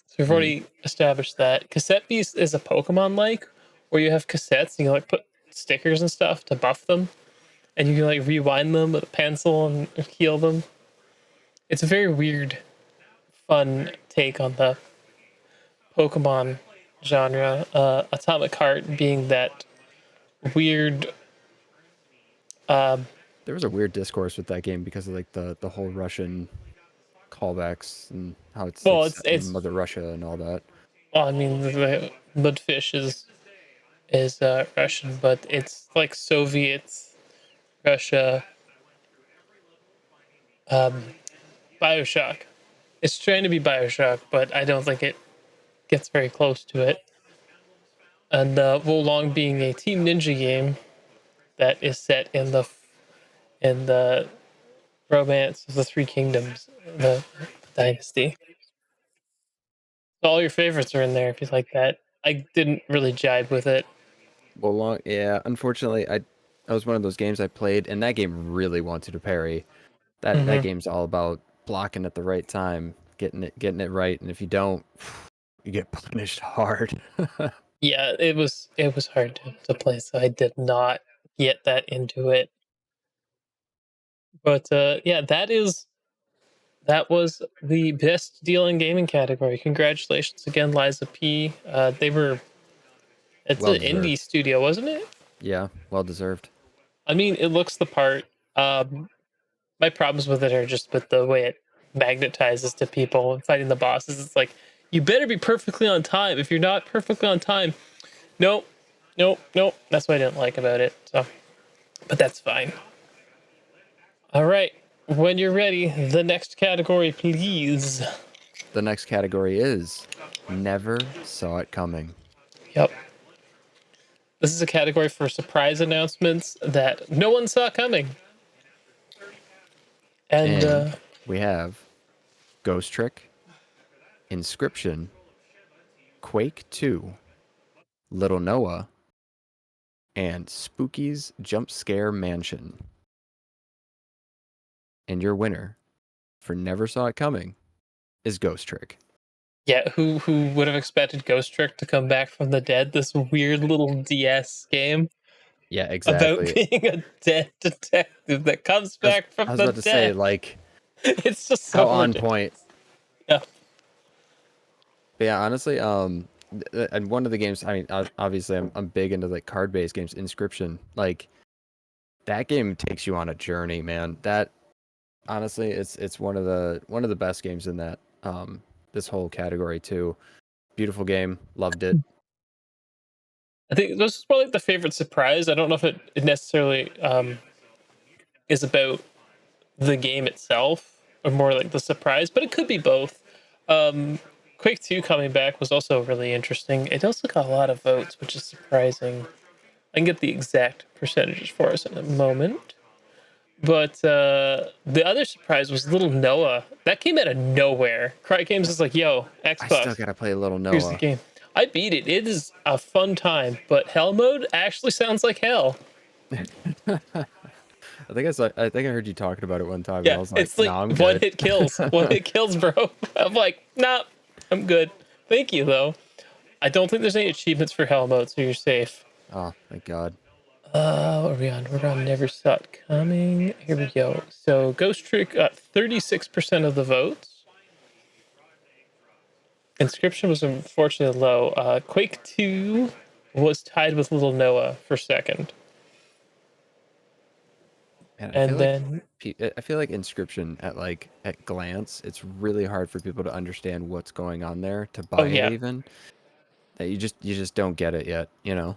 Speaker 1: So we've
Speaker 4: Mm.
Speaker 1: already established that. Cassette Beast is a Pokemon like, where you have cassettes and you like put stickers and stuff to buff them, and you can like rewind them with a pencil and heal them. It's a very weird, fun take on the Pokemon genre. Atomic Heart being that weird.
Speaker 4: There was a weird discourse with that game because of like the whole Russian callbacks and how it's like
Speaker 1: Well,
Speaker 4: set in
Speaker 1: it's.
Speaker 4: Mother Russia and all that.
Speaker 1: Well, I mean, the Mudfish is Russian, but it's like Soviet Russia. Bioshock. It's trying to be Bioshock, but I don't think it gets very close to it. And Wolong being a Team Ninja game that is set in the romance of the Three Kingdoms, the dynasty. So all your favorites are in there if you like that. I didn't really jibe with it.
Speaker 4: Well, yeah. Unfortunately, I was one of those games I played, and that game really wanted to parry. That game's all about blocking at the right time, getting it right, and if you don't, you get punished hard.
Speaker 1: Yeah, it was hard to play, so I did not get that into it. But yeah, that was the best deal in gaming category. Congratulations again, Liza P. It's
Speaker 4: Well
Speaker 1: an indie
Speaker 4: deserved.
Speaker 1: studio, wasn't it?
Speaker 4: Yeah, well deserved.
Speaker 1: I mean, it looks the part. My problems with it are just with the way it magnetizes to people and fighting the bosses. It's like, you better be perfectly on time. If you're not perfectly on time, nope. That's what I didn't like about it. So, but that's fine. All right. When you're ready, the next category, please.
Speaker 4: The next category is Never Saw It Coming.
Speaker 1: Yep. This is a category for surprise announcements that no one saw coming. And
Speaker 4: we have Ghost Trick, Inscription, Quake 2, Little Noah, and Spooky's Jump Scare Mansion. And your winner for Never Saw It Coming is Ghost Trick.
Speaker 1: yeah, who would have expected Ghost Trick to come back from the dead? This weird little DS game.
Speaker 4: Yeah, exactly.
Speaker 1: About being a dead detective that comes back from
Speaker 4: I was
Speaker 1: the
Speaker 4: about to
Speaker 1: dead.
Speaker 4: say, like,
Speaker 1: It's just so
Speaker 4: how on
Speaker 1: ridiculous.
Speaker 4: point.
Speaker 1: Yeah.
Speaker 4: But yeah, honestly, and one of the games, I mean, obviously, I'm big into like card-based games. Inscription, like, that game takes you on a journey, man. That honestly, it's one of the best games in that this whole category too. Beautiful game, loved it.
Speaker 1: I think this is probably the favorite surprise. I don't know if it necessarily is about the game itself or more like the surprise, but it could be both. Quake 2 coming back was also really interesting. It also got a lot of votes, which is surprising. I can get the exact percentages for us in a moment. But the other surprise was Little Noah. That came out of nowhere. Cry Games is like, yo,
Speaker 4: I still
Speaker 1: Xbox,
Speaker 4: gotta play Little
Speaker 1: here's the
Speaker 4: Noah.
Speaker 1: game. I beat it. It is a fun time, but hell mode actually sounds like hell.
Speaker 4: I think I heard you talking about it one time, and I
Speaker 1: Yeah,
Speaker 4: was like,
Speaker 1: it's
Speaker 4: "No,
Speaker 1: like
Speaker 4: I'm
Speaker 1: one
Speaker 4: good."
Speaker 1: hit kills. One hit kills, bro. I'm like, nah, I'm good. Thank you, though. I don't think there's any achievements for hell mode, so you're safe.
Speaker 4: Oh, thank God.
Speaker 1: What are we on? We're on Never Saw It Coming. Here we go. So Ghost Trick got 36% of the votes. Inscription was unfortunately low. Quake 2 was tied with Little Noah for second.
Speaker 4: And
Speaker 1: And then
Speaker 4: I feel like Inscription at glance, it's really hard for people to understand what's going on there to buy it
Speaker 1: yeah.
Speaker 4: even. That you just don't get it yet, you know.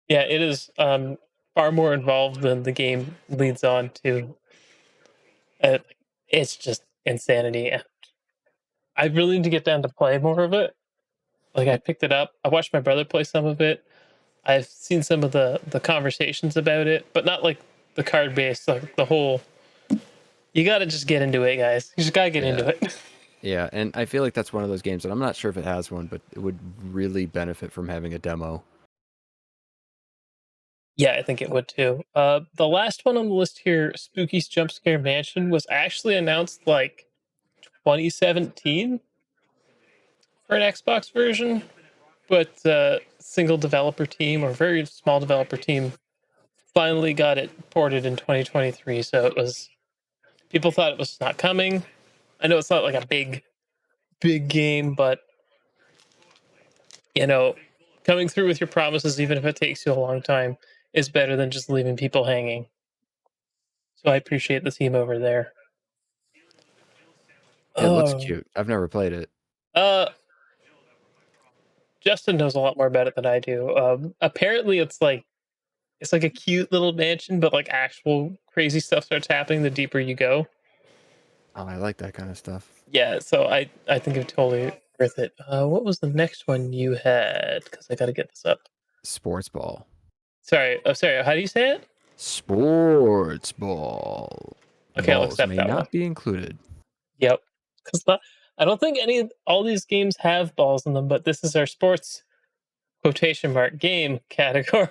Speaker 1: Yeah, it is far more involved than the game leads on to. It's just insanity. I really need to get down to play more of it. Like, I picked it up. I watched my brother play some of it. I've seen some of the conversations about it, but not like the card based, like the whole. You gotta just get into it, guys. You just gotta get into it.
Speaker 4: Yeah, and I feel like that's one of those games, and I'm not sure if it has one, but it would really benefit from having a demo.
Speaker 1: Yeah, I think it would too. The last one on the list here, Spooky's Jump Scare Mansion, was actually announced like 2017 for an Xbox version, but single developer team or very small developer team finally got it ported in 2023. So it was, people thought it was not coming. I know it's not like a big game, but you know, coming through with your promises, even if it takes you a long time, is better than just leaving people hanging. So I appreciate the team over there.
Speaker 4: It looks
Speaker 1: Oh,
Speaker 4: cute. I've never played it.
Speaker 1: uh, Justin knows a lot more about it than I do. Apparently, it's like a cute little mansion, but like actual crazy stuff starts happening the deeper you go.
Speaker 4: Oh, I like that kind of stuff.
Speaker 1: Yeah, so I think it's totally worth it. What was the next one you had? Because I got to get this up.
Speaker 4: Sports ball.
Speaker 1: Sorry. Oh, sorry. How do you say it?
Speaker 4: Sports ball.
Speaker 1: Okay, I'll
Speaker 4: Balls
Speaker 1: accept
Speaker 4: may
Speaker 1: that one.
Speaker 4: not be included.
Speaker 1: Yep. Because I don't think all these games have balls in them, but this is our sports quotation mark game category.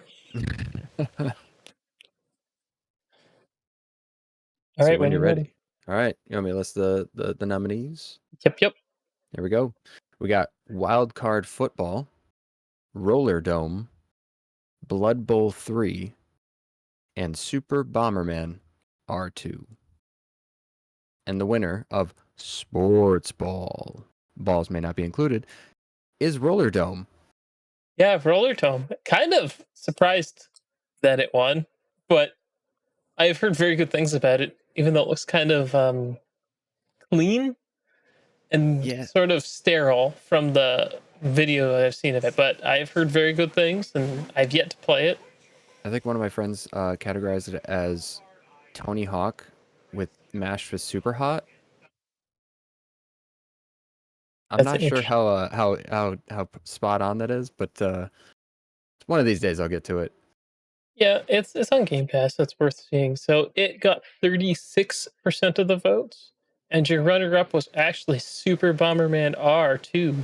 Speaker 1: All
Speaker 4: So
Speaker 1: right,
Speaker 4: when
Speaker 1: when
Speaker 4: you're
Speaker 1: you're ready.
Speaker 4: ready. All right. You want me to list the nominees?
Speaker 1: Yep.
Speaker 4: Here we go. We got Wild Card Football, Roller Dome, Blood Bowl 3, and Super Bomberman R2. And the winner of Sports Ball, balls may not be included, is Roller Dome.
Speaker 1: Yeah, Roller Tome. Kind of surprised that it won, but I've heard very good things about it, even though it looks kind of clean and
Speaker 4: Yeah.
Speaker 1: sort of sterile from the video I've seen of it. But I've heard very good things, and I've yet to play it.
Speaker 4: I think one of my friends categorized it as Tony Hawk with mashed with super hot. I'm
Speaker 1: That's
Speaker 4: not sure
Speaker 1: interesting.
Speaker 4: how spot on that is, but one of these days I'll get to it.
Speaker 1: Yeah, it's on Game Pass. That's worth seeing. So it got 36% of the votes, and your runner-up was actually Super Bomberman R2,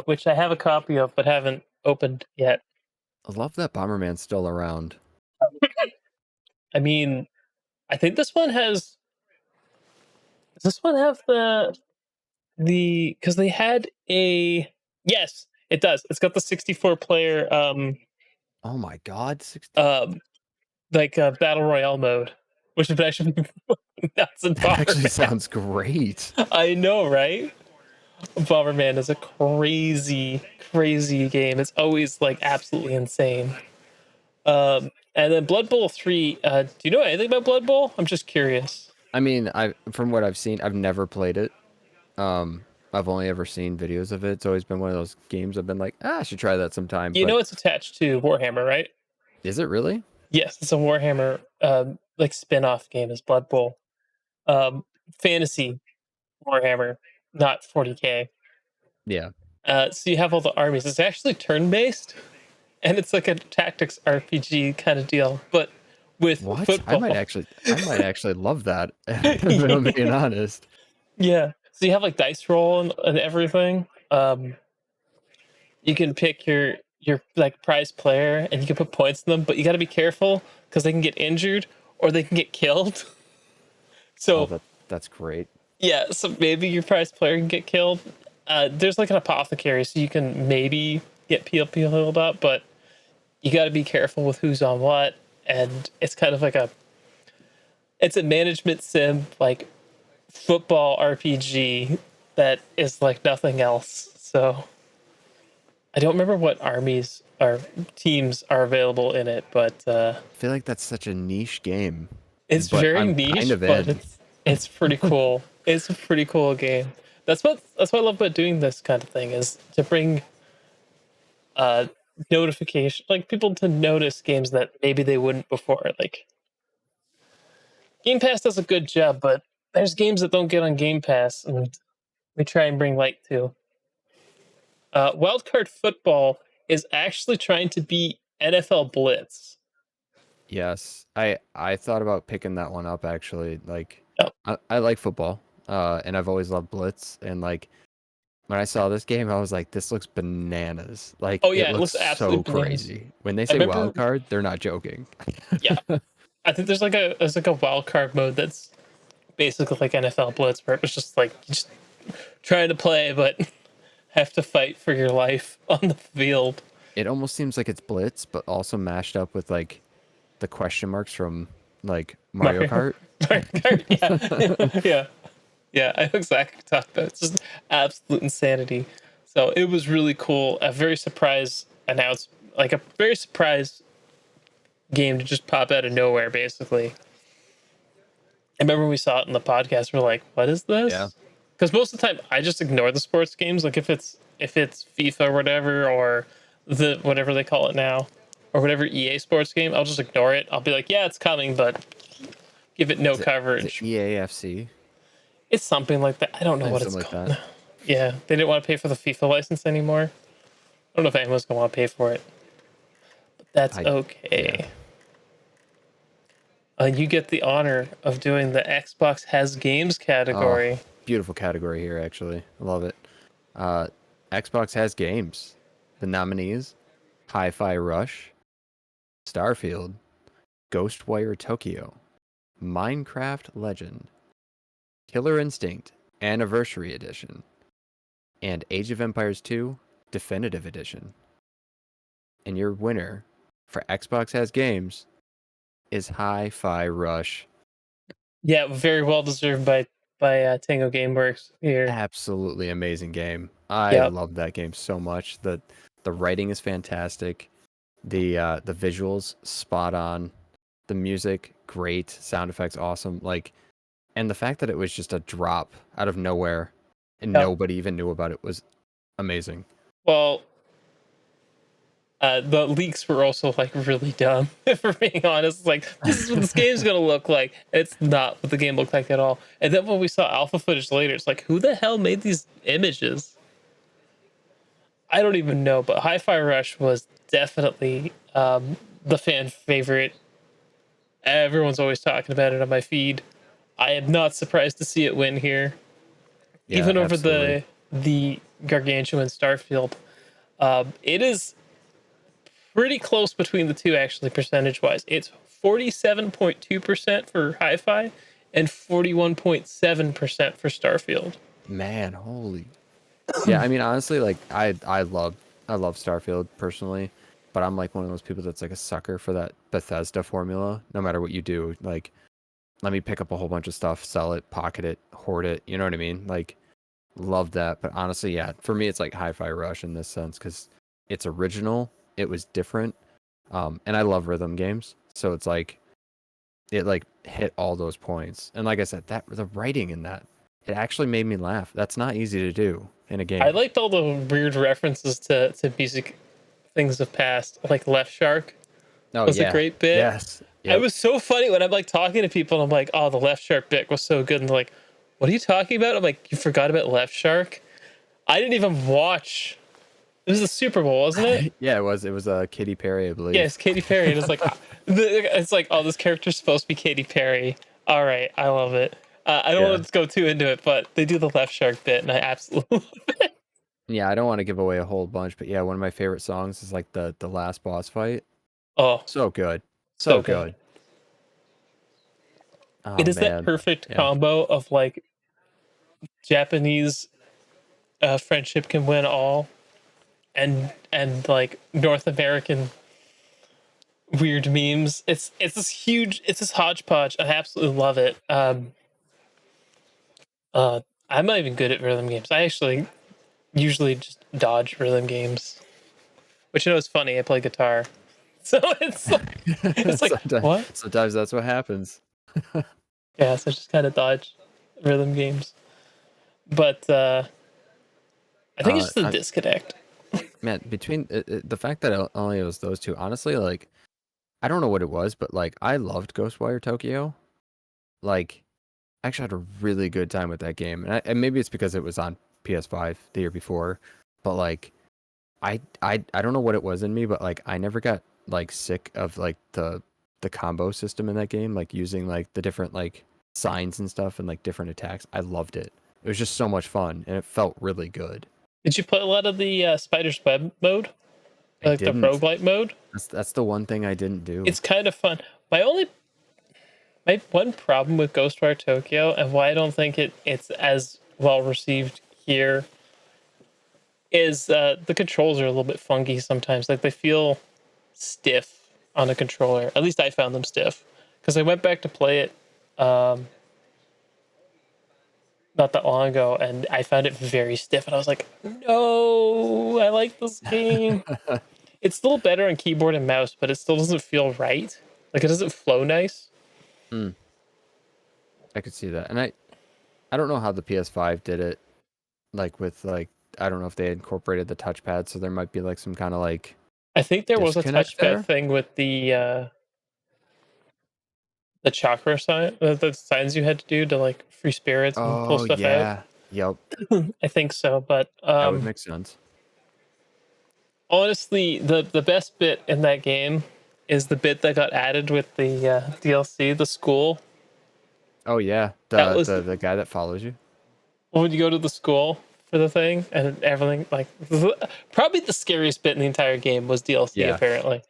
Speaker 1: which I have a copy of but haven't opened yet.
Speaker 4: I love that Bomberman's still around.
Speaker 1: I mean, I think this one has. Does this one have the? Because they had a. Yes, it does. It's got the 64 player
Speaker 4: Oh my god, 60.
Speaker 1: like battle royale mode, which would actually be nuts and
Speaker 4: That actually
Speaker 1: Bomberman.
Speaker 4: sounds great.
Speaker 1: I know, right? Bomberman is a crazy game. It's always like absolutely insane. And then Blood Bowl 3. Do you know anything about Blood Bowl? I'm just curious.
Speaker 4: I mean, from what I've seen, I've never played it. I've only ever seen videos of it. It's always been one of those games I've been like, I should try that sometime.
Speaker 1: You
Speaker 4: But
Speaker 1: know it's attached to Warhammer, right?
Speaker 4: is it really?
Speaker 1: Yes, it's a Warhammer like spin-off game is Blood Bowl. Fantasy Warhammer, not 40K.
Speaker 4: Yeah.
Speaker 1: So you have all the armies. It's actually turn-based, and it's like a tactics RPG kind of deal, but with
Speaker 4: What?
Speaker 1: football.
Speaker 4: I might actually love that. If I'm being honest.
Speaker 1: Yeah. So you have like dice roll and everything. You can pick your like prize player and you can put points in them, but you got to be careful because they can get injured or they can get killed.
Speaker 4: Oh,
Speaker 1: So
Speaker 4: that's great.
Speaker 1: yeah, so maybe your prize player can get killed. There's like an apothecary, so you can maybe get people healed up, but you got to be careful with who's on what. And it's kind of like it's a management sim, like football RPG that is like nothing else. So I don't remember what armies or teams are available in it, but
Speaker 4: I feel like that's such a niche game.
Speaker 1: it's
Speaker 4: But
Speaker 1: very
Speaker 4: I'm kind
Speaker 1: niche,
Speaker 4: of
Speaker 1: but
Speaker 4: in.
Speaker 1: it's pretty cool. It's a pretty cool game. That's what I love about doing this kind of thing is to bring notification like people to notice games that maybe they wouldn't before. Like Game Pass does a good job, but there's games that don't get on Game Pass, and we try and bring light to. Wildcard Football is actually trying to beat NFL Blitz.
Speaker 4: Yes. I thought about picking that one up actually. Like
Speaker 1: Oh,
Speaker 4: I like football. And I've always loved Blitz. And like when I saw this game, I was like, this looks bananas. Like
Speaker 1: oh
Speaker 4: it
Speaker 1: yeah, it
Speaker 4: looks
Speaker 1: looks
Speaker 4: so
Speaker 1: absolutely bananas.
Speaker 4: crazy. When they
Speaker 1: I
Speaker 4: say wild
Speaker 1: remember,
Speaker 4: card, they're not joking.
Speaker 1: yeah, I think there's like a wild card mode that's basically like NFL Blitz, where it was just like you just trying to play, but have to fight for your life on the field.
Speaker 4: It almost seems like it's Blitz, but also mashed up with like the question marks from like Mario
Speaker 1: Mario,
Speaker 4: Kart.
Speaker 1: Mario Kart, yeah, yeah. I know exactly what you're talking about. It's just absolute insanity. So it was really cool. A very surprise like a very surprise game to just pop out of nowhere, basically. I remember when we saw it in the podcast, we're like, "What is
Speaker 4: Yeah.
Speaker 1: this?" Because most of the time, I just ignore the sports games. Like if it's FIFA or whatever, or the whatever they call it now, or whatever EA sports game, I'll just ignore it. I'll be like, "Yeah, it's coming," but give it no
Speaker 4: Is it
Speaker 1: coverage.
Speaker 4: EAFC?
Speaker 1: It's something like that. I don't know
Speaker 4: Maybe
Speaker 1: what it's
Speaker 4: something like
Speaker 1: called.
Speaker 4: that.
Speaker 1: Yeah, they didn't want to pay for the FIFA license anymore. I don't know if anyone's gonna want to pay for it, but that's okay. You get the honor of doing the Xbox Has Games category.
Speaker 4: Oh, beautiful category here, actually. I love it. Xbox Has Games. The nominees: Hi-Fi Rush, Starfield, Ghostwire Tokyo, Minecraft Legend, Killer Instinct Anniversary Edition, and Age of Empires 2 Definitive Edition. And your winner for Xbox Has Games is Hi-Fi Rush.
Speaker 1: Yeah, very well deserved by Tango GameWorks here.
Speaker 4: Absolutely amazing game. I
Speaker 1: Yep.
Speaker 4: love that game so much. The writing is fantastic. The visuals spot on. The music great. Sound effects awesome. Like, and the fact that it was just a drop out of nowhere and
Speaker 1: Yep.
Speaker 4: nobody even knew about it was amazing.
Speaker 1: Well, the leaks were also like really dumb, if we're being honest. Like, this is what this game's gonna look like. It's not what the game looked like at all. And then when we saw alpha footage later, it's like, who the hell made these images? I don't even know, but Hi-Fi Rush was definitely the fan favorite. Everyone's always talking about it on my feed. I am not surprised to see it win here,
Speaker 4: Yeah,
Speaker 1: even over
Speaker 4: absolutely.
Speaker 1: the Gargantuan Starfield. It is pretty close between the two, actually, percentage wise. It's 47.2% for Hi-Fi and 41.7% for Starfield.
Speaker 4: Man, holy. Yeah, I mean honestly, like I love Starfield personally, but I'm like one of those people that's like a sucker for that Bethesda formula. No matter what you do, like let me pick up a whole bunch of stuff, sell it, pocket it, hoard it, you know what I mean? Like love that. But honestly, yeah, for me it's like Hi-Fi Rush in this sense cuz it's original, it was different. And I love rhythm games. So it's like it like hit all those points. And like I said, that the writing in that, it actually made me laugh. That's not easy to do in a
Speaker 1: I
Speaker 4: game.
Speaker 1: liked all the weird references to music things of past, like Left Shark
Speaker 4: Oh
Speaker 1: was a
Speaker 4: yeah.
Speaker 1: great bit.
Speaker 4: Yes.
Speaker 1: It
Speaker 4: Yep.
Speaker 1: was so funny when I'm like talking to people and I'm like, oh, the Left Shark bit was so good. And they're like, what are you talking about? I'm like, you forgot about Left Shark? I didn't even watch. It was the Super Bowl, wasn't it?
Speaker 4: Yeah, it was. It was Katy Perry, I
Speaker 1: Yeah,
Speaker 4: believe.
Speaker 1: it's Katy Perry. And it's like, it's like, oh, this character's supposed to be Katy Perry. All right, I love it. I don't
Speaker 4: Yeah.
Speaker 1: want to go too into it, but they do the Left Shark bit, and I absolutely love it.
Speaker 4: Yeah, I don't want to give away a whole bunch, but yeah, one of my favorite songs is like the last boss fight.
Speaker 1: Oh,
Speaker 4: So good.
Speaker 1: so
Speaker 4: So
Speaker 1: good.
Speaker 4: good. Oh
Speaker 1: It is that
Speaker 4: man.
Speaker 1: perfect
Speaker 4: Yeah.
Speaker 1: combo of like Japanese friendship can win all, and like North American weird memes. It's this huge. It's this hodgepodge. I absolutely love it. I'm not even good at rhythm games. I actually usually just dodge rhythm games, which you know is funny. I play guitar, so it's like
Speaker 4: sometimes,
Speaker 1: what?
Speaker 4: sometimes that's what happens.
Speaker 1: Yeah, so I just kind of dodge rhythm games. But I think it's just a
Speaker 4: I,
Speaker 1: disconnect.
Speaker 4: man, between the fact that it only was those two, honestly, like I don't know what it was, but like I loved Ghostwire Tokyo. Like I actually had a really good time with that game, and maybe it's because it was on PS5 the year before, but like I don't know what it was in me, but like I never got like sick of like the combo system in that game, like using like the different like signs and stuff and like different attacks. I loved it. It was just so much fun, and it felt really good.
Speaker 1: Did you play a lot of the Spider's Web mode,
Speaker 4: I
Speaker 1: like the
Speaker 4: didn't.
Speaker 1: roguelite mode?
Speaker 4: That's the one thing I didn't do.
Speaker 1: It's kind of fun. My one problem with Ghostwire Tokyo and why I don't think it's as well received here is the controls are a little bit funky sometimes. Like they feel stiff on a controller. At least I found them stiff because I went back to play it um, not that long ago and I found it very stiff. And I was like, no, I like this game. It's still better on keyboard and mouse, but it still doesn't feel right. Like it doesn't flow nice.
Speaker 4: Mm, I could see that, and I don't know how the PS5 did it. Like with like I don't know if they incorporated the touchpad, so there might be like some kind of like
Speaker 1: I think there was a
Speaker 4: disconnect
Speaker 1: touchpad
Speaker 4: there.
Speaker 1: thing with the the chakra sign, the signs you had to do to like free spirits and pull
Speaker 4: Oh
Speaker 1: stuff out.
Speaker 4: yeah. Yep.
Speaker 1: I think so, but
Speaker 4: That would make sense.
Speaker 1: honestly, the best bit in that game is the bit that got added with the DLC, the school.
Speaker 4: Oh yeah.
Speaker 1: That
Speaker 4: The
Speaker 1: was
Speaker 4: the the guy that follows you.
Speaker 1: when you go to the school for the thing and everything. Like probably the scariest bit in the entire game was DLC.
Speaker 4: Yeah.
Speaker 1: Apparently,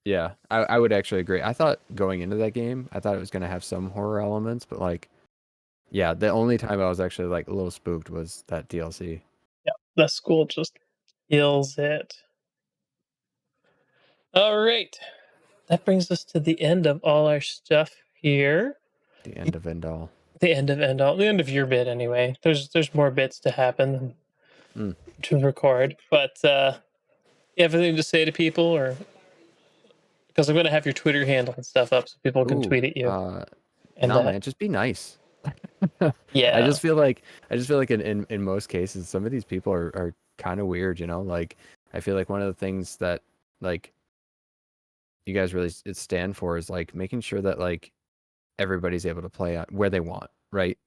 Speaker 4: Yeah. I would actually agree. I thought going into that game, I thought it was gonna have some horror elements, but like, yeah, the only time I was actually like a little spooked was that DLC.
Speaker 1: yeah, the school just kills it. All right, that brings us to the end of all our stuff here.
Speaker 4: The end of end all.
Speaker 1: The end of end all. The end of your bit, anyway. There's more bits to happen to record, but you have anything to say to people, or because I'm gonna have your Twitter handle and stuff up so people can tweet at you. And
Speaker 4: No, man, just be nice.
Speaker 1: yeah,
Speaker 4: I just feel like in most cases, some of these people are kind of weird, you know? Like, I feel like one of the things that like you guys really stand for is like making sure that like everybody's able to play out where they want, right?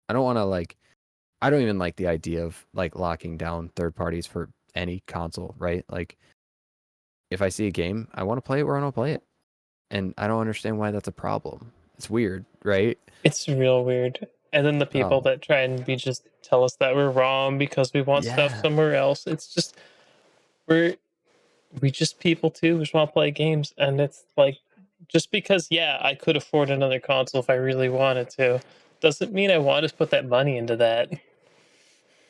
Speaker 4: I don't want to like, I don't even like the idea of like locking down third parties for any console, right? Like, if I see a game, I want to play it where I want to play it. And I don't understand why that's a problem. It's weird, right?
Speaker 1: it's real weird. And then the people that try and just tell us that we're wrong because we want stuff
Speaker 4: Yeah.
Speaker 1: somewhere else. It's just we just people too. We just want to play games, and it's like just because I could afford another console if I really wanted to, doesn't mean I want to put that money into that.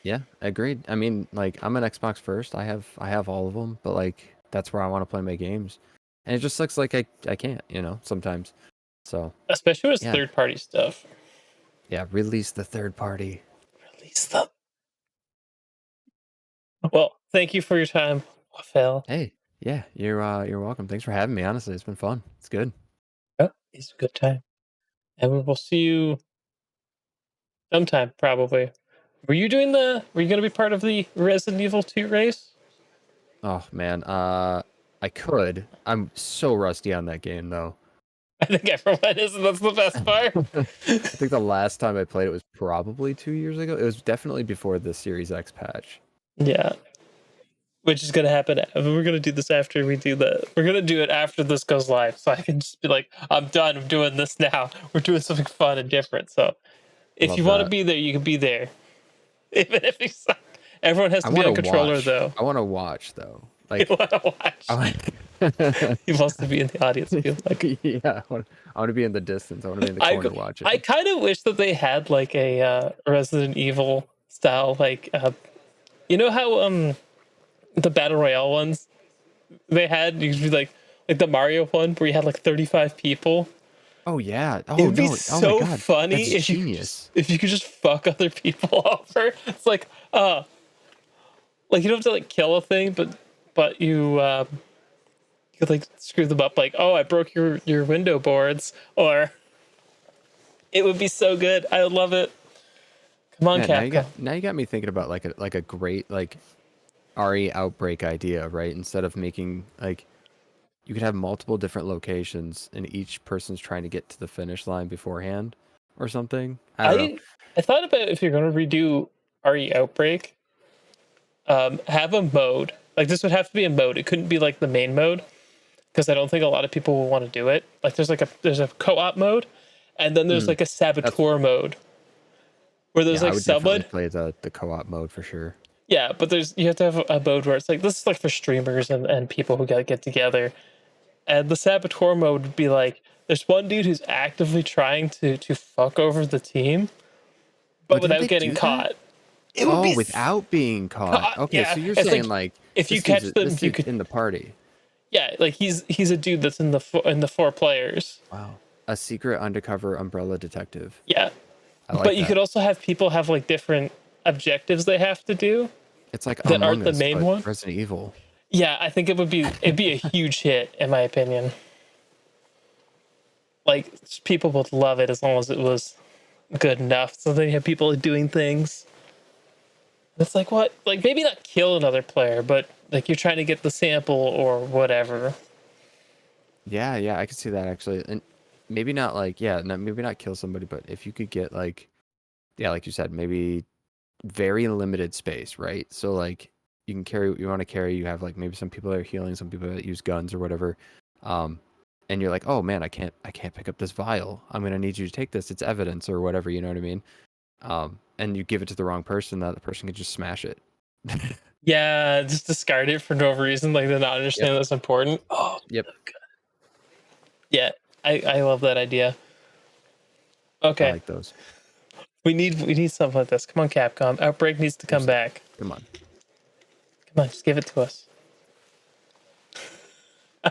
Speaker 4: Yeah, agreed. I mean, like I'm an Xbox first. I have all of them, but like that's where I want to play my games. And it just looks like I can't, you know, sometimes. So,
Speaker 1: Especially with
Speaker 4: yeah.
Speaker 1: third party stuff.
Speaker 4: Yeah, release the third party.
Speaker 1: Release them. Well, thank you for your time, Phil.
Speaker 4: Hey, yeah, you're welcome. Thanks for having me. Honestly, it's been fun. It's good.
Speaker 1: Oh, it's a good time. And we will see you sometime, probably. Were you going to be part of the Resident Evil 2 race?
Speaker 4: Oh man, I could. I'm so rusty on that game though.
Speaker 1: I think everyone is, and that's the best part.
Speaker 4: I think the last time I played it was probably 2 years ago. It was definitely before the Series X patch.
Speaker 1: Yeah. Which is going to happen. We're going to do this after we do we're going to do it after this goes live. So I can just be like, I'm done. I'm doing this now. We're doing something fun and different. So if
Speaker 4: Love
Speaker 1: you want to
Speaker 4: that.
Speaker 1: be there, you can be there. Even if you suck. Everyone has to be
Speaker 4: wanna
Speaker 1: on controller,
Speaker 4: watch.
Speaker 1: though.
Speaker 4: I want to watch though.
Speaker 1: You
Speaker 4: Like,
Speaker 1: want to watch. He wants to be in the audience. Feel like.
Speaker 4: yeah, I want to be in the distance. I want to be in the corner watching.
Speaker 1: I kind of wish that they had like a Resident Evil style, like you know how the battle royale ones they had, you could be like the Mario one where you had like 35 people.
Speaker 4: Oh yeah. Oh
Speaker 1: It would be
Speaker 4: no.
Speaker 1: so
Speaker 4: Oh my God.
Speaker 1: funny
Speaker 4: That's
Speaker 1: if
Speaker 4: genius.
Speaker 1: you could just fuck other people over. It's like like you don't have to like kill a thing, but you could like screw them up, like, oh, I broke your window boards, or it would be so good. I would love it. Come on,
Speaker 4: Man,
Speaker 1: Capcom.
Speaker 4: now you got me thinking about like a great like RE outbreak idea, right? Instead of making like you could have multiple different locations and each person's trying to get to the finish line beforehand or something. I don't know.
Speaker 1: I thought about if you're going to redo RE Outbreak, have a mode. Like this would have to be a mode. It couldn't be like the main mode because I don't think a lot of people will want to do it. Like there's a co-op mode, and then there's like a saboteur mode where there's
Speaker 4: Yeah, I
Speaker 1: like
Speaker 4: would definitely
Speaker 1: someone.
Speaker 4: play the co-op mode for sure.
Speaker 1: Yeah, but you have to have a mode where it's like this is like for streamers and people who get together. And the saboteur mode would be like there's one dude who's actively trying to fuck over the team, but
Speaker 4: Didn't
Speaker 1: without
Speaker 4: they
Speaker 1: getting
Speaker 4: do that?
Speaker 1: caught. It would
Speaker 4: Oh,
Speaker 1: be
Speaker 4: without being caught. Okay,
Speaker 1: yeah,
Speaker 4: so you're
Speaker 1: it's
Speaker 4: saying like
Speaker 1: if you
Speaker 4: this
Speaker 1: catch
Speaker 4: dude's-
Speaker 1: them,
Speaker 4: this
Speaker 1: you
Speaker 4: dude's
Speaker 1: could.
Speaker 4: in the party.
Speaker 1: Yeah, like he's a dude that's in the four players.
Speaker 4: Wow. A secret undercover umbrella detective.
Speaker 1: Yeah,
Speaker 4: I like
Speaker 1: but you
Speaker 4: that.
Speaker 1: could also have people have like different objectives they have to do
Speaker 4: It's like
Speaker 1: that
Speaker 4: Among
Speaker 1: aren't the
Speaker 4: Us,
Speaker 1: main
Speaker 4: but
Speaker 1: one.
Speaker 4: Resident Evil.
Speaker 1: Yeah, I think it'd be a huge hit in my opinion. Like people would love it as long as it was good enough. So then you have people doing things. It's like what? Like maybe not kill another player, but like you're trying to get the sample or whatever.
Speaker 4: Yeah, I could see that actually. And maybe not like maybe not kill somebody, but if you could get like like you said, maybe very limited space, right? So like you can carry what you want to carry. You have like maybe some people that are healing, some people that use guns or whatever. And you're like, oh man, I can't pick up this vial. I'm gonna need you to take this. It's evidence or whatever. You know what I mean? And you give it to the wrong person, that the person can just smash it.
Speaker 1: Yeah, just discard it for no reason, like they not understand that's important. Oh,
Speaker 4: Yep.
Speaker 1: yeah, I love that idea.
Speaker 4: I
Speaker 1: Okay,
Speaker 4: like those.
Speaker 1: we need something like this. Come on, Capcom. Outbreak needs to come back.
Speaker 4: Come on.
Speaker 1: Come on, just give it to us.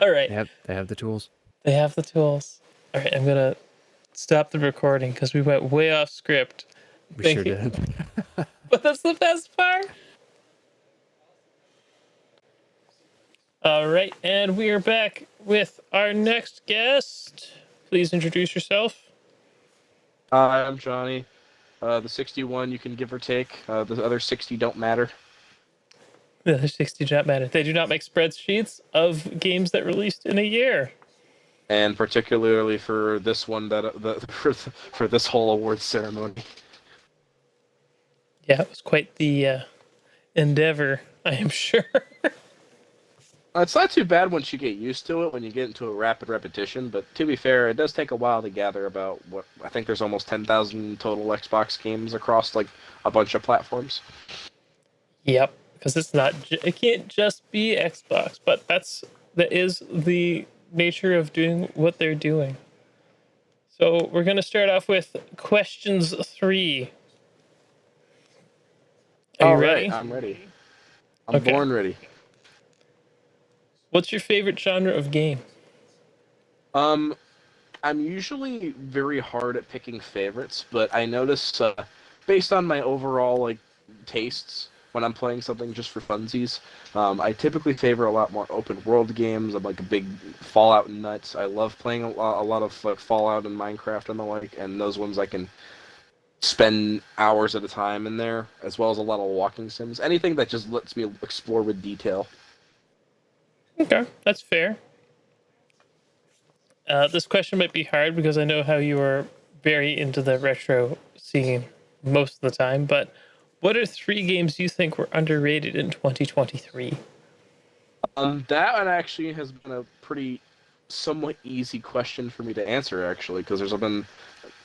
Speaker 1: All right,
Speaker 4: They have the tools.
Speaker 1: they have the tools. All right, I'm gonna stop the recording because we went way off script.
Speaker 4: We
Speaker 1: Thank
Speaker 4: sure
Speaker 1: you.
Speaker 4: did.
Speaker 1: But that's the best part. All right, and we are back with our next guest. Please introduce yourself.
Speaker 5: Hi, I'm Johnny. The 61 you can give or take. The other 60 don't matter.
Speaker 1: The other 60 do not matter. They do not make spreadsheets of games that released in a year.
Speaker 5: And particularly for this one, for this whole awards ceremony.
Speaker 1: Yeah, it was quite the endeavor, I am sure.
Speaker 5: It's not too bad once you get used to it, when you get into a rapid repetition, but to be fair, it does take a while to gather about what I think there's almost 10,000 total Xbox games across like a bunch of platforms.
Speaker 1: Yep, because it can't just be Xbox, but that is the nature of doing what they're doing. So we're going to start off with questions 3. Are you ready?
Speaker 5: I'm ready. I'm
Speaker 1: Okay.
Speaker 5: born ready.
Speaker 1: What's your favorite genre of game?
Speaker 5: I'm usually very hard at picking favorites, but I notice, based on my overall like tastes, when I'm playing something just for funsies, I typically favor a lot more open world games. I'm like a big Fallout nut. I love playing a lot of like Fallout and Minecraft and the like, and those ones I can spend hours at a time in there, as well as a lot of walking sims. Anything that just lets me explore with detail.
Speaker 1: Okay, that's fair. This question might be hard because I know how you are very into the retro scene most of the time, but what are 3 games you think were underrated in 2023?
Speaker 5: That one actually has been a pretty somewhat easy question for me to answer, actually, because there's been,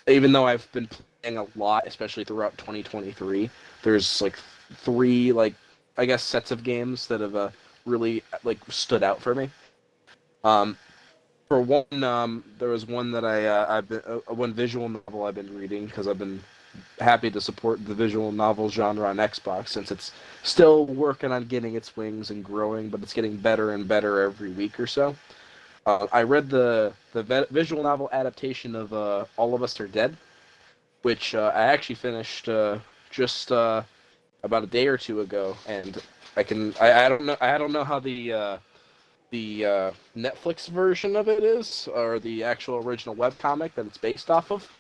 Speaker 5: even though I've been playing a lot, especially throughout 2023, there's like 3, like, I guess, sets of games that have really like stood out for me. For one, there was one that I've been one visual novel I've been reading, because I've been happy to support the visual novel genre on Xbox, since it's still working on getting its wings and growing, but it's getting better and better every week or so. I read the visual novel adaptation of All of Us Are Dead, which I actually finished just about a day or two ago, and I don't know how the Netflix version of it is, or the actual original webcomic that it's based off of,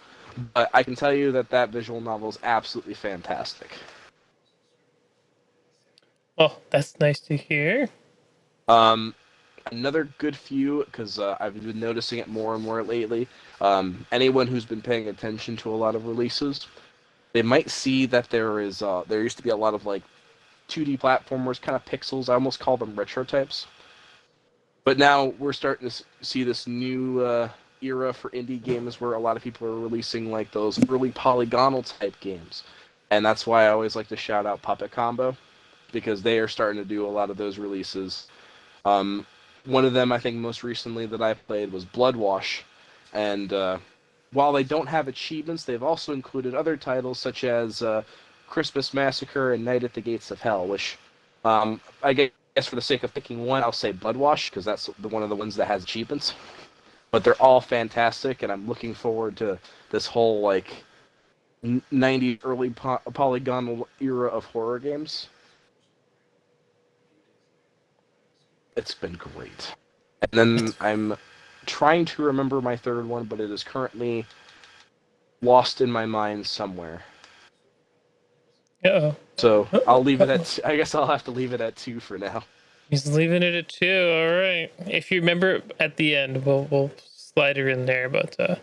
Speaker 5: but I can tell you that visual novel is absolutely fantastic.
Speaker 1: Oh, that's nice to hear.
Speaker 5: Another good few, because I've been noticing it more and more lately. Anyone who's been paying attention to a lot of releases, they might see that there used to be a lot of like 2D platformers, kind of pixels. I almost call them retro types. But now we're starting to see this new era for indie games where a lot of people are releasing like those early polygonal type games, and that's why I always like to shout out Puppet Combo, because they are starting to do a lot of those releases. Um, One of them, I think, most recently that I played was Bloodwash, and while they don't have achievements, they've also included other titles such as Christmas Massacre and Night at the Gates of Hell, which I guess for the sake of picking one, I'll say Bloodwash, because that's one of the ones that has achievements. But they're all fantastic, and I'm looking forward to this whole like 90s early polygonal era of horror games. It's been great. And then I'm trying to remember my third one, but it is currently lost in my mind somewhere.
Speaker 1: Uh-oh.
Speaker 5: So I'll leave it at. I guess I'll have to leave it at 2 for now.
Speaker 1: He's leaving it at 2. All right. If you remember at the end, we'll slider in there. But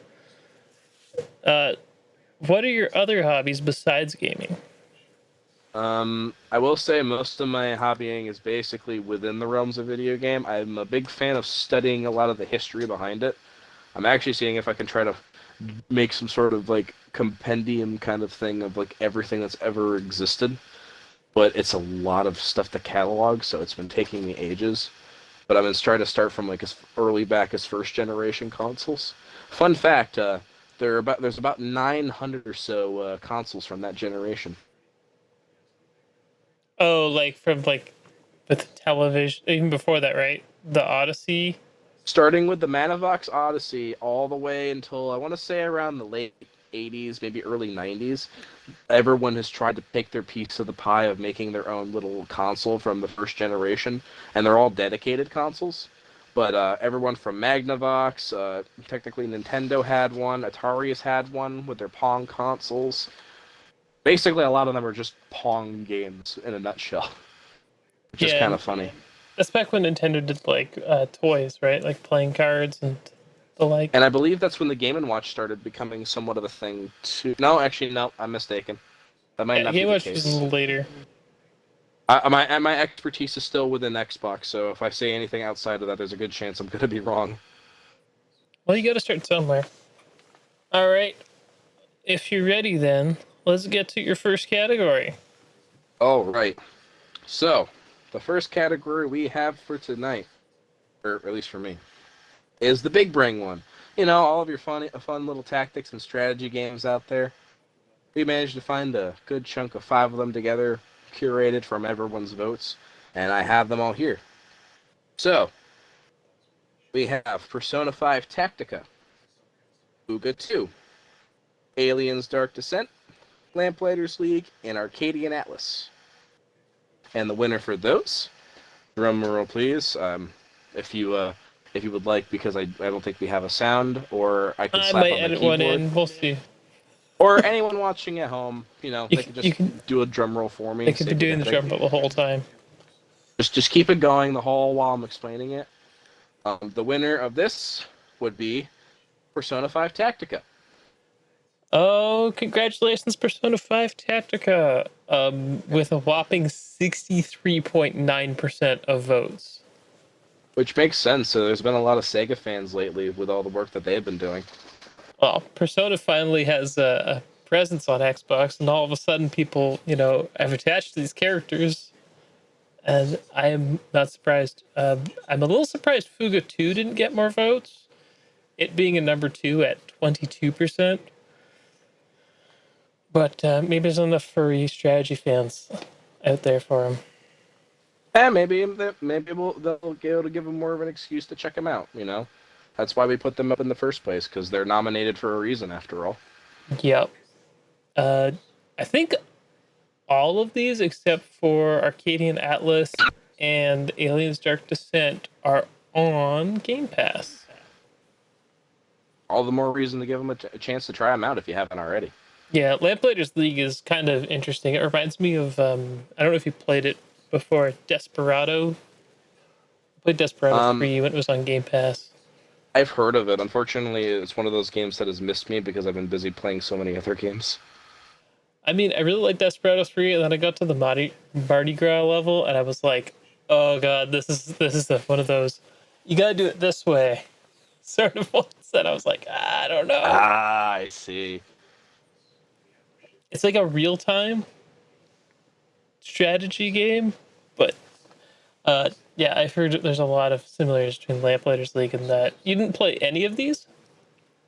Speaker 1: what are your other hobbies besides gaming?
Speaker 5: I will say most of my hobbying is basically within the realms of video game. I'm a big fan of studying a lot of the history behind it. I'm actually seeing if I can try to make some sort of like compendium kind of thing of like everything that's ever existed. But it's a lot of stuff to catalog, so it's been taking me ages. But I'm gonna try to start from like as early back as first generation consoles. Fun fact: there's about 900 or so consoles from that generation.
Speaker 1: Oh, like from like with the television, even before that, right? The Odyssey.
Speaker 5: Starting with the Manavox Odyssey all the way until I want to say around the late 80s, maybe early 90s. Everyone has tried to take their piece of the pie of making their own little console from the first generation, and they're all dedicated consoles. But everyone from Magnavox, technically Nintendo had one, Atari has had one with their Pong consoles. Basically, a lot of them are just Pong games in a nutshell, which is
Speaker 1: Yeah,
Speaker 5: kind
Speaker 1: and
Speaker 5: of funny.
Speaker 1: that's back when Nintendo did like toys, right? Like playing cards and the like.
Speaker 5: And I believe that's when the Game & Watch started becoming somewhat of a thing too. No, actually, no, I'm mistaken. That might
Speaker 1: Yeah,
Speaker 5: not be
Speaker 1: Game
Speaker 5: the
Speaker 1: Watch was a
Speaker 5: case.
Speaker 1: little later.
Speaker 5: My expertise is still within Xbox, so if I say anything outside of that, there's a good chance I'm going to be wrong.
Speaker 1: Well, you got to start somewhere. All right, if you're ready, then let's get to your first category.
Speaker 5: Oh, right. So, the first category we have for tonight, or at least for me, is the big brain one. You know, all of your fun little tactics and strategy games out there. We managed to find a good chunk of 5 of them together, curated from everyone's votes, and I have them all here. So, we have Persona 5 Tactica, Uga 2, Aliens Dark Descent, Lamplighters League, and Arcadian Atlas. And the winner for those, drum roll please, if you would like, because I don't think we have a sound, or I could
Speaker 1: I
Speaker 5: slap
Speaker 1: might
Speaker 5: on the
Speaker 1: edit one
Speaker 5: keyboard,
Speaker 1: in. We'll see.
Speaker 5: or anyone watching at home, you know, they could
Speaker 1: You
Speaker 5: just
Speaker 1: can.
Speaker 5: do a drum roll for
Speaker 1: They
Speaker 5: me,
Speaker 1: could be
Speaker 5: save me the
Speaker 1: doing the
Speaker 5: headache.
Speaker 1: drum roll the whole time.
Speaker 5: Just keep it going the whole while I'm explaining it. The winner of this would be Persona 5 Tactica.
Speaker 1: Oh, congratulations, Persona 5 Tactica! With a whopping 63.9% of votes.
Speaker 5: Which makes sense. So there's been a lot of Sega fans lately with all the work that they've been doing.
Speaker 1: Well, Persona finally has a presence on Xbox, and all of a sudden, people, have attached to these characters, and I am not surprised. I'm a little surprised Fuga 2 didn't get more votes, it being a number 2 at 22%. But maybe there's enough furry strategy fans out there for him.
Speaker 5: Yeah, maybe they'll be able to give them more of an excuse to check them out. You know, that's why we put them up in the first place, because they're nominated for a reason, after all.
Speaker 1: Yep. I think all of these, except for Arcadian Atlas and Aliens Dark Descent, are on Game Pass.
Speaker 5: All the more reason to give them a chance to try them out if you haven't already.
Speaker 1: Yeah, Lamplighters League is kind of interesting. It reminds me of I don't know if you played it before, Desperado. I played Desperado 3 when it was on Game Pass.
Speaker 5: I've heard of it. Unfortunately, it's one of those games that has missed me because I've been busy playing so many other games.
Speaker 1: I mean, I really like Desperado 3, and then I got to the Mardi Gras level, and I was like, "Oh god, this is one of those. You gotta do it this way." Sort of ones that I was like, I don't know.
Speaker 5: Ah, I see.
Speaker 1: It's like a real time strategy game, but yeah, I've heard there's a lot of similarities between Lamplighters League and that. You didn't play any of these?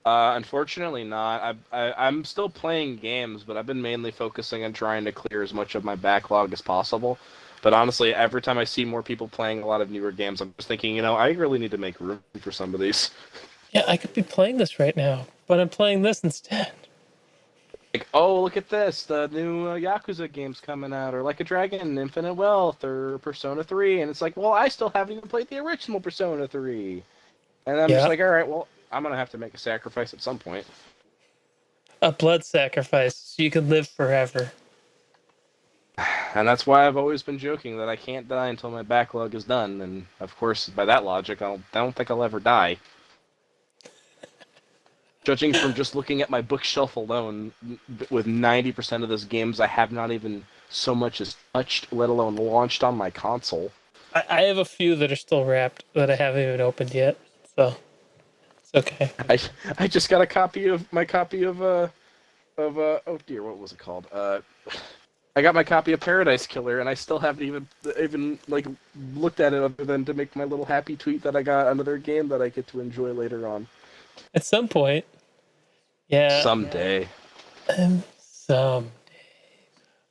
Speaker 5: Unfortunately not. I'm still playing games, but I've been mainly focusing on trying to clear as much of my backlog as possible. But honestly, every time I see more people playing a lot of newer games, I'm just thinking, I really need to make room for some of these.
Speaker 1: Yeah, I could be playing this right now, but I'm playing this instead.
Speaker 5: Like, oh, look at this, the new Yakuza game's coming out, or Like a Dragon, Infinite Wealth, or Persona 3, and it's like, well, I still haven't even played the original Persona 3. And I'm just
Speaker 1: Yeah,
Speaker 5: like, all right, well, I'm going to have to make a sacrifice at some point.
Speaker 1: a blood sacrifice so you can live forever.
Speaker 5: And that's why I've always been joking that I can't die until my backlog is done. And of course, by that logic, I don't think I'll ever die. Judging from just looking at my bookshelf alone, with 90% of those games I have not even so much as touched, let alone launched on my console.
Speaker 1: I have a few that are still wrapped that I haven't even opened yet, so it's okay.
Speaker 5: I just got a copy of oh dear, what was it called? I got my copy of Paradise Killer, and I still haven't even like looked at it other than to make my little happy tweet that I got another game that I get to enjoy later on.
Speaker 1: At some point, yeah,
Speaker 5: Someday.
Speaker 1: someday.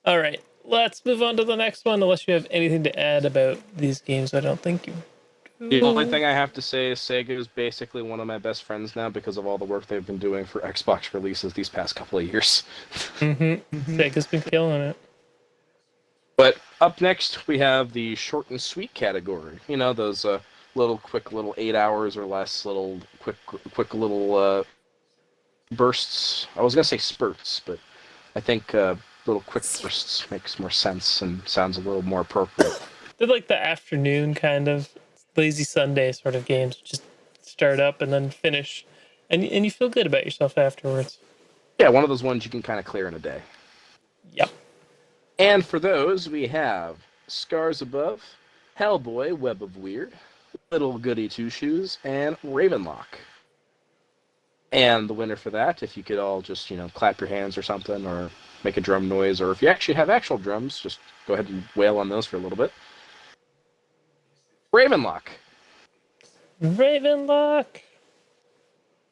Speaker 1: All right, let's move on to the next one. Unless you have anything to add about these games, I don't think you.
Speaker 5: The only thing I have to say is Sega is basically one of my best friends now because of all the work they've been doing for Xbox releases these past couple of years.
Speaker 1: Sega's been killing it.
Speaker 5: But up next, we have the short and sweet category. You know, those quick little 8 hours or less, little quick little bursts. I was gonna say spurts, but I think little quick bursts makes more sense and sounds a little more appropriate.
Speaker 1: They're like the afternoon kind of lazy Sunday sort of games. Just start up and then finish, and you feel good about yourself afterwards.
Speaker 5: Yeah, one of those ones you can kind of clear in a day.
Speaker 1: Yep.
Speaker 5: And for those, we have Scars Above, Hellboy, Web of Weird, Little Goody Two Shoes, and Ravenlock. And the winner for that, if you could all just, clap your hands or something, or make a drum noise, or if you actually have actual drums, just go ahead and wail on those for a little bit. Ravenlock.
Speaker 1: Ravenlock.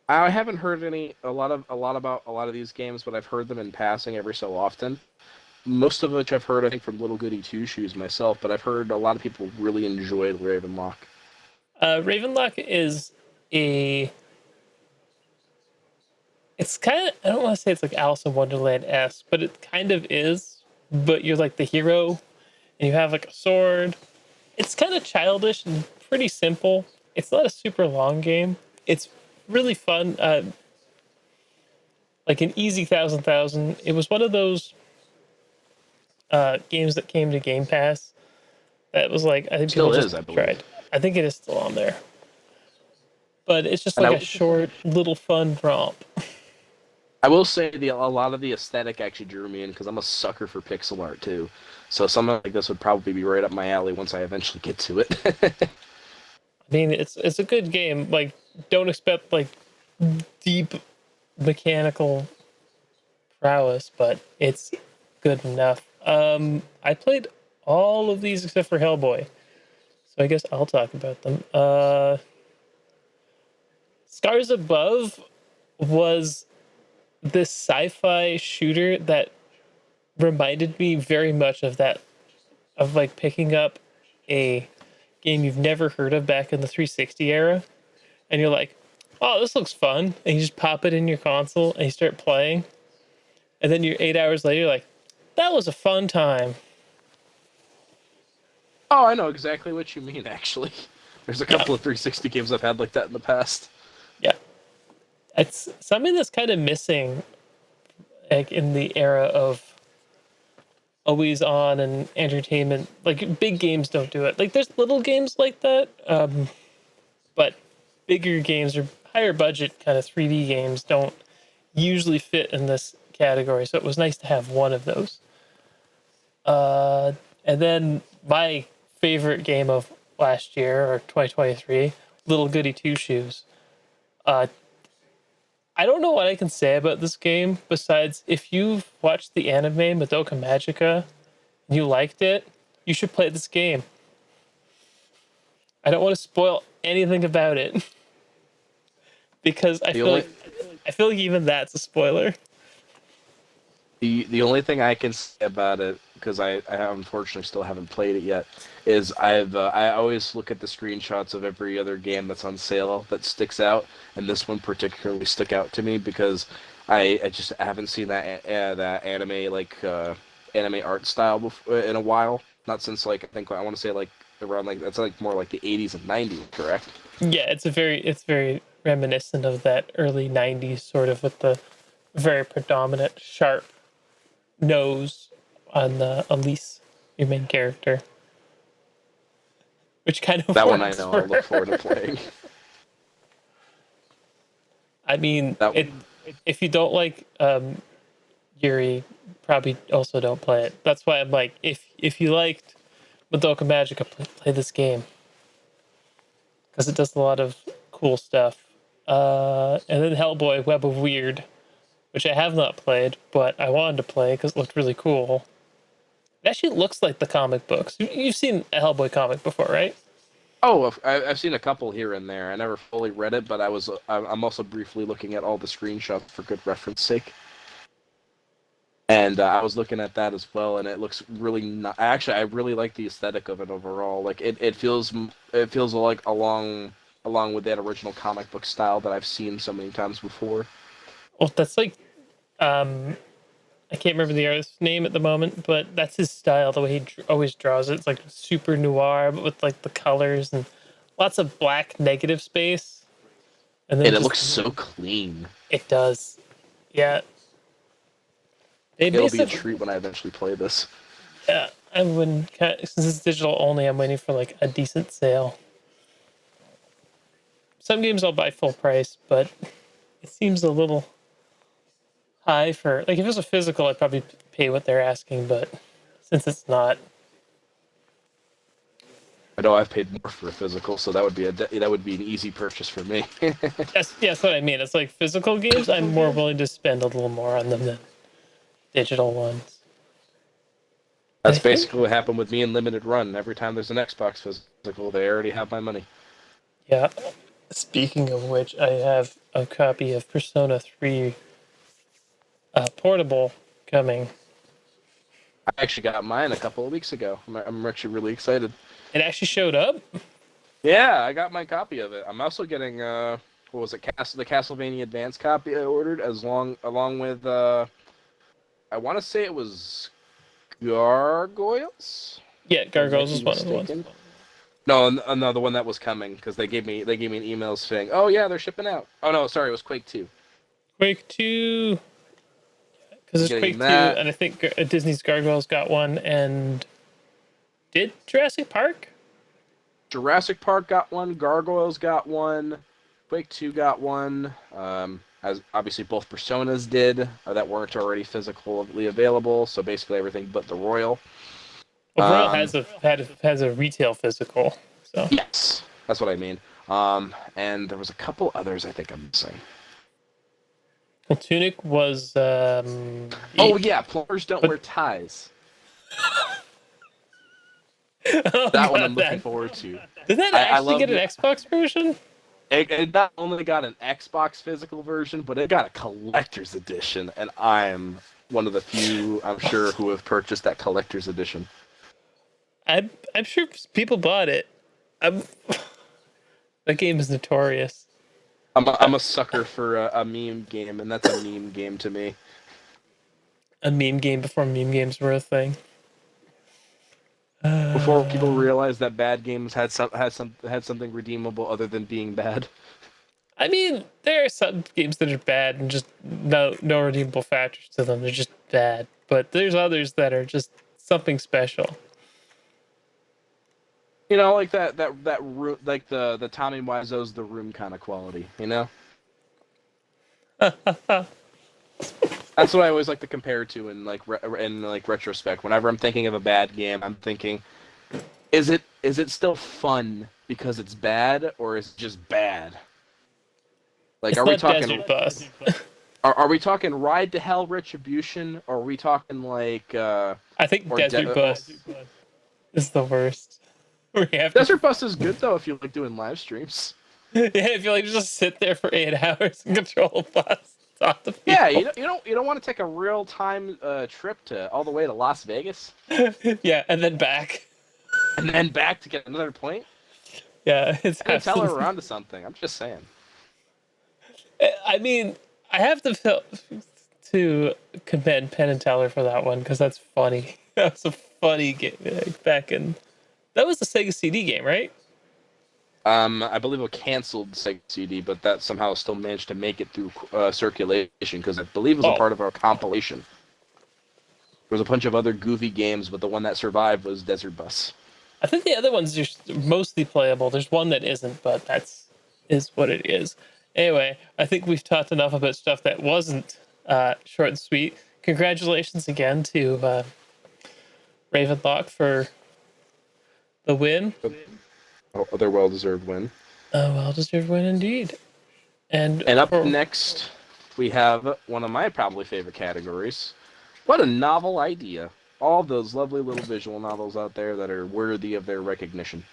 Speaker 5: I haven't heard a lot about a lot of these games, but I've heard them in passing every so often. Most of which I've heard, I think, from Little Goody Two Shoes myself, but I've heard a lot of people really enjoyed Ravenlock.
Speaker 1: Ravenlock is it's kind of, I don't want to say it's like Alice in Wonderland-esque, but it kind of is. But you're like the hero, and you have like a sword. It's kind of childish and pretty simple. It's not a super long game. It's really fun. Like an easy 1,000. It was one of those games that came to Game Pass. That was like, I think
Speaker 5: Still
Speaker 1: people
Speaker 5: is,
Speaker 1: just
Speaker 5: I believe.
Speaker 1: tried. I think it is still on there. But it's just
Speaker 5: And
Speaker 1: like a short, little fun romp.
Speaker 5: I will say a lot of the aesthetic actually drew me in because I'm a sucker for pixel art too. So something like this would probably be right up my alley once I eventually get to it.
Speaker 1: I mean, it's a good game. Like, don't expect like deep mechanical prowess, but it's good enough. I played all of these except for Hellboy, so I guess I'll talk about them. Scars Above was this sci-fi shooter that reminded me very much of like picking up a game you've never heard of back in the 360 era, and you're like, oh, this looks fun, and you just pop it in your console and you start playing, and then you're 8 hours later, you're like, that was a fun time.
Speaker 5: Oh, I know exactly what you mean, actually. There's a couple of 360 games I've had like that in the past.
Speaker 1: Yeah. It's something that's kind of missing, like in the era of always on and entertainment. Like big games don't do it. Like there's little games like that, but bigger games or higher budget kind of 3D games don't usually fit in this category. So it was nice to have one of those. And then my favorite game of last year or 2023, Little Goody Two Shoes. I don't know what I can say about this game besides if you've watched the anime Madoka Magica and you liked it, you should play this game. I don't want to spoil anything about it because I feel like even that's a spoiler.
Speaker 5: The only thing I can say about it, because I unfortunately still haven't played it yet, is I always look at the screenshots of every other game that's on sale that sticks out, and this one particularly stuck out to me because I just haven't seen that anime anime art style before, in a while. Not since I want to say around that's more like the 80s and 90s, correct?
Speaker 1: Yeah, it's very reminiscent of that early 90s sort of with the very predominant sharp nose on Elise, your main character. Which kind of
Speaker 5: that one I
Speaker 1: works
Speaker 5: know.
Speaker 1: for
Speaker 5: I look forward to playing.
Speaker 1: I mean,
Speaker 5: That
Speaker 1: if you don't like Yuri, probably also don't play it. That's why I'm like, if you liked Madoka Magica, play this game because it does a lot of cool stuff. And then Hellboy: Web of Weird, which I have not played, but I wanted to play because it looked really cool. It actually looks like the comic books. You've seen a Hellboy comic before, right?
Speaker 5: I've seen a couple here and there. I never fully read it, but I'm also briefly looking at all the screenshots for good reference sake. And I was looking at that as well, and it looks really not. Actually, I really like the aesthetic of it overall. Like it feels like along with that original comic book style that I've seen so many times before.
Speaker 1: Well, that's like I can't remember the artist's name at the moment, but that's his style. The way he always draws it, it's like super noir, but with like the colors and lots of black negative space. And then
Speaker 5: And it
Speaker 1: just
Speaker 5: looks so clean.
Speaker 1: it does, yeah. They
Speaker 5: It'll be a
Speaker 1: basically,
Speaker 5: treat when I eventually play this.
Speaker 1: yeah. I'm when since it's digital only, I'm waiting for like a decent sale. Some games I'll buy full price, but it seems a little high for like if it was a physical, I'd probably pay what they're asking, but since it's not,
Speaker 5: I know I've paid more for a physical, so that would be an easy purchase for me.
Speaker 1: that's what I mean. It's like physical games, I'm more willing to spend a little more on them than digital ones.
Speaker 5: That's basically what happened with me in Limited Run. Every time there's an Xbox physical, they already have my money.
Speaker 1: Yeah. Speaking of which, I have a copy of Persona 3 Portable coming.
Speaker 5: I actually got mine a couple of weeks ago. I'm actually really excited.
Speaker 1: It actually showed up.
Speaker 5: Yeah, I got my copy of it. I'm also getting what was it, the Castlevania Advance copy I ordered along with I want to say it was Gargoyles.
Speaker 1: Yeah, Gargoyles is one of the ones.
Speaker 5: No, the one that was coming because they gave me an email saying, "Oh yeah, they're shipping out." Oh no, sorry, it was Quake 2.
Speaker 1: Quake 2, because it's
Speaker 5: Getting
Speaker 1: Quake 2,
Speaker 5: that.
Speaker 1: and I think Disney's Gargoyles got one, and did Jurassic Park?
Speaker 5: Jurassic Park got one. Gargoyles got one. Quake 2 got one. As obviously both Personas did that weren't already physically available. So basically everything but the Royal.
Speaker 1: Well, Royal has a retail physical, so
Speaker 5: Yes, that's what I mean. And there was a couple others I think I'm missing.
Speaker 1: well, Tunic was.
Speaker 5: Oh yeah, plumbers don't wear ties.
Speaker 1: Oh,
Speaker 5: That one
Speaker 1: God,
Speaker 5: I'm looking forward to.
Speaker 1: Did that
Speaker 5: I
Speaker 1: actually
Speaker 5: love
Speaker 1: get an Xbox version?
Speaker 5: It not only got an Xbox physical version, but it got a collector's edition, and I'm one of the few, I'm sure, who have purchased that collector's edition.
Speaker 1: I'm sure people bought it. That game is notorious.
Speaker 5: I'm a sucker for a meme game, and that's a meme game to me.
Speaker 1: A meme game before meme games were a thing.
Speaker 5: Before people realized that bad games had something redeemable other than being bad.
Speaker 1: I mean, there are some games that are bad and just no redeemable factors to them. They're just bad. But there's others that are just something special.
Speaker 5: You know, like that room, like the Tommy Wiseau's The Room kind of quality. You know. That's what I always like to compare it to in retrospect. Whenever I'm thinking of a bad game, I'm thinking, is it still fun because it's bad, or is it just bad? Like,
Speaker 1: It's
Speaker 5: are we
Speaker 1: not
Speaker 5: talking
Speaker 1: Desert Bus.
Speaker 5: are we talking Ride to Hell Retribution, or are we talking like
Speaker 1: I think
Speaker 5: or
Speaker 1: Desert Bus is the worst. We have to,
Speaker 5: Desert Bus is good though if you like doing live streams.
Speaker 1: yeah, if you like just sit there for 8 hours and control a bus, talk to people.
Speaker 5: Yeah, you don't want to take a real time trip to all the way to Las Vegas
Speaker 1: Yeah, and then back.
Speaker 5: and then back to get another point.
Speaker 1: Yeah, it's
Speaker 5: I'm gonna tell her
Speaker 1: absolutely.
Speaker 5: around to something. I'm just saying.
Speaker 1: I mean, I have to commend Penn and Teller for that one because that's funny. That was a funny game back in. That was the Sega CD game, right?
Speaker 5: I believe it canceled Sega CD, but that somehow still managed to make it through circulation because I believe it was a part of our compilation. There was a bunch of other goofy games, but the one that survived was Desert Bus.
Speaker 1: I think the other ones are mostly playable. There's one that isn't, but is what it is. Anyway, I think we've talked enough about stuff that wasn't short and sweet. Congratulations again to Ravenlock for the win.
Speaker 5: Other well-deserved win.
Speaker 1: A well-deserved win indeed. And
Speaker 5: up next, we have one of my probably favorite categories. What a novel idea. All of those lovely little visual novels out there that are worthy of their recognition.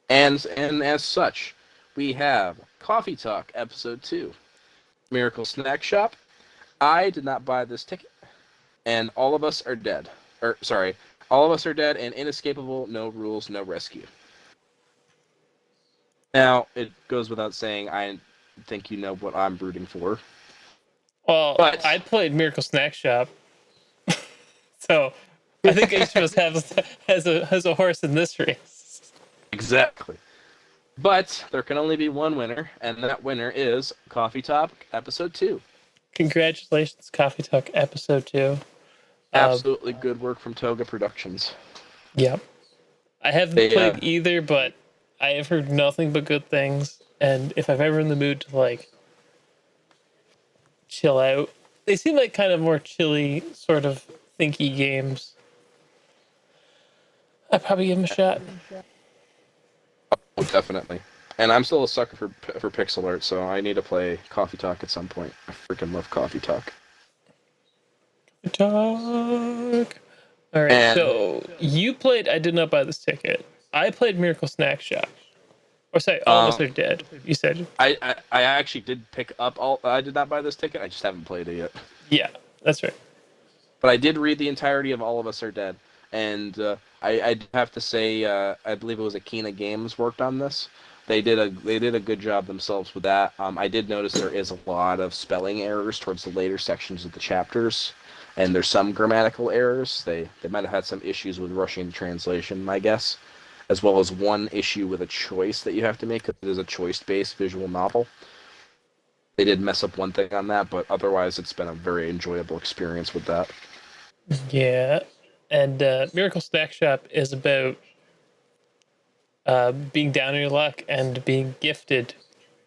Speaker 5: And as such, we have Coffee Talk Episode 2, Miracle Snack Shop, I Did Not Buy This Ticket, and All of Us Are Dead. All of Us Are Dead and Inescapable, No Rules, No Rescue. Now, it goes without saying, I think you know what I'm rooting for.
Speaker 1: Well, I played Miracle Snack Shop, so I think each of us has a horse in this race.
Speaker 5: Exactly. But there can only be one winner, and that winner is Coffee Talk Episode 2.
Speaker 1: Congratulations, Coffee Talk Episode 2.
Speaker 5: Absolutely good work from Toga Productions.
Speaker 1: Yep. I haven't played either, but I have heard nothing but good things. And if I'm ever in the mood to like chill out, they seem like kind of more chilly, sort of thinky games. I'd probably give them a shot.
Speaker 5: Oh, definitely. And I'm still a sucker for pixel art, so I need to play Coffee Talk at some point. I freaking love Coffee Talk.
Speaker 1: Talk. All right, so you played I Did Not Buy This Ticket. I played Miracle Snack Shop. Or sorry, All of Us Are Dead. You said.
Speaker 5: I actually did pick up I Did Not Buy This Ticket. I just haven't played it yet.
Speaker 1: Yeah, that's right.
Speaker 5: But I did read the entirety of All of Us Are Dead, and I have to say I believe it was Akina Games worked on this. They did a good job themselves with that. I did notice there is a lot of spelling errors towards the later sections of the chapters, and there's some grammatical errors. They might have had some issues with rushing the translation, my guess, as well as one issue with a choice that you have to make, because it is a choice-based visual novel. They did mess up one thing on that, but otherwise it's been a very enjoyable experience with that.
Speaker 1: Yeah, and Miracle Snack Shop is about being down on your luck and being gifted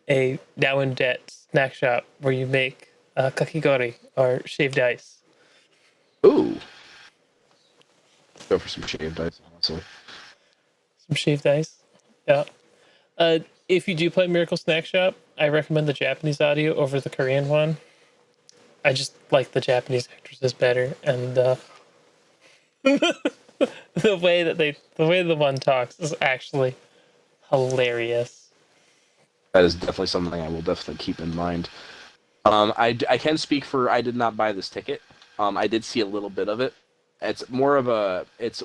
Speaker 1: a now in debt snack shop where you make kakigori or shaved ice.
Speaker 5: Ooh. Go for some shaved ice, honestly.
Speaker 1: Some shaved ice. Yeah. If you do play Miracle Snack Shop, I recommend the Japanese audio over the Korean one. I just like the Japanese actresses better, and the way the one talks is actually hilarious.
Speaker 5: That is definitely something I will definitely keep in mind. I can speak for I Did Not Buy This Ticket. I did see a little bit of it. It's more of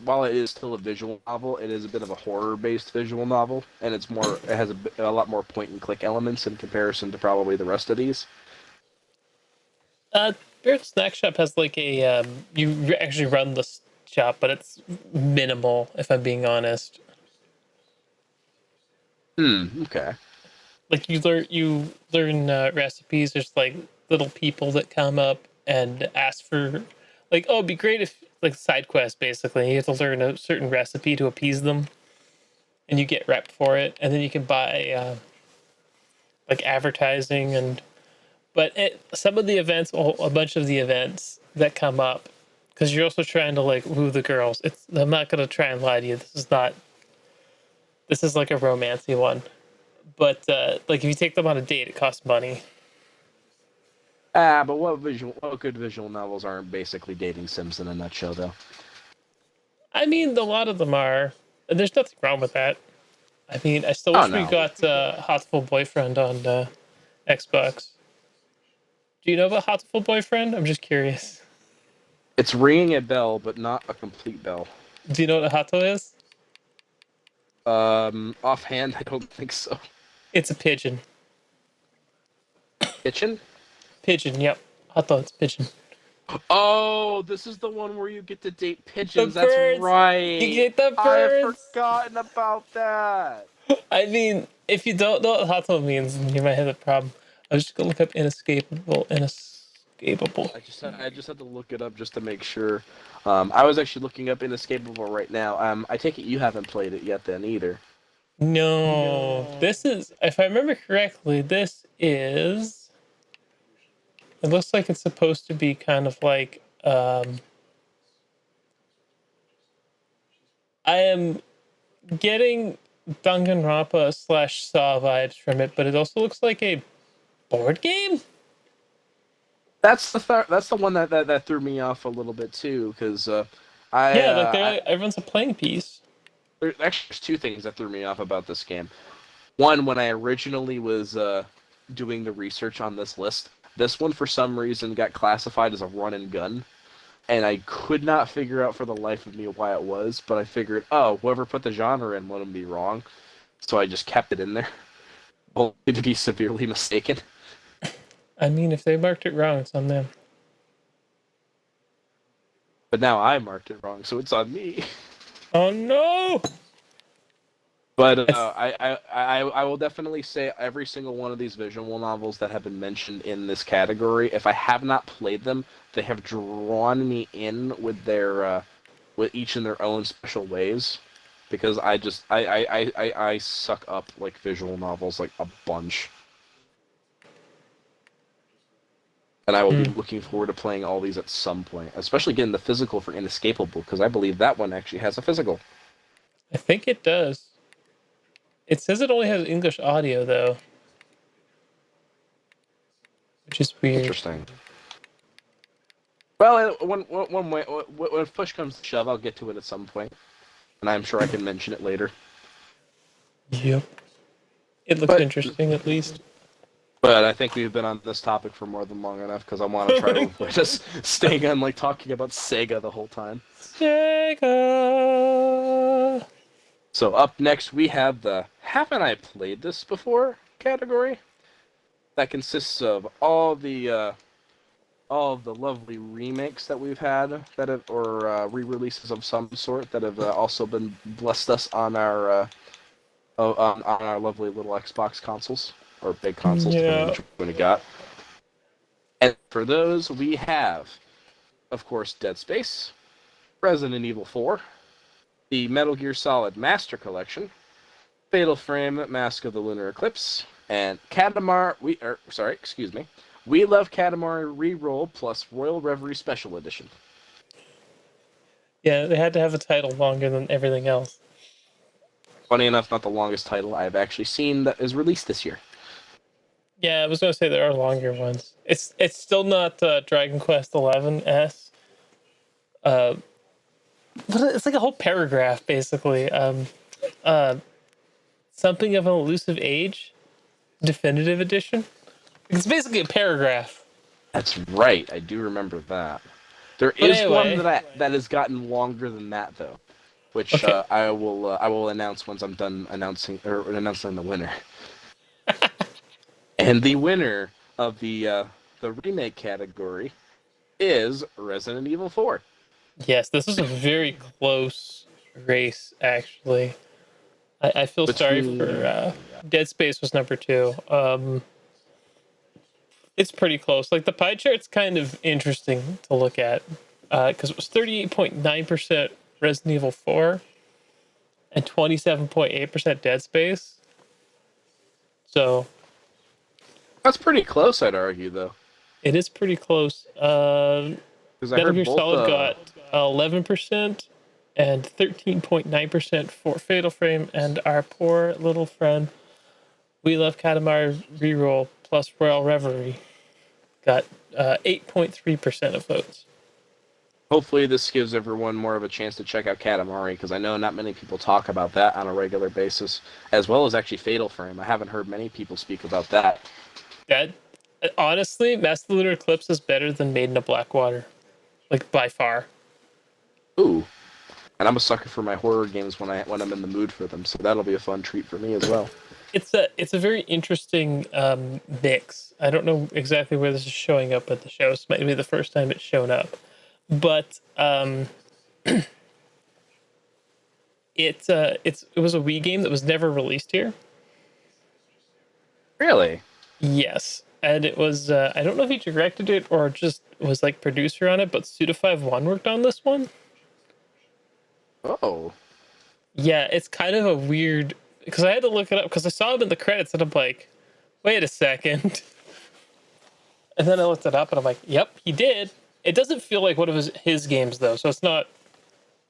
Speaker 5: while it is still a visual novel, it is a bit of a horror-based visual novel, and it has a lot more point-and-click elements in comparison to probably the rest of these.
Speaker 1: Miracle Snack Shop has like a you actually run the shop, but it's minimal. If I'm being honest.
Speaker 5: Okay.
Speaker 1: Like you learn recipes. There's like little people that come up and ask for, like, oh, it'd be great if, like, side quest basically. You have to learn a certain recipe to appease them, and you get repped for it, and then you can buy like advertising but some of the events, a bunch of the events that come up, because you're also trying to like woo the girls. I'm not gonna try and lie to you. This is like a romancy one, but like if you take them on a date, it costs money.
Speaker 5: But what good visual novels aren't basically dating sims in a nutshell, though?
Speaker 1: I mean, a lot of them are. And there's nothing wrong with that. I mean, I still wish we got Hotful Boyfriend on Xbox. Do you know about Hotful Boyfriend? I'm just curious.
Speaker 5: It's ringing a bell, but not a complete bell.
Speaker 1: Do you know what a Hato is?
Speaker 5: Offhand, I don't think so.
Speaker 1: It's a pigeon.
Speaker 5: Kitchen?
Speaker 1: Pigeon, yep. Hato, it's pigeon.
Speaker 5: Oh, this is the one where you get to date pigeons.
Speaker 1: That's
Speaker 5: right.
Speaker 1: You get the birds.
Speaker 5: I have forgotten about that.
Speaker 1: I mean, if you don't know what Hato means, then you might have a problem. I was just gonna look up inescapable.
Speaker 5: I just had to look it up just to make sure. I was actually looking up Inescapable right now. I take it you haven't played it yet then either.
Speaker 1: No, this is, if I remember correctly, this is. It looks like it's supposed to be kind of like. I am getting Danganronpa slash Saw vibes from it, but it also looks like a board game.
Speaker 5: That's the one that threw me off a little bit too, because
Speaker 1: Yeah, like everyone's a playing piece.
Speaker 5: there's two things that threw me off about this game. One, when I originally was doing the research on this list, this one for some reason got classified as a run and gun, and I could not figure out for the life of me why it was. But I figured, oh, whoever put the genre in wouldn't be wrong, so I just kept it in there, only to be severely mistaken.
Speaker 1: I mean, if they marked it wrong, it's on them.
Speaker 5: But now I marked it wrong, so it's on me.
Speaker 1: Oh no!
Speaker 5: But I will definitely say every single one of these visual novels that have been mentioned in this category, if I have not played them, they have drawn me in with their with each in their own special ways, because I suck up like visual novels like a bunch, and I will be looking forward to playing all these at some point, especially getting the physical for Inescapable, because I believe that one actually has a physical.
Speaker 1: I think it does. It says it only has English audio though, which is weird.
Speaker 5: Interesting. Well, when push comes to shove, I'll get to it at some point, and I'm sure I can mention it later.
Speaker 1: Yep. It looks interesting, at least.
Speaker 5: But I think we've been on this topic for more than long enough, because I want to try to avoid just staying on like talking about Sega the whole time.
Speaker 1: Sega.
Speaker 5: So up next we have the "Haven't I played this before?" category. That consists of all of the lovely remakes that we've had that have, or re-releases of some sort that have also been blessed us on our on our lovely little Xbox consoles, or big consoles, depending on which one you got. And for those, we have, of course, Dead Space, Resident Evil 4, the Metal Gear Solid Master Collection, Fatal Frame, Mask of the Lunar Eclipse, and We Love Katamari Reroll plus Royal Reverie Special Edition.
Speaker 1: Yeah, they had to have a title longer than everything else.
Speaker 5: Funny enough, not the longest title I've actually seen that is released this year.
Speaker 1: Yeah, I was gonna say there are longer ones. It's still not Dragon Quest XI-S. But it's like a whole paragraph basically. Something of an Elusive Age, Definitive Edition. It's basically a paragraph.
Speaker 5: That's right. I do remember that. There
Speaker 1: But
Speaker 5: is
Speaker 1: anyway,
Speaker 5: one that has gotten longer than that, though, which
Speaker 1: okay.
Speaker 5: I will announce once I'm done announcing the winner. And the winner of the remake category is Resident Evil 4.
Speaker 1: Yes, this is a very close race, actually. I feel sorry for Dead Space was number 2. It's pretty close. Like the pie chart's kind of interesting to look at because it was 38.9% Resident Evil 4 and 27.8% Dead Space. So
Speaker 5: That's pretty close, I'd argue, though.
Speaker 1: it is pretty close. Metal Gear Solid got 11% and 13.9% for Fatal Frame, and our poor little friend We Love Katamari Reroll plus Royal Reverie got 8.3% of votes.
Speaker 5: Hopefully this gives everyone more of a chance to check out Katamari, because I know not many people talk about that on a regular basis, as well as actually Fatal Frame. I haven't heard many people speak about that.
Speaker 1: That, honestly, Master of the Lunar Eclipse is better than Maiden of Blackwater. Like, by far.
Speaker 5: Ooh. And I'm a sucker for my horror games when I'm in the mood for them, so that'll be a fun treat for me as well.
Speaker 1: It's a very interesting mix. I don't know exactly where this is showing up at the show. This might be the first time it's shown up. But it was a Wii game that was never released here.
Speaker 5: Really?
Speaker 1: Yes, and it was I don't know if he directed it or just was like producer on it, but Suda51 worked on this one.
Speaker 5: Oh.
Speaker 1: Yeah, it's kind of a weird because I had to look it up because I saw him in the credits and I'm like, wait a second. And then I looked it up and I'm like, yep, he did. It doesn't feel like one of his games though, so it's not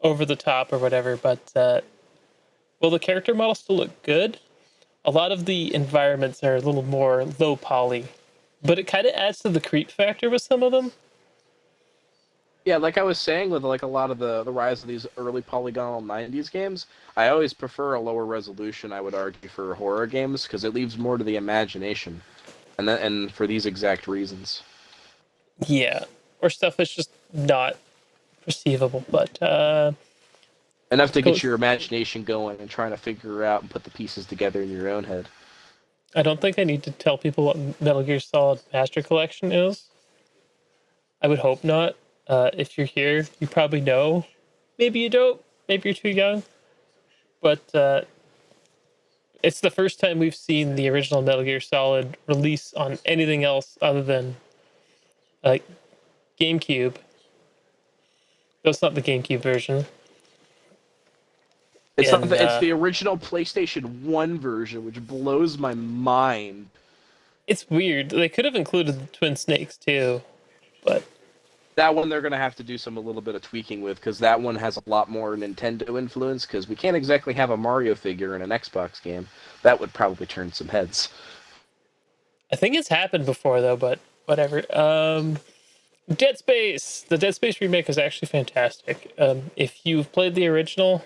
Speaker 1: over the top or whatever. But well, the character models still look good. A lot of the environments are a little more low poly, but it kind of adds to the creep factor with some of them.
Speaker 5: Yeah, like I was saying with like a lot of the rise of these early polygonal 90s games, I always prefer a lower resolution, I would argue, for horror games because it leaves more to the imagination. And for these exact reasons.
Speaker 1: Yeah, or stuff that's just not perceivable. But
Speaker 5: Enough to get
Speaker 1: goes.
Speaker 5: your imagination going and trying to figure out and put the pieces together in your own head.
Speaker 1: I don't think I need to tell people what Metal Gear Solid Master Collection is. I would hope not. If you're here, you probably know. Maybe you don't. Maybe you're too young. But it's the first time we've seen the original Metal Gear Solid release on anything else other than like GameCube. That's not the GameCube version.
Speaker 5: It's not
Speaker 1: And
Speaker 5: it's the original PlayStation 1 version, which blows my mind.
Speaker 1: it's weird. They could have included the Twin Snakes too, but
Speaker 5: That one they're going to have to do a little bit of tweaking with, because that one has a lot more Nintendo influence, because we can't exactly have a Mario figure in an Xbox game. That would probably turn some heads.
Speaker 1: I think it's happened before though, but whatever. Dead Space. The Dead Space remake is actually fantastic. If you've played the original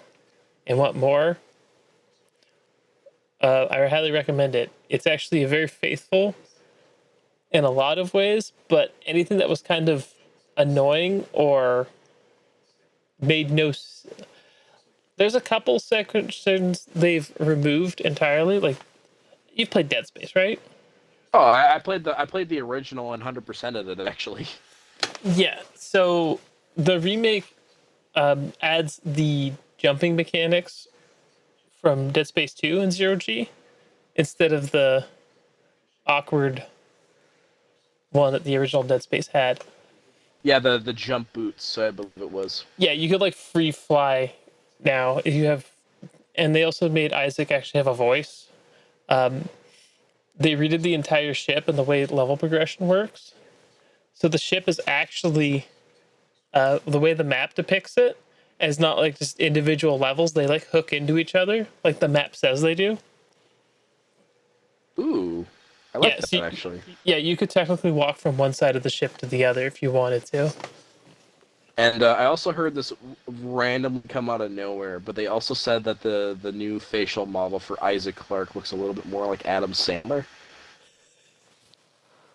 Speaker 1: and want more, I highly recommend it. It's actually very faithful in a lot of ways, but anything that was kind of annoying or made no there's a couple sections they've removed entirely. Like, you've played Dead Space, right?
Speaker 5: Oh, I played the original and 100% of it actually.
Speaker 1: Yeah. So the remake adds the jumping mechanics from Dead Space 2 and Zero G instead of the awkward one that the original Dead Space had.
Speaker 5: Yeah, the jump boots, I believe it was.
Speaker 1: Yeah, you could like free fly now if you have, and they also made Isaac actually have a voice. They redid the entire ship and the way level progression works. So the ship is actually the way the map depicts it is not like just individual levels. They like hook into each other, like the map says they do.
Speaker 5: Ooh, I like
Speaker 1: Yeah,
Speaker 5: that actually.
Speaker 1: yeah, you could technically walk from one side of the ship to the other if you wanted to.
Speaker 5: And I also heard this randomly come out of nowhere, but they also said that the new facial model for Isaac Clarke looks a little bit more like Adam Sandler.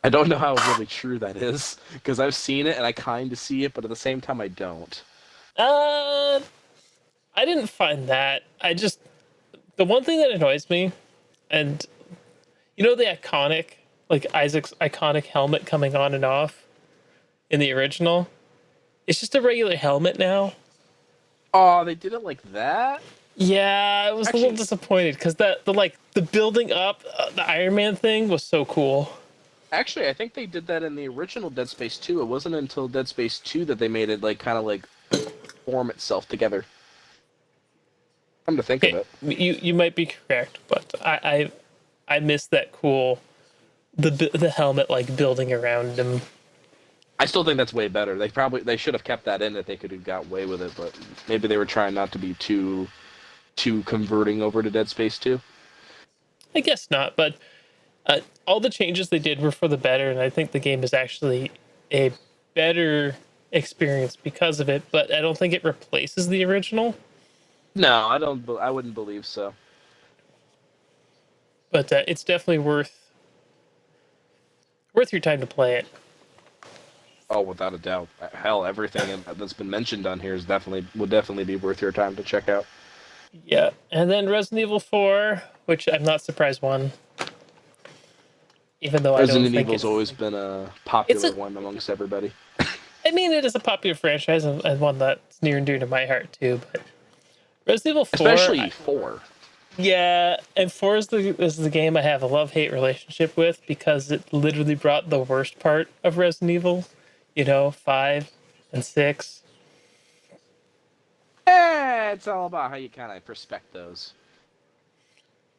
Speaker 5: I don't know how really true that is, because I've seen it and I kind of see it, but at the same time I don't.
Speaker 1: Uh, I didn't find that. The one thing that annoys me, and you know the iconic, like Isaac's iconic helmet coming on and off in the original. It's just a regular helmet now.
Speaker 5: Oh, they did it like that?
Speaker 1: Yeah, I was a little
Speaker 5: Actually,
Speaker 1: disappointed because the building up the Iron Man thing was so cool.
Speaker 5: actually, I think they did that in the original Dead Space 2. It wasn't until Dead Space 2 that they made it like kind of like form itself together. Come to think of
Speaker 1: Okay,
Speaker 5: it.
Speaker 1: you might be correct, but I missed that cool the helmet like building around him.
Speaker 5: I still think that's way better. They should have kept that in if they could have got away with it, but maybe they were trying not to be too converting over to Dead Space 2.
Speaker 1: I guess not, but all the changes they did were for the better, and I think the game is actually a better experience because of it. But I don't think it replaces the original.
Speaker 5: No, I don't. I wouldn't believe so.
Speaker 1: But it's definitely worth your time to play it.
Speaker 5: Oh, without a doubt. Hell, everything that's been mentioned on here would definitely be worth your time to check out.
Speaker 1: Yeah, and then Resident Evil 4, which I'm not surprised won, even though I don't
Speaker 5: Resident
Speaker 1: think
Speaker 5: Evil's
Speaker 1: it's
Speaker 5: always been a
Speaker 1: it's
Speaker 5: popular
Speaker 1: a.
Speaker 5: one amongst everybody.
Speaker 1: I mean, it is a popular franchise and one that's near and dear to my heart too. But Resident Evil 4,
Speaker 5: Especially 4.
Speaker 1: yeah, and 4 is the game I have a love-hate relationship with because it literally brought the worst part of Resident Evil, 5 and 6.
Speaker 5: It's all about how you kind of perspect those.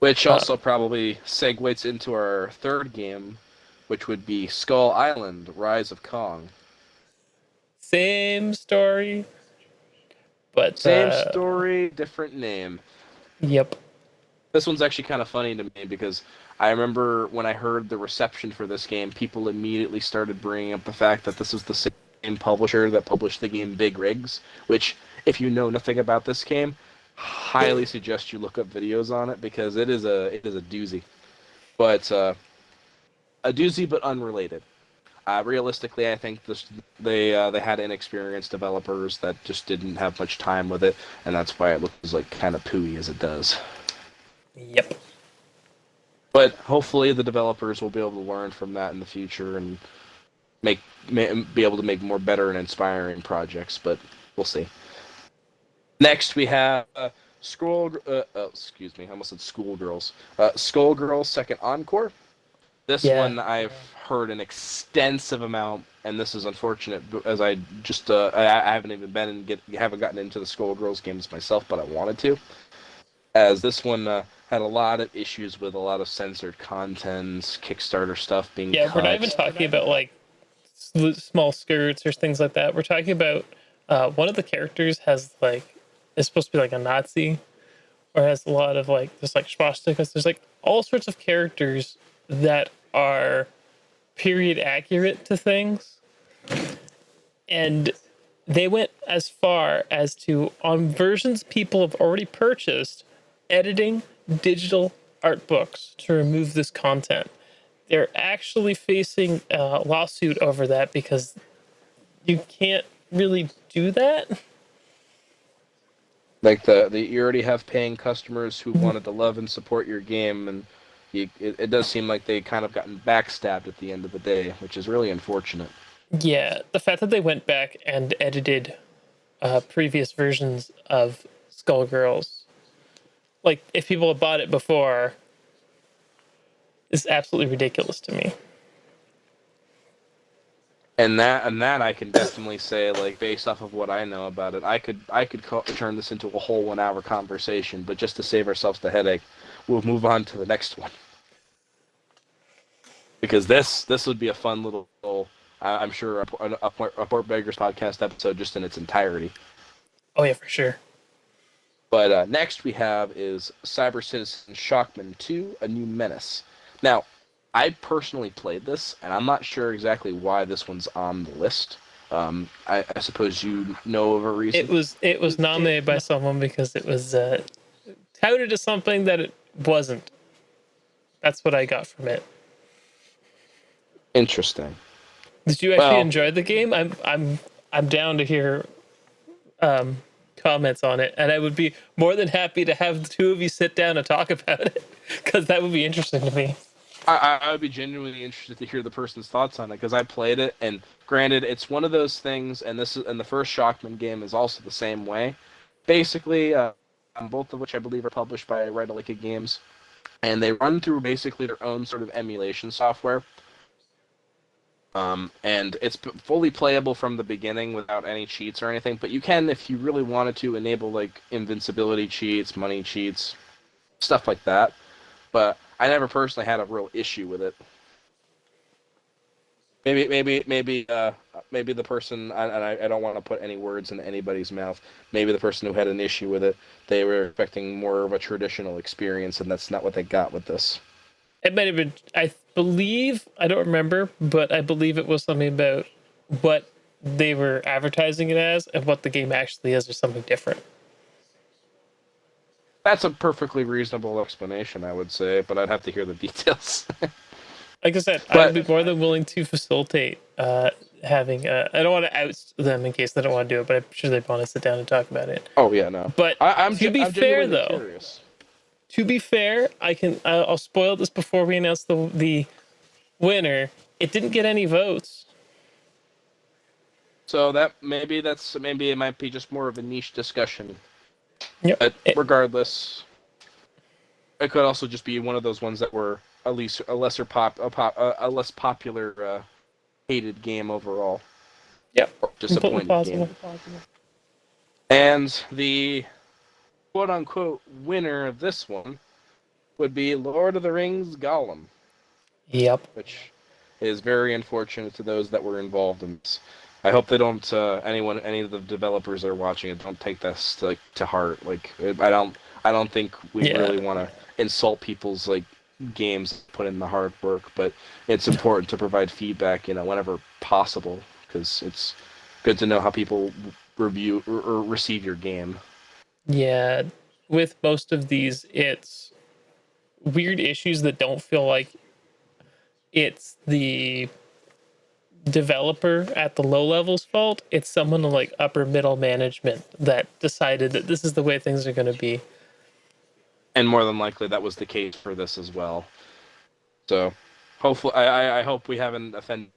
Speaker 5: Which also probably segues into our third game, which would be Skull Island: Rise of Kong.
Speaker 1: Same story, but
Speaker 5: Same story, different name.
Speaker 1: yep.
Speaker 5: This one's actually kind of funny to me because I remember when I heard the reception for this game, people immediately started bringing up the fact that this was the same publisher that published the game Big Rigs, which, if you know nothing about this game, highly suggest you look up videos on it because it is a doozy. But a doozy, but unrelated. Realistically, I think they had inexperienced developers that just didn't have much time with it, and that's why it looks like kind of pooey as it does.
Speaker 1: Yep.
Speaker 5: But hopefully, the developers will be able to learn from that in the future and be able to make more better and inspiring projects. But we'll see. Next, we have excuse me, I almost said Schoolgirls. Skullgirls Second Encore. This
Speaker 1: Yeah.
Speaker 5: one I've heard an extensive amount, and this is unfortunate as I just I haven't even haven't gotten into the Skullgirls games myself, but I wanted to. As this one had a lot of issues with a lot of censored content, Kickstarter stuff being
Speaker 1: Yeah,
Speaker 5: cut.
Speaker 1: we're not even talking about like small skirts or things like that. We're talking about one of the characters has like is supposed to be like a Nazi, or has a lot of like there's like swastikas. There's like all sorts of characters that are period accurate to things, and they went as far as to on versions people have already purchased, editing digital art books to remove this content. They're actually facing a lawsuit over that because you can't really do that.
Speaker 5: Like you already have paying customers who wanted to love and support your game, and it does seem like they kind of gotten backstabbed at the end of the day, which is really unfortunate.
Speaker 1: Yeah, the fact that they went back and edited previous versions of Skullgirls, like if people had bought it before, is absolutely ridiculous to me.
Speaker 5: And that I can definitely say, like, based off of what I know about it, I could turn this into a whole 1 hour conversation, but just to save ourselves the headache, we'll move on to the next one. Because this would be a fun little I'm sure a Port Beggars podcast episode just in its entirety.
Speaker 1: Oh yeah, for sure.
Speaker 5: But next we have is Cyber Citizen Shockman 2: A New Menace. Now, I personally played this, and I'm not sure exactly why this one's on the list. I suppose you know of a reason.
Speaker 1: It was nominated by someone because it was touted as something that it wasn't. That's what I got from it.
Speaker 5: Interesting.
Speaker 1: Did you actually enjoy the game? I'm down to hear comments on it, and I would be more than happy to have the two of you sit down and talk about it because that would be interesting to me.
Speaker 5: I would be genuinely interested to hear the person's thoughts on it because I played it, and granted, it's one of those things, and the first Shockman game is also the same way. Basically, both of which I believe are published by Redelika Games, and they run through basically their own sort of emulation software. And it's fully playable from the beginning without any cheats or anything, but you can, if you really wanted to, enable like invincibility cheats, money cheats, stuff like that. But I never personally had a real issue with it. Maybe the person, and I don't want to put any words in anybody's mouth. Maybe the person who had an issue with it, they were expecting more of a traditional experience, and that's not what they got with this.
Speaker 1: It might have been, I believe, I don't remember, but I believe it was something about what they were advertising it as and what the game actually is, or something different.
Speaker 5: That's a perfectly reasonable explanation, I would say, but I'd have to hear the details.
Speaker 1: Like I said, I'd be more than willing to facilitate having. I don't want to oust them in case they don't want to do it, but I'm sure they'd want to sit down and talk about it.
Speaker 5: Oh yeah, no.
Speaker 1: But
Speaker 5: I'm
Speaker 1: to be fair, though,
Speaker 5: curious.
Speaker 1: to be fair, I'll spoil this before we announce the winner. It didn't get any votes.
Speaker 5: So maybe it might be just more of a niche discussion.
Speaker 1: Yep.
Speaker 5: But regardless, it could also just be one of those ones that were at least a less popular hated game overall.
Speaker 1: Yep.
Speaker 5: Disappointing game. And the quote unquote winner of this one would be Lord of the Rings Gollum,
Speaker 1: Yep.
Speaker 5: which is very unfortunate to those that were involved in this. I hope they don't. Any of the developers that are watching it, don't take this to heart. Like, I don't think we
Speaker 1: Yeah.
Speaker 5: really want to insult people's games, put in the hard work. But it's important to provide feedback, whenever possible, because it's good to know how people review or receive your game.
Speaker 1: Yeah. With most of these, it's weird issues that don't feel like it's the developer at the low levels fault. It's someone like upper middle management that decided that this is the way things are going to be.
Speaker 5: And more than likely, that was the case for this as well. So, hopefully, I hope we haven't offended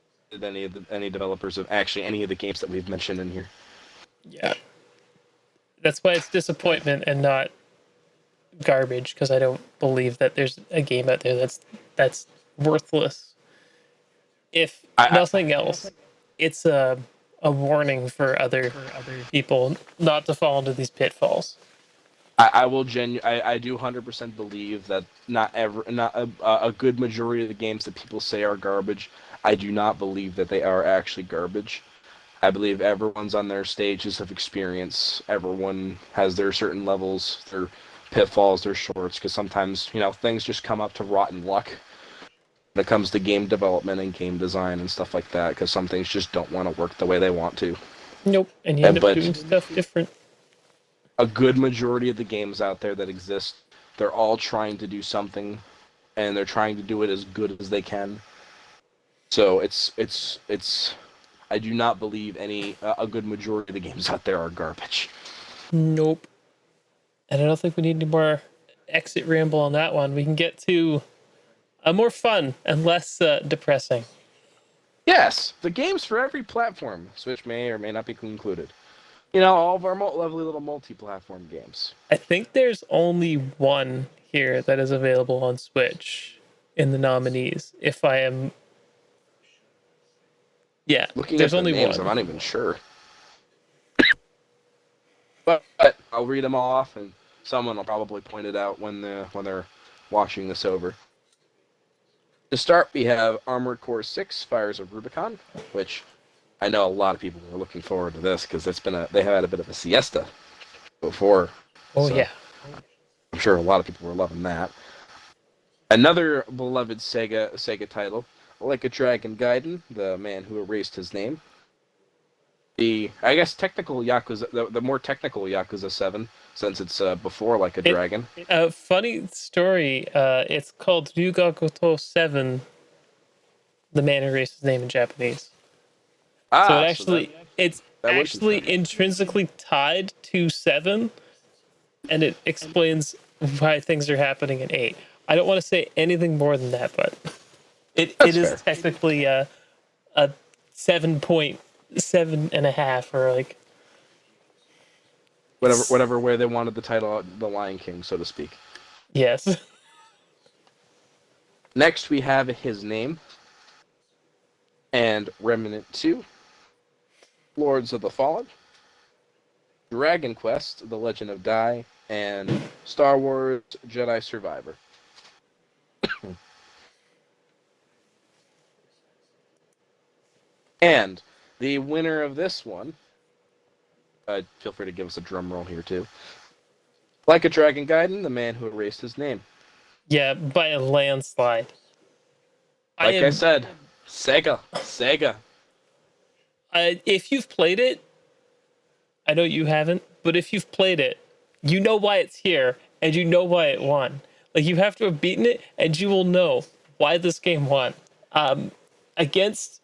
Speaker 5: any developers of actually any of the games that we've mentioned in here.
Speaker 1: Yeah. That's why it's disappointment and not garbage, because I don't believe that there's a game out there that's worthless. If nothing else, it's a warning for other people not to fall into these pitfalls.
Speaker 5: I will I do 100% believe that not a good majority of the games that people say are garbage. I do not believe that they are actually garbage. I believe everyone's on their stages of experience. Everyone has their certain levels, their pitfalls, their shorts, because sometimes, things just come up to rotten luck when it comes to game development and game design and stuff like that, because some things just don't want to work the way they want to.
Speaker 1: Nope. And you end up
Speaker 5: But
Speaker 1: doing stuff different.
Speaker 5: a good majority of the games out there that exist, they're all trying to do something, and they're trying to do it as good as they can. So it's I do not believe a good majority of the games out there are garbage.
Speaker 1: Nope. And I don't think we need any more exit ramble on that one. We can get to a more fun and less depressing.
Speaker 5: Yes, the games for every platform. Switch may or may not be included. All of our lovely little multi-platform games.
Speaker 1: I think there's only one here that is available on Switch in the nominees. If I am, yeah,
Speaker 5: Looking
Speaker 1: there's
Speaker 5: at the
Speaker 1: only
Speaker 5: names,
Speaker 1: one.
Speaker 5: I'm not even sure. But I'll read them all off, and someone will probably point it out when they're watching this over. To start, we have Armored Core 6: Fires of Rubicon, which I know a lot of people are looking forward to this because they had a bit of a siesta before.
Speaker 1: Oh
Speaker 5: So
Speaker 1: yeah.
Speaker 5: I'm sure a lot of people were loving that. Another beloved Sega title, Like a Dragon Gaiden, The Man Who Erased His Name. The technical Yakuza, the more technical Yakuza 7, since it's before Like a Dragon.
Speaker 1: Funny story. It's called Ryugagoto 7. The man erased his name in Japanese. So it's actually intrinsically tied to 7, and it explains why things are happening in 8. I don't want to say anything more than that, but it is
Speaker 5: fair.
Speaker 1: technically a 7.7.5 or like
Speaker 5: Whatever way they wanted the title, The Lion King, so to speak.
Speaker 1: yes.
Speaker 5: Next, we have His Name and Remnant 2, Lords of the Fallen, Dragon Quest: The Legend of Dai, and Star Wars Jedi Survivor. And the winner of this one, feel free to give us a drum roll here too. Like a Dragon Gaiden, The Man Who Erased His Name.
Speaker 1: Yeah, by a landslide.
Speaker 5: I said, Sega.
Speaker 1: If you've played it, I know you haven't, but if you've played it, you know why it's here and you know why it won. Like, you have to have beaten it and you will know why this game won. Against,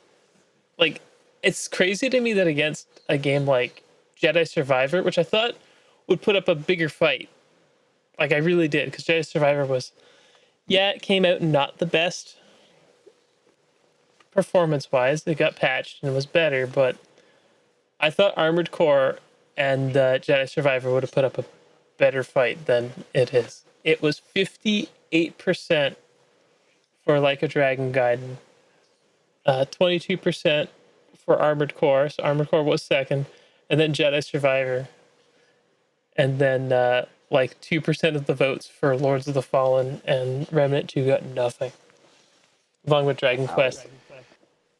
Speaker 1: like, it's crazy to me that against a game like Jedi Survivor, which I thought would put up a bigger fight. Like, I really did, because Jedi Survivor was, it came out not the best performance-wise. It got patched and it was better, but I thought Armored Core and Jedi Survivor would have put up a better fight than it is. It was 58% for Like a Dragon Gaiden, 22% for Armored Core. So Armored Core was second, and then Jedi Survivor, and then like 2% of the votes for Lords of the Fallen, and Remnant 2 got nothing. Along with Dragon Quest.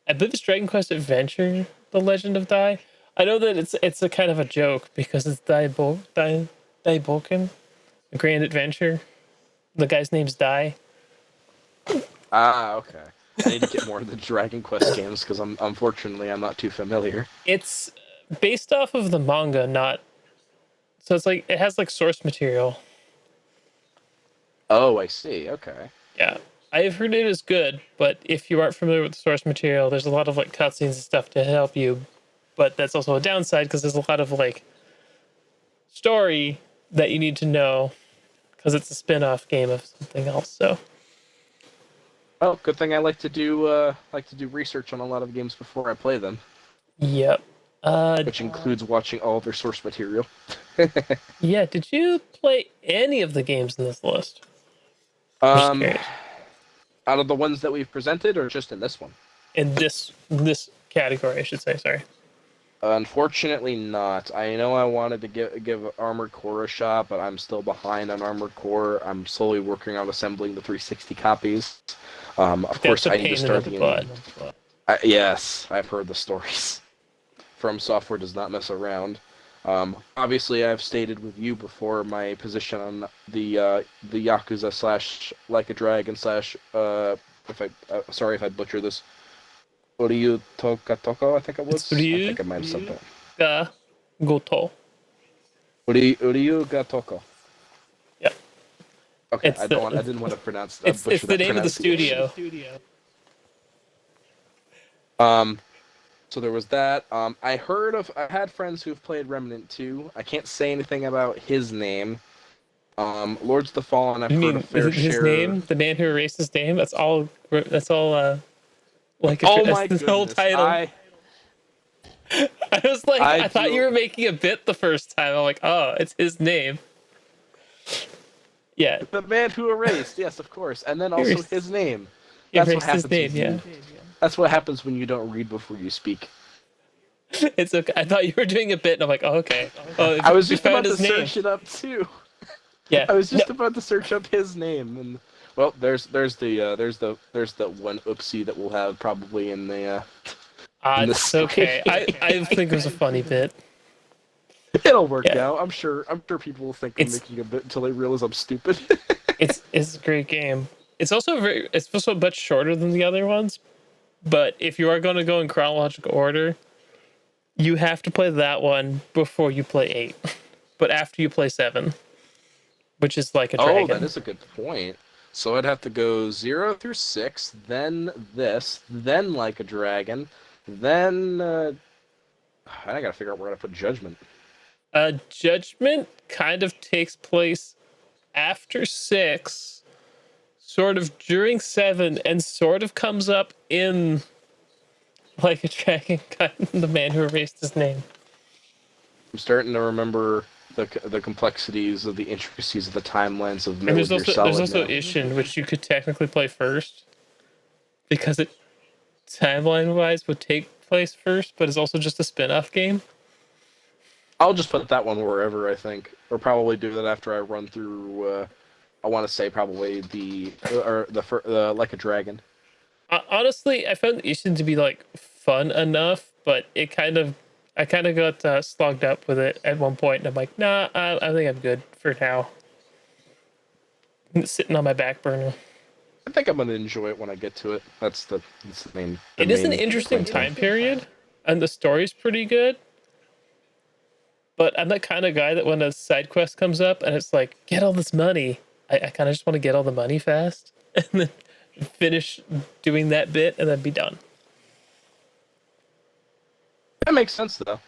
Speaker 1: I believe it's Dragon Quest Adventure, The Legend of Dai. I know that it's a kind of a joke because it's Dai Bolkin, a grand adventure. The guy's name's Dai.
Speaker 5: Ah, okay. I need to get more of the Dragon Quest games because unfortunately I'm not too familiar.
Speaker 1: It's based off of the manga, not so it's like it has like source material.
Speaker 5: Oh, I see. Okay.
Speaker 1: Yeah. I've heard it is good, but if you aren't familiar with the source material, there's a lot of like cutscenes and stuff to help you. But that's also a downside because there's a lot of like story that you need to know because it's a spin-off game of something else. So
Speaker 5: Well, good thing I like to do research on a lot of games before I play them,
Speaker 1: yep.
Speaker 5: which includes watching all their source material.
Speaker 1: Yeah, did you play any of the games in this list? Just curious.
Speaker 5: Out of the ones that we've presented, or just in this one?
Speaker 1: In this category, I should say, sorry.
Speaker 5: Unfortunately not. I know I wanted to give Armored Core a shot, but I'm still behind on Armored Core. I'm slowly working on assembling the 360 copies. Of course, I need to start the
Speaker 1: butt.
Speaker 5: Yes, I've heard the stories. From Software does not mess around. Obviously, I've stated with you before my position on the Yakuza slash Like a Dragon slash sorry if I butcher this. Ryu Toko, I think it was. I think I might have said that.
Speaker 1: Goto.
Speaker 5: Ryu Toko.
Speaker 1: Yeah.
Speaker 5: Okay, I didn't want to pronounce that.
Speaker 1: It's the name of the studio.
Speaker 5: So there was that. I had friends who've played Remnant 2. I can't say anything about his name. Lords of the Fallen, I've heard a fair share.
Speaker 1: His name? The man who erased his name? That's all. Like
Speaker 5: oh my
Speaker 1: that's the whole title. I was like, I thought you were making a bit the first time. I'm like, oh, it's his name. Yeah.
Speaker 5: The man who erased, yes, of course. And then also his name. That's what happens. His name, yeah. That's what happens when you don't read before you speak.
Speaker 1: It's okay. I thought you were doing a bit, and I'm like, oh, okay. Oh,
Speaker 5: I was just about to search it up too.
Speaker 1: Yeah.
Speaker 5: I was just about to search up his name, and well, there's the one oopsie that we'll have probably in the.
Speaker 1: It's okay. I think it was a funny bit.
Speaker 5: It'll work out. I'm sure people will think I'm making a bit until they realize I'm stupid.
Speaker 1: it's a great game. It's also much shorter than the other ones. But if you are going to go in chronological order, you have to play that one before you play 8. But after you play 7, which is Like a Dragon.
Speaker 5: Oh, that is a good point. So I'd have to go 0 through 6, then this, then Like a Dragon, then I gotta figure out where to put Judgment.
Speaker 1: Judgment kind of takes place after 6. Sort of during 7, and sort of comes up in Like a Dragon, the man who erased his name.
Speaker 5: I'm starting to remember the complexities of the intricacies of the timelines of Metal Gear Solid.
Speaker 1: There's also Ishin, which you could technically play first, because it timeline-wise would take place first, but it's also just a spin-off game.
Speaker 5: I'll just put that one wherever, I think, or probably do that after I run through. I want to say probably the Like a Dragon.
Speaker 1: Honestly, I found Ishin to be like fun enough, but I kind of got slogged up with it at one point, and I'm like, nah, I think I'm good for now. It's sitting on my back burner.
Speaker 5: I think I'm gonna enjoy it when I get to it. That's the main.
Speaker 1: It is an interesting time period, and the story's pretty good. But I'm that kind of guy that when a side quest comes up and it's like, get all this money, I kind of just want to get all the money fast and then finish doing that bit and then be done.
Speaker 5: That makes sense, though.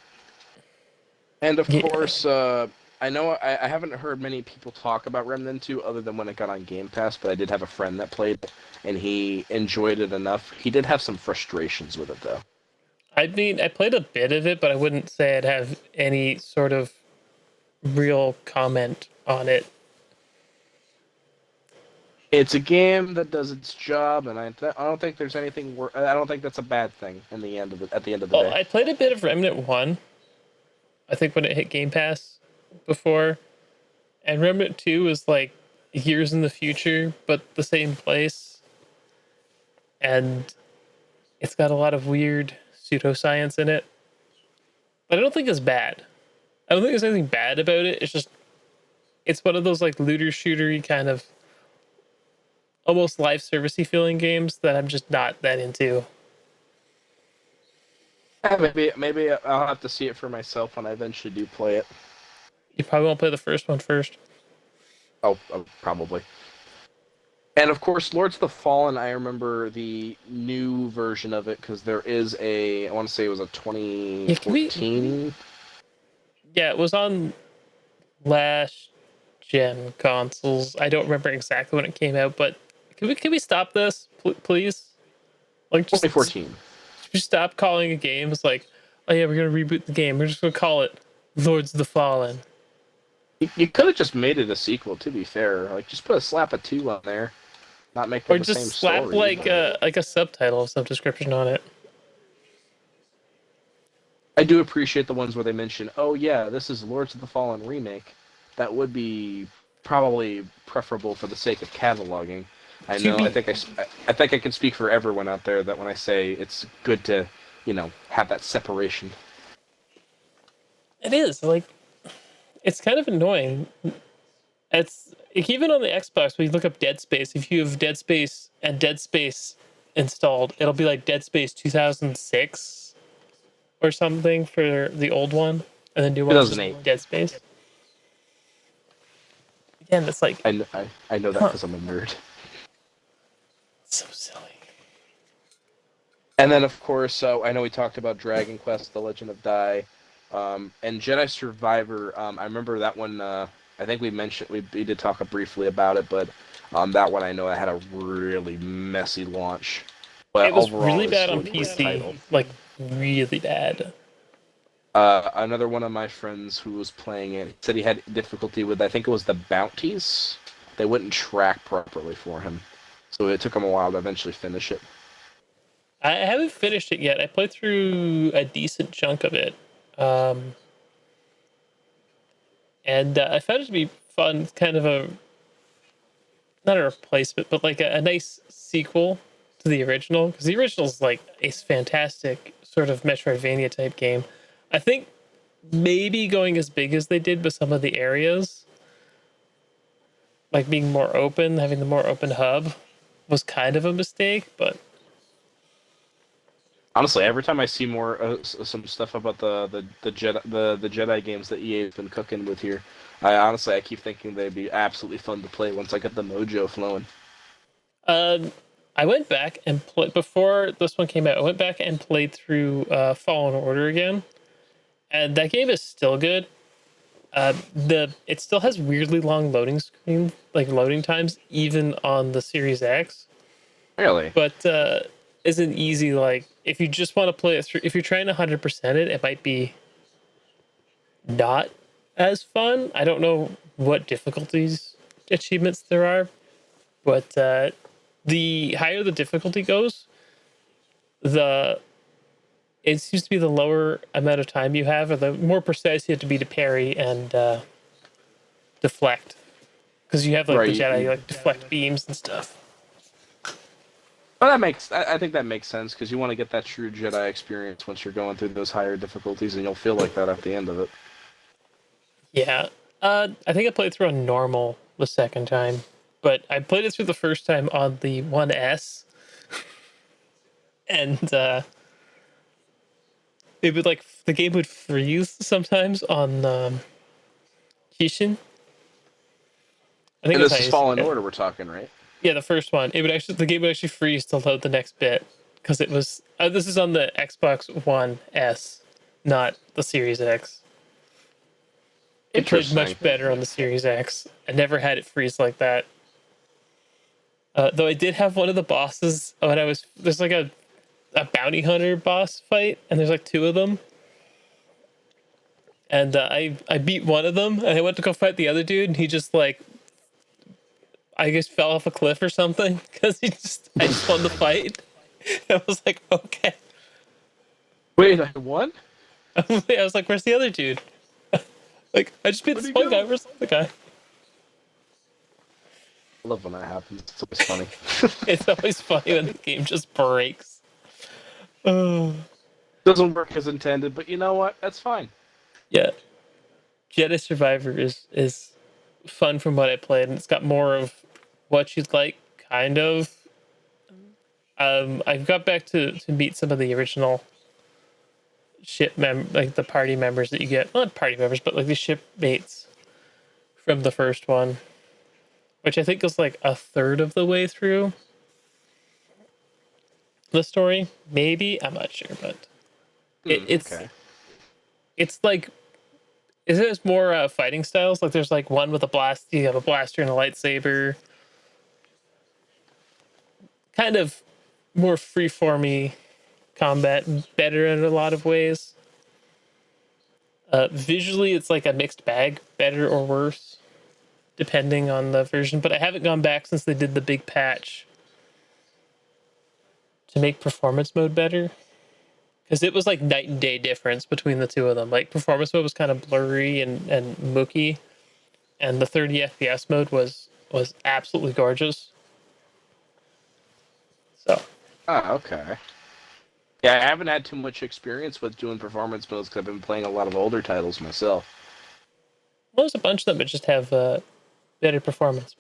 Speaker 5: And of course, I know I haven't heard many people talk about Remnant 2 other than when it got on Game Pass, but I did have a friend that played it, and he enjoyed it enough. He did have some frustrations with it, though.
Speaker 1: I mean, I played a bit of it, but I wouldn't say I'd have any sort of real comment on it.
Speaker 5: It's a game that does its job, and I don't think there's anything. I don't think that's a bad thing in the end of it. At the end of the day,
Speaker 1: I played a bit of Remnant 1. I think when it hit Game Pass before, and Remnant 2 is like years in the future, but the same place. And it's got a lot of weird pseudoscience in it. But I don't think it's bad. I don't think there's anything bad about it. It's just, it's one of those like looter shootery kind of almost live servicey feeling games that I'm just not that into.
Speaker 5: Maybe I'll have to see it for myself when I eventually do play it.
Speaker 1: You probably won't play the first one first.
Speaker 5: Oh, probably. And of course, Lords of the Fallen, I remember the new version of it because there is I want to say it was a 2014.
Speaker 1: Yeah, it was on last gen consoles. I don't remember exactly when it came out, but can we stop this, please? Like, just
Speaker 5: 2014.
Speaker 1: stop calling a game. It's like, oh yeah, we're gonna reboot the game. We're just gonna call it Lords of the Fallen.
Speaker 5: You could have just made it a sequel. To be fair, like just put a slap of 2 on there, not make it
Speaker 1: Or
Speaker 5: the
Speaker 1: just
Speaker 5: same
Speaker 1: slap
Speaker 5: story.
Speaker 1: like a subtitle of some description on it.
Speaker 5: I do appreciate the ones where they mention, oh yeah, this is Lords of the Fallen remake. That would be probably preferable for the sake of cataloging. I know. I think I can speak for everyone out there that when I say it's good to, have that separation.
Speaker 1: It is like, it's kind of annoying. It's like, even on the Xbox when you look up Dead Space, if you have Dead Space and Dead Space installed, it'll be like Dead Space 2006 or something for the old one, and the new one's
Speaker 5: 2008.
Speaker 1: Dead Space. Again, it's like,
Speaker 5: I know that because I'm a nerd.
Speaker 1: so silly.
Speaker 5: And then, of course, I know we talked about Dragon Quest: The Legend of Dai, and Jedi Survivor. I remember that one. I think we did talk briefly about it, but that one I know I had a really messy launch. But
Speaker 1: It was
Speaker 5: overall,
Speaker 1: really
Speaker 5: it's
Speaker 1: bad
Speaker 5: still
Speaker 1: on
Speaker 5: a great
Speaker 1: PC,
Speaker 5: title.
Speaker 1: like really bad.
Speaker 5: Another one of my friends who was playing it said he had difficulty with, I think it was the bounties. They wouldn't track properly for him, so it took him a while to eventually finish it.
Speaker 1: I haven't finished it yet. I played through a decent chunk of it, and I found it to be fun. Kind of a, not a replacement, but like a nice sequel to the original, because the original is like a fantastic sort of Metroidvania type game. I think maybe going as big as they did with some of the areas, like being more open, having the more open hub, was kind of a mistake, but
Speaker 5: Honestly, every time I see more some stuff about the Jedi games that EA has been cooking with here, I keep thinking they'd be absolutely fun to play once I get the mojo flowing.
Speaker 1: I went back and before this one came out. I went back and played through Fallen Order again, and that game is still good. It still has weirdly long loading times, even on the Series X.
Speaker 5: Really?
Speaker 1: But isn't easy. Like, if you just want to play it through, if you're trying to 100% it, it might be not as fun. I don't know what difficulties achievements there are, but the higher the difficulty goes, it seems to be the lower amount of time you have, or the more precise you have to be to parry and deflect, because you have like
Speaker 5: Right.
Speaker 1: the Jedi like deflect beams and stuff.
Speaker 5: Well, I think that makes sense because you want to get that true Jedi experience once you're going through those higher difficulties, and you'll feel like that at the end of it.
Speaker 1: Yeah, I think I played through on normal the second time, but I played it through the first time on the 1S, and it would like the game would freeze sometimes on Kishin. I think
Speaker 5: And
Speaker 1: that's
Speaker 5: this
Speaker 1: how
Speaker 5: is
Speaker 1: you
Speaker 5: Fallen
Speaker 1: say it.
Speaker 5: Order we're talking, right?
Speaker 1: Yeah, the first one. The game would actually freeze to load the next bit because it was. This is on the Xbox One S, not the Series X. It played much better on the Series X. I never had it freeze like that. Though I did have one of the bosses when there's like a bounty hunter boss fight, and there's like two of them. And I beat one of them, and I went to go fight the other dude, and he just like, I guess, fell off a cliff or something because I just won the fight. I was like, okay.
Speaker 5: Wait, I won?
Speaker 1: I was like, where's the other dude? Like, I just beat this one guy. Where's the other guy?
Speaker 5: I love when that happens. It's always funny.
Speaker 1: It's always funny when the game just breaks. Oh.
Speaker 5: Doesn't work as intended, but you know what? That's fine.
Speaker 1: Yeah. Jedi Survivor is fun from what I played, and it's got more of what you'd like, kind of. I've got back to meet some of the original like the party members that you get. Well, not party members, but like the shipmates from the first one, which I think is like a third of the way through the story. Maybe, I'm not sure, but it's
Speaker 5: Okay.
Speaker 1: it's like is it more fighting styles? Like there's like one with a blast. You have a blaster and a lightsaber. Kind of more freeformy combat, better in a lot of ways. Visually, it's like a mixed bag, better or worse, depending on the version. But I haven't gone back since they did the big patch to make performance mode better, because it was like night and day difference between the two of them. Like performance mode was kind of blurry and mooky, and the 30 FPS mode was absolutely gorgeous. So
Speaker 5: Okay. Yeah, I haven't had too much experience with doing performance modes because I've been playing a lot of older titles myself.
Speaker 1: well, there's a bunch of them that just have better performance.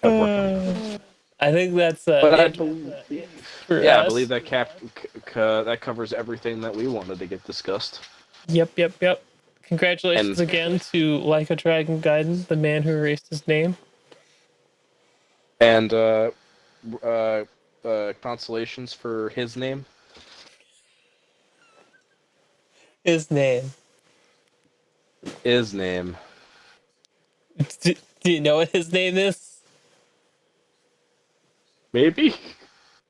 Speaker 5: I've worked on.
Speaker 1: I think that's
Speaker 5: But I
Speaker 1: it
Speaker 5: believe,
Speaker 1: for
Speaker 5: yeah, I
Speaker 1: us.
Speaker 5: believe that that covers everything that we wanted to get discussed.
Speaker 1: Yep. Congratulations
Speaker 5: And
Speaker 1: again to Like a Dragon Gaiden, the man who erased his name.
Speaker 5: and consolations for his name.
Speaker 1: His name.
Speaker 5: His name.
Speaker 1: Do you know what his name is?
Speaker 5: Maybe.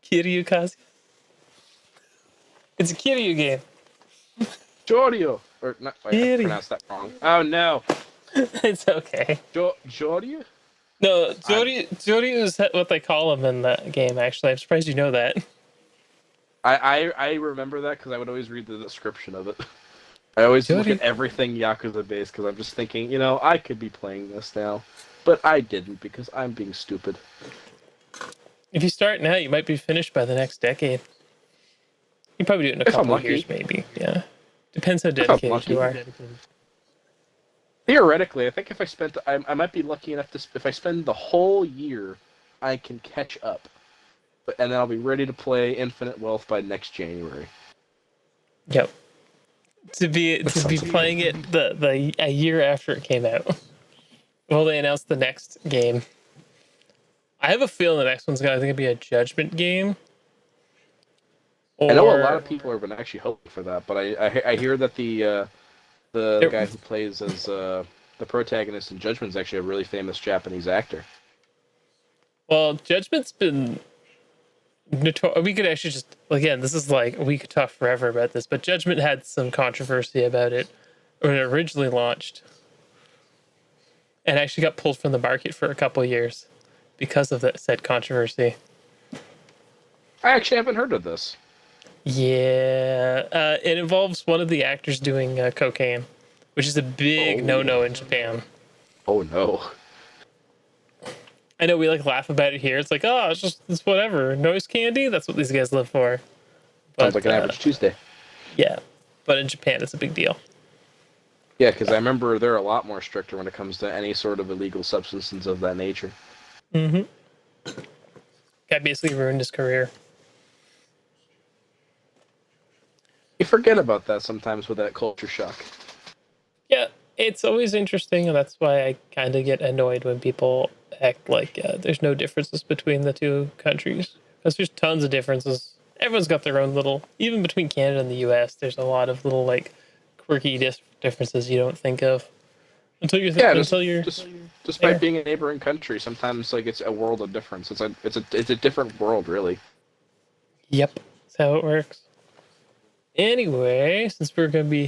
Speaker 1: Kiryu Kazuya. It's a Kiryu game.
Speaker 5: Jorio. Or not, wait, I
Speaker 1: Kiryu.
Speaker 5: pronounced that wrong. Oh no.
Speaker 1: It's okay.
Speaker 5: Jorio?
Speaker 1: No, Jori is what they call him in the game, actually. I'm surprised you know that.
Speaker 5: I remember that because I would always read the description of it. I always look
Speaker 1: Jori.
Speaker 5: at everything Yakuza based because I'm just thinking, I could be playing this now. But I didn't because I'm being stupid.
Speaker 1: If you start now, you might be finished by the next decade. You probably do it in a
Speaker 5: If I'm
Speaker 1: couple of
Speaker 5: lucky.
Speaker 1: years, maybe. Yeah. Depends how
Speaker 5: If I'm
Speaker 1: dedicated
Speaker 5: lucky.
Speaker 1: you are.
Speaker 5: Theoretically, I think if I spent, I might be lucky enough to, if I spend the whole year, I can catch up. And then I'll be ready to play Infinite Wealth by next January.
Speaker 1: Yep. To be
Speaker 5: sounds
Speaker 1: playing it the a year after it came out. Well, they announced the next game. I have a feeling the next one's gonna be a Judgment game.
Speaker 5: I know a lot
Speaker 1: Or
Speaker 5: of people have been actually hoping for that, but I hear that the guy who plays as the protagonist in Judgment is actually a really famous Japanese actor.
Speaker 1: well, Judgment's been we could actually just again, this is like we could talk forever about this, but Judgment had some controversy about it when it originally launched, and actually got pulled from the market for a couple of years because of that said controversy.
Speaker 5: I actually haven't heard of this.
Speaker 1: Yeah, it involves one of the actors doing cocaine, which is a big no-no in Japan.
Speaker 5: Oh no.
Speaker 1: I know we like laugh about it here. It's like, oh, it's whatever. Noise candy. That's what these guys live for. But,
Speaker 5: Sounds like an average Tuesday.
Speaker 1: Yeah, but in Japan, it's a big deal.
Speaker 5: Yeah, because I remember they're a lot more stricter when it comes to any sort of illegal substances of that nature.
Speaker 1: Mm-hmm. Guy basically ruined his career.
Speaker 5: You forget about that sometimes with that culture shock.
Speaker 1: Yeah, it's always interesting, and that's why I kind of get annoyed when people act like there's no differences between the two countries. Because there's tons of differences. Everyone's got their own little, even between Canada and the US, there's a lot of little, like, quirky differences you don't think of. Until you're
Speaker 5: Despite
Speaker 1: there.
Speaker 5: being a neighboring country, sometimes like it's a world of difference. It's a different world, really.
Speaker 1: Yep, that's how it works. Anyway, since we're gonna be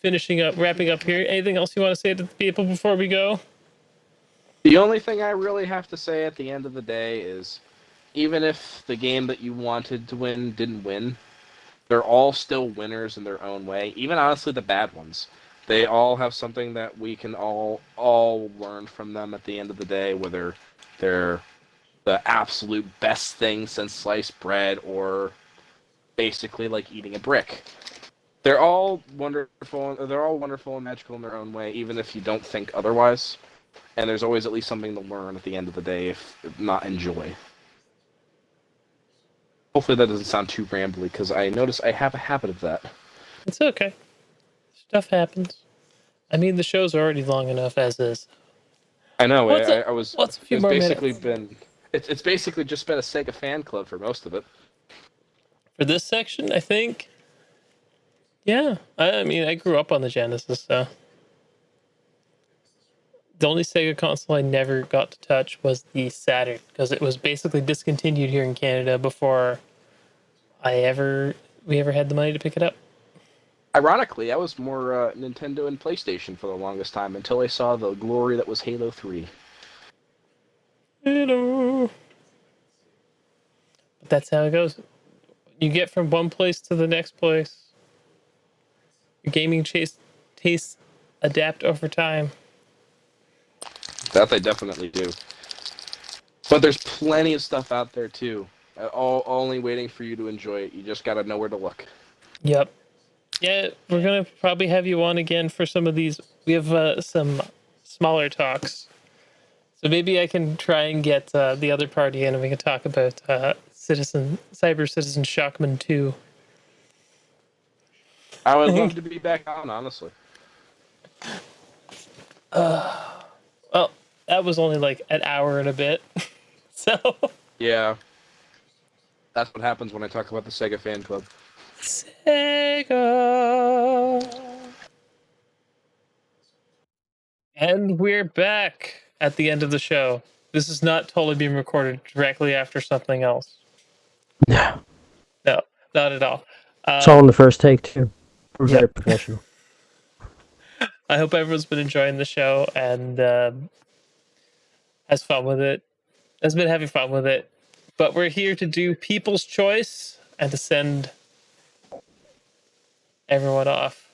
Speaker 1: finishing up, wrapping up here. Anything else you want to say to the people before we go?
Speaker 5: The only thing I really have to say at the end of the day is, even if the game that you wanted to win didn't win, they're all still winners in their own way. Even honestly, the bad ones, They all have something that we can all learn from them at the end of the day, whether they're the absolute best thing since sliced bread or basically like eating a brick. They're all wonderful. They're all wonderful and magical in their own way, even if you don't think otherwise. And there's always at least something to learn at the end of the day, if not enjoy. Hopefully that doesn't sound too rambly, because I notice I have a habit of that.
Speaker 1: It's okay. Stuff happens. I mean, the show's already long enough as is.
Speaker 5: I know.
Speaker 1: What's
Speaker 5: I was.
Speaker 1: a few
Speaker 5: It's
Speaker 1: more
Speaker 5: basically
Speaker 1: minutes
Speaker 5: been. It's basically just been a Sega fan club for most of it.
Speaker 1: for this section? I think. Yeah, I mean, I grew up on the Genesis, so the only Sega console I never got to touch was the Saturn, because it was basically discontinued here in Canada before we ever had the money to pick it up.
Speaker 5: Ironically, I was more Nintendo and PlayStation for the longest time until I saw the glory that was Halo 3.
Speaker 1: Hello. But that's how it goes. You get from one place to the next place. Your gaming tastes adapt over time.
Speaker 5: That they definitely do. But there's plenty of stuff out there too. All only waiting for you to enjoy it. You just gotta know where to look.
Speaker 1: Yep. Yeah, we're gonna probably have you on again for some of these. We have some smaller talks, so maybe I can try and get the other party in, and we can talk about Cyber Citizen Shockman 2.
Speaker 5: I would love to be back on, honestly.
Speaker 1: Well, that was only like an hour and a bit, so
Speaker 5: Yeah. That's what happens when I talk about the Sega fan club.
Speaker 1: Sega. And we're back at the end of the show. This is not totally being recorded directly after something else.
Speaker 2: No.
Speaker 1: No, not at all.
Speaker 2: It's all in the first take, too. We're very professional.
Speaker 1: I hope everyone's been enjoying the show and has fun with it. Has been having fun with it. But we're here to do People's Choice and to send everyone off.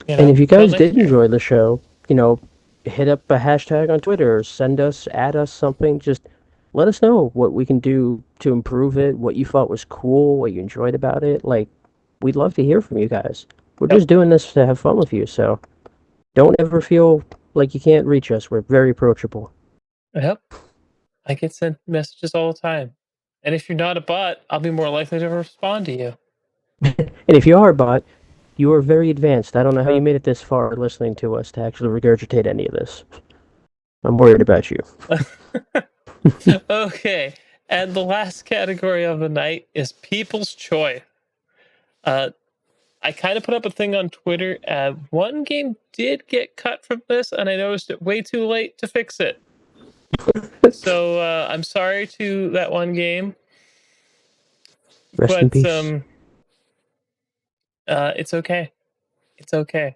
Speaker 2: And if you guys did enjoy the show, hit up a hashtag on Twitter, or add us something. Just let us know what we can do to improve it, what you thought was cool, what you enjoyed about it. Like, we'd love to hear from you guys. We're just doing this to have fun with you, so don't ever feel like you can't reach us. We're very approachable.
Speaker 1: Yep. I get sent messages all the time. And if you're not a bot, I'll be more likely to respond to you.
Speaker 2: And if you are a bot, you are very advanced. I don't know how you made it this far listening to us to actually regurgitate any of this. I'm worried about you.
Speaker 1: Okay. And the last category of the night is People's Choice. I kind of put up a thing on Twitter. One game did get cut from this, and I noticed it way too late to fix it. So I'm sorry to that one game.
Speaker 2: Rest in peace.
Speaker 1: It's okay. It's okay.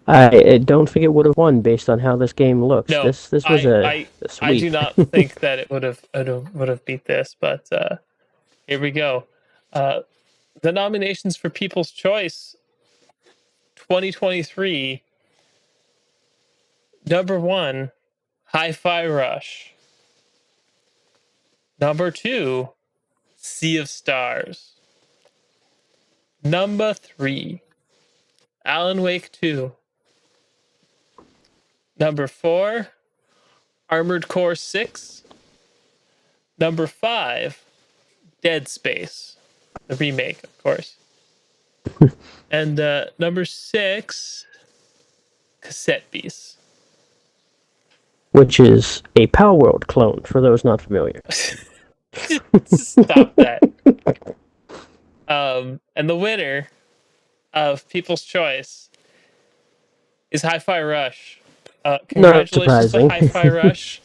Speaker 2: I don't think it would have won based on how this game looks.
Speaker 1: No,
Speaker 2: this was a sweep.
Speaker 1: I do not think that it would have beat this, but here we go. The nominations for People's Choice 2023. Number 1, Hi-Fi Rush. Number 2, Sea of Stars. Number 3, Alan Wake 2. Number 4, Armored Core 6. Number 5, Dead Space. The remake, of course. And number 6, Cassette Beast.
Speaker 2: Which is a Pal World clone, for those not familiar.
Speaker 1: Stop that. And the winner of People's Choice is Hi-Fi Rush. Congratulations to Hi-Fi Rush.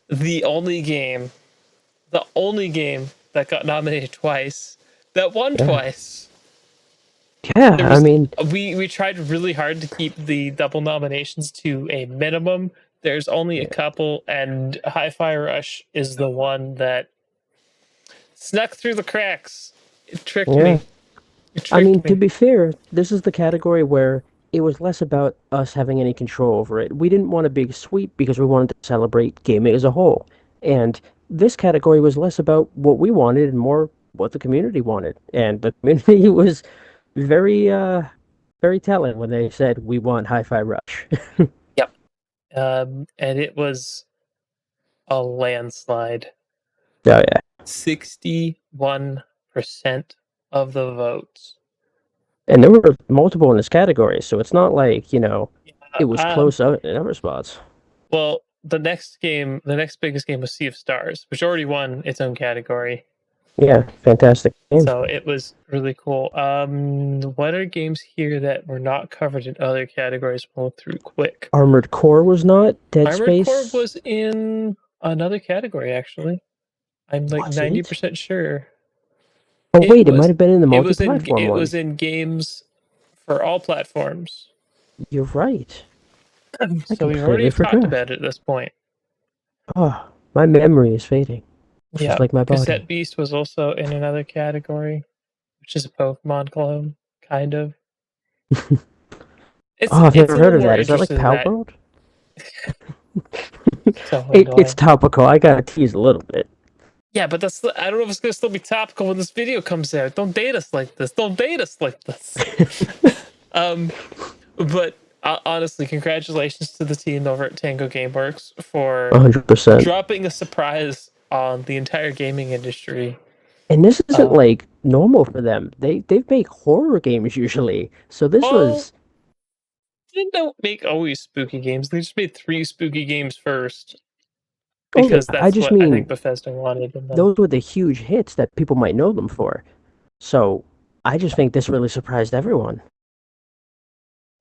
Speaker 1: The only game that got nominated twice, that won twice.
Speaker 2: Yeah,
Speaker 1: we tried really hard to keep the double nominations to a minimum. There's only a couple, and Hi-Fi Rush is the one that snuck through the cracks. It tricked me.
Speaker 2: To be fair, this is the category where it was less about us having any control over it. We didn't want a big sweep because we wanted to celebrate gaming as a whole. And this category was less about what we wanted and more what the community wanted. And the community was very very telling when they said we want Hi-Fi Rush.
Speaker 1: Yep. And it was a landslide.
Speaker 2: Oh yeah.
Speaker 1: 61% of the votes.
Speaker 2: And there were multiple in this category, so it's not like, it was
Speaker 1: Um,
Speaker 2: close out in other spots.
Speaker 1: Well, the next biggest game was Sea of Stars, which already won its own category.
Speaker 2: Yeah, fantastic game.
Speaker 1: So it was really cool. What are games here that were not covered in other categories? We'll look through quick.
Speaker 2: Armored Core was not. Dead
Speaker 1: Armored
Speaker 2: Space
Speaker 1: Core was in another category, actually. I'm like
Speaker 2: Was it?
Speaker 1: 90% sure.
Speaker 2: Oh wait, it might have been in the multi-platform
Speaker 1: It
Speaker 2: one.
Speaker 1: was in games for all platforms.
Speaker 2: You're right. I
Speaker 1: So we've
Speaker 2: completely
Speaker 1: already talked
Speaker 2: forgot.
Speaker 1: about it at this point.
Speaker 2: Oh, my memory is fading.
Speaker 1: Yeah,
Speaker 2: Just like my
Speaker 1: Cassette
Speaker 2: body.
Speaker 1: Beast was also in another category, which is a Pokemon clone, kind of.
Speaker 2: Oh, I've
Speaker 1: It's
Speaker 2: never
Speaker 1: a
Speaker 2: heard
Speaker 1: little
Speaker 2: of
Speaker 1: more
Speaker 2: that. Is that like
Speaker 1: interesting than that.
Speaker 2: Palworld?
Speaker 1: So
Speaker 2: It's
Speaker 1: annoying.
Speaker 2: topical. I gotta tease a little bit.
Speaker 1: Yeah, but I don't know if it's gonna still be topical when this video comes out. Don't date us like this. Don't date us like this. But honestly, congratulations to the team over at Tango GameWorks for
Speaker 2: 100%.
Speaker 1: dropping a surprise on the entire gaming industry.
Speaker 2: And this isn't like normal for them. They make horror games usually. So this was.
Speaker 1: They don't make always spooky games. They just made 3 spooky games first
Speaker 2: Oh yeah,
Speaker 1: because
Speaker 2: I
Speaker 1: that's
Speaker 2: just
Speaker 1: what I think
Speaker 2: mean
Speaker 1: Bethesda wanted in them.
Speaker 2: those were the huge hits that people might know them for. So I just think this really surprised everyone.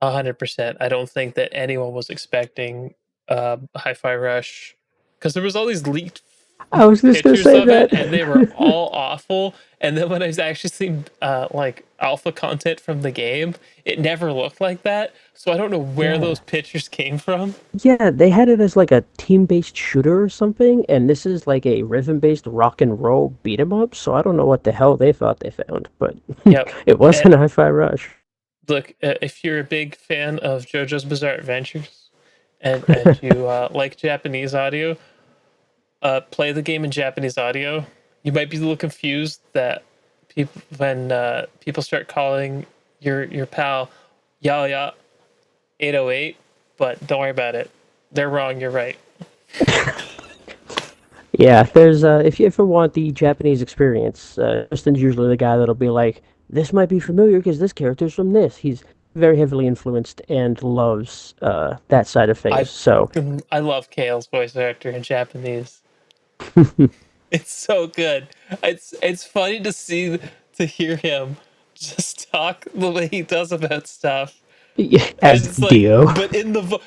Speaker 1: 100%. I don't think that anyone was expecting Hi-Fi Rush because there was all these leaked
Speaker 2: I was just gonna
Speaker 1: pictures
Speaker 2: say
Speaker 1: of it,
Speaker 2: that.
Speaker 1: and they were all awful. And then when I was actually seeing like alpha content from the game, it never looked like that. So I don't know where
Speaker 2: Yeah.
Speaker 1: those pictures came from.
Speaker 2: Yeah, they had it as like a team-based shooter or something, and this is like a rhythm-based rock and roll beat 'em up. So I don't know what the hell they thought they found, but
Speaker 1: Yep.
Speaker 2: it wasn't Hi-Fi Rush.
Speaker 1: Look, if you're a big fan of JoJo's Bizarre Adventures and you like Japanese audio, play the game in Japanese audio. You might be a little confused that people when people start calling your pal Yaya 808, but don't worry about it. They're wrong. You're right.
Speaker 2: Yeah, there's if you ever want the Japanese experience, Justin's usually the guy that'll be like, "This might be familiar because this character's from this." He's very heavily influenced and loves that side of things. So
Speaker 1: I love Kale's voice actor in Japanese. It's so good. It's funny to hear him just talk the way he does about stuff. And
Speaker 2: as
Speaker 1: it's like,
Speaker 2: Dio,
Speaker 1: but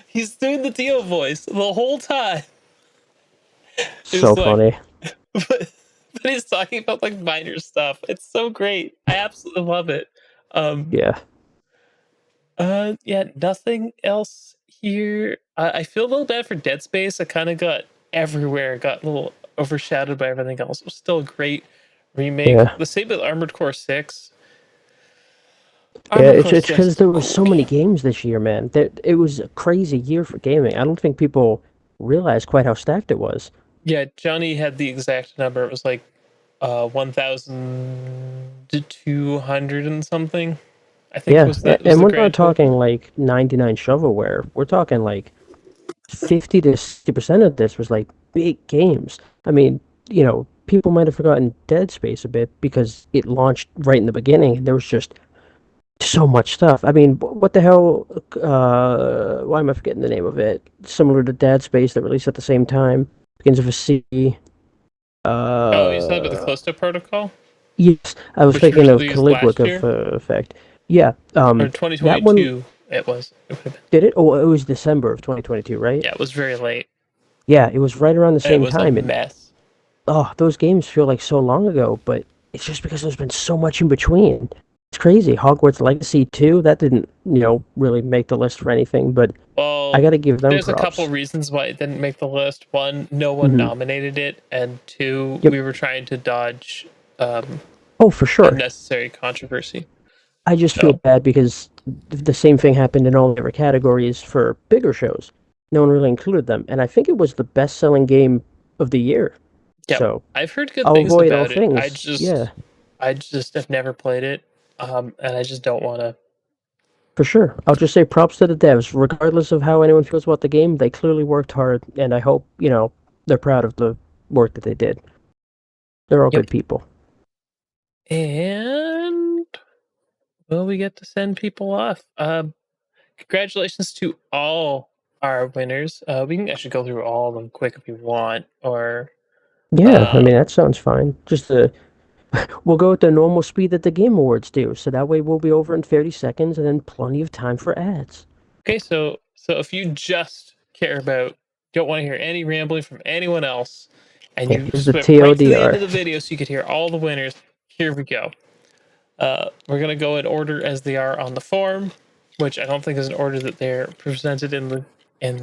Speaker 1: he's doing the Dio voice the whole time.
Speaker 2: so
Speaker 1: It's like,
Speaker 2: funny.
Speaker 1: but he's talking about like minor stuff. It's so great. I absolutely love it.
Speaker 2: Yeah.
Speaker 1: Yeah, nothing else here. I feel a little bad for Dead Space. It kind of got everywhere. It got a little overshadowed by everything else. It was still a great remake.
Speaker 2: Yeah.
Speaker 1: The same with Armored Core 6.
Speaker 2: Yeah,
Speaker 1: Armored
Speaker 2: it's
Speaker 1: Core 6
Speaker 2: because
Speaker 1: is a
Speaker 2: there was
Speaker 1: cool
Speaker 2: so many
Speaker 1: game.
Speaker 2: games this year, man. That it was a crazy year for gaming. I don't think people realize quite how stacked it was.
Speaker 1: Yeah, Johnny had the exact number. It was like 1,200 and something. I think
Speaker 2: Yeah,
Speaker 1: was
Speaker 2: and
Speaker 1: the
Speaker 2: we're not
Speaker 1: grand
Speaker 2: talking
Speaker 1: total.
Speaker 2: like 99 shovelware. We're talking like 50 to 60% of this was like big games. I mean, people might have forgotten Dead Space a bit because it launched right in the beginning and there was just so much stuff. I mean, what the hell? Why am I forgetting the name of it? Similar to Dead Space that released at the same time. Begins with a C.
Speaker 1: Oh, you talking about the
Speaker 2: Uh,
Speaker 1: Callisto Protocol,
Speaker 2: yes, I was
Speaker 1: which was
Speaker 2: thinking of
Speaker 1: released
Speaker 2: Caligula
Speaker 1: last year
Speaker 2: Effect. Yeah,
Speaker 1: or
Speaker 2: that one
Speaker 1: 2022. It was. It would have been.
Speaker 2: did it. Oh, it was December of 2022, right?
Speaker 1: Yeah, it was very late.
Speaker 2: Yeah, it was right around the
Speaker 1: It
Speaker 2: same
Speaker 1: was a
Speaker 2: time, and
Speaker 1: mess.
Speaker 2: oh, those games feel like so long ago, but it's just because there's been so much in between. It's crazy. Hogwarts Legacy 2, that didn't, really make the list for anything, but I
Speaker 1: Well,
Speaker 2: gotta give them
Speaker 1: there's a couple
Speaker 2: props.
Speaker 1: reasons why it didn't make the list. One, no one
Speaker 2: Hmm.
Speaker 1: nominated it, and two,
Speaker 2: Yep.
Speaker 1: we were trying to dodge
Speaker 2: Oh, for sure.
Speaker 1: unnecessary controversy.
Speaker 2: I just feel
Speaker 1: So
Speaker 2: bad because the same thing happened in all the other categories for bigger shows. No one really included them, and I think it was the best-selling game of the year.
Speaker 1: Yep,
Speaker 2: So
Speaker 1: I've heard good
Speaker 2: I'll
Speaker 1: things
Speaker 2: avoid all
Speaker 1: about it.
Speaker 2: things. Yeah,
Speaker 1: I just have never played it, and I just don't want to.
Speaker 2: for sure. I'll just say props to the devs. Regardless of how anyone feels about the game, they clearly worked hard, and I hope, they're proud of the work that they did. They're all
Speaker 1: Yep.
Speaker 2: good people.
Speaker 1: And will we get to send people off? Congratulations to all our winners. We can actually go through all of them quick if you want, or
Speaker 2: Yeah, I mean, that sounds fine. We'll go at the normal speed that the Game Awards do, so that way we'll be over in 30 seconds and then plenty of time for ads.
Speaker 1: okay. So if you just care about, don't want to hear any rambling from anyone else, and you
Speaker 2: Here's the
Speaker 1: just went right to the end
Speaker 2: TLDR.
Speaker 1: of the video so you could hear all the winners, here we go. We're gonna go in order as they are on the form, which I don't think is an order that they're presented in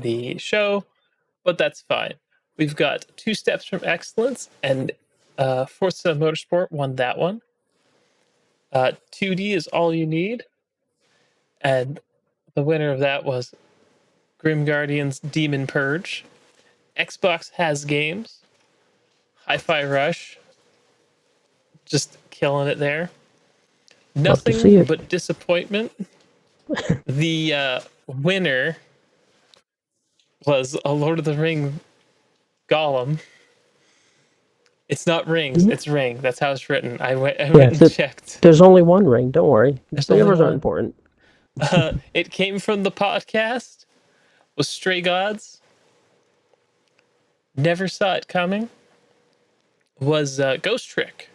Speaker 1: the show, but that's fine. We've got Two Steps from Excellence, and Forza Motorsport won that one. 2D is All You Need, and the winner of that was Grim Guardian's Demon Purge. Xbox Has Games, Hi-Fi Rush, just killing it there.
Speaker 2: Love to see
Speaker 1: Nothing
Speaker 2: it.
Speaker 1: but Disappointment. The winner was a Lord of the Ring Golem. It's not rings, it's ring. That's how it's written. I went and checked.
Speaker 2: There's only one ring, don't worry.
Speaker 1: There's
Speaker 2: The
Speaker 1: only
Speaker 2: others aren't
Speaker 1: one.
Speaker 2: important.
Speaker 1: It came from the podcast, was Stray Gods. Never Saw It Coming was Ghost Trick.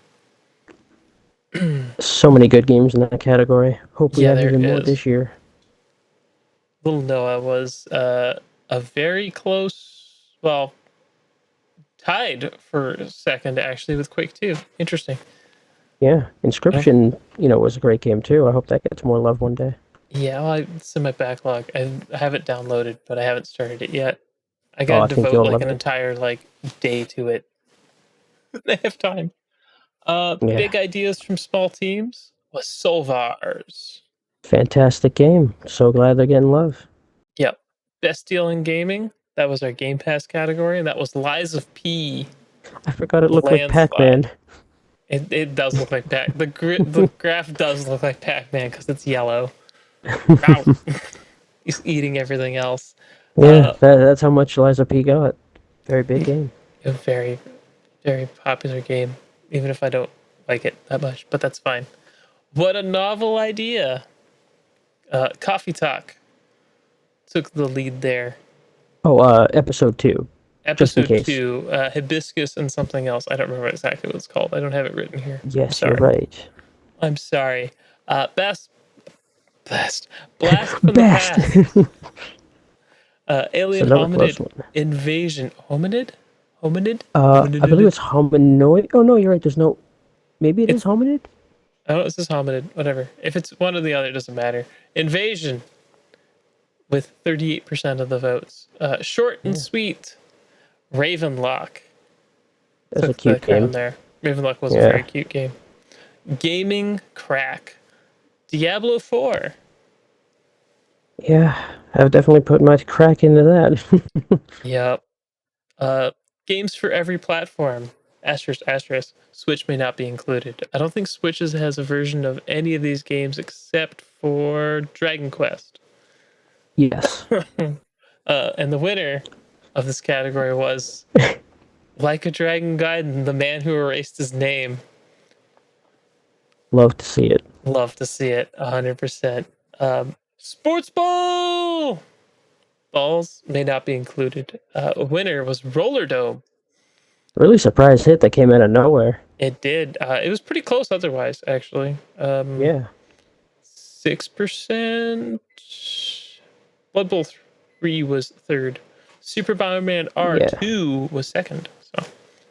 Speaker 2: So many good games in that category. Hope we
Speaker 1: Yeah,
Speaker 2: have
Speaker 1: there
Speaker 2: even more
Speaker 1: is.
Speaker 2: this year.
Speaker 1: Little Noah was a very close, well, tied for second actually with Quake 2. Interesting.
Speaker 2: Yeah, Inscription, was a great game too. I hope that gets more love one day.
Speaker 1: Yeah, well, it's in my backlog. I have it downloaded, but I haven't started it yet. I
Speaker 2: Oh,
Speaker 1: gotta
Speaker 2: I think
Speaker 1: devote
Speaker 2: you'll
Speaker 1: like
Speaker 2: love
Speaker 1: an
Speaker 2: it.
Speaker 1: entire day to it. I have time.
Speaker 2: Yeah,
Speaker 1: Big ideas from small teams was Solvars.
Speaker 2: fantastic game. So glad they're getting love.
Speaker 1: Yep. Best deal in gaming. That was our Game Pass category, and that was Lies of P.
Speaker 2: I forgot it looked like
Speaker 1: Landslide.
Speaker 2: Pac-Man.
Speaker 1: It does look like Pac. The graph does look like Pac-Man because it's yellow. Ow. He's eating everything else.
Speaker 2: Yeah, that's how much Liza P got. Very big game.
Speaker 1: A very, very popular game, even if I don't like it that much, but that's fine. What a novel idea. Coffee Talk took the lead there.
Speaker 2: Oh, episode 2. Just in
Speaker 1: Episode
Speaker 2: case.
Speaker 1: 2, Hibiscus and something else. I don't remember exactly what it's called. I don't have it written here.
Speaker 2: Yes, you're right.
Speaker 1: I'm sorry. Blast from the
Speaker 2: Best.
Speaker 1: past. Alien
Speaker 2: another close
Speaker 1: hominid
Speaker 2: one.
Speaker 1: invasion. Hominid?
Speaker 2: I believe it's hominoid. Oh no, you're right. There's no. Maybe it is hominid.
Speaker 1: Oh, it's just hominid. Whatever. If it's one or the other, it doesn't matter. Invasion with 38% of the votes. Short and sweet. Ravenlock.
Speaker 2: That's a cute game.
Speaker 1: There. Ravenlock was a very cute game. Gaming crack. Diablo 4.
Speaker 2: Yeah, I've definitely put my crack into that.
Speaker 1: Yep. Games for every platform. Asterisk. Switch may not be included. I don't think Switch has a version of any of these games except for Dragon Quest.
Speaker 2: Yes.
Speaker 1: And the winner of this category was Like a Dragon Gaiden, the man who erased his name.
Speaker 2: Love to see it.
Speaker 1: Love to see it, 100%. Sports Ball! Balls may not be included. Winner was Roller Dome.
Speaker 2: Really surprise hit that came out of nowhere.
Speaker 1: It did. It was pretty close otherwise, actually.
Speaker 2: Yeah.
Speaker 1: 6%. Blood Bowl 3 was third. Super Bomberman R2 was second. So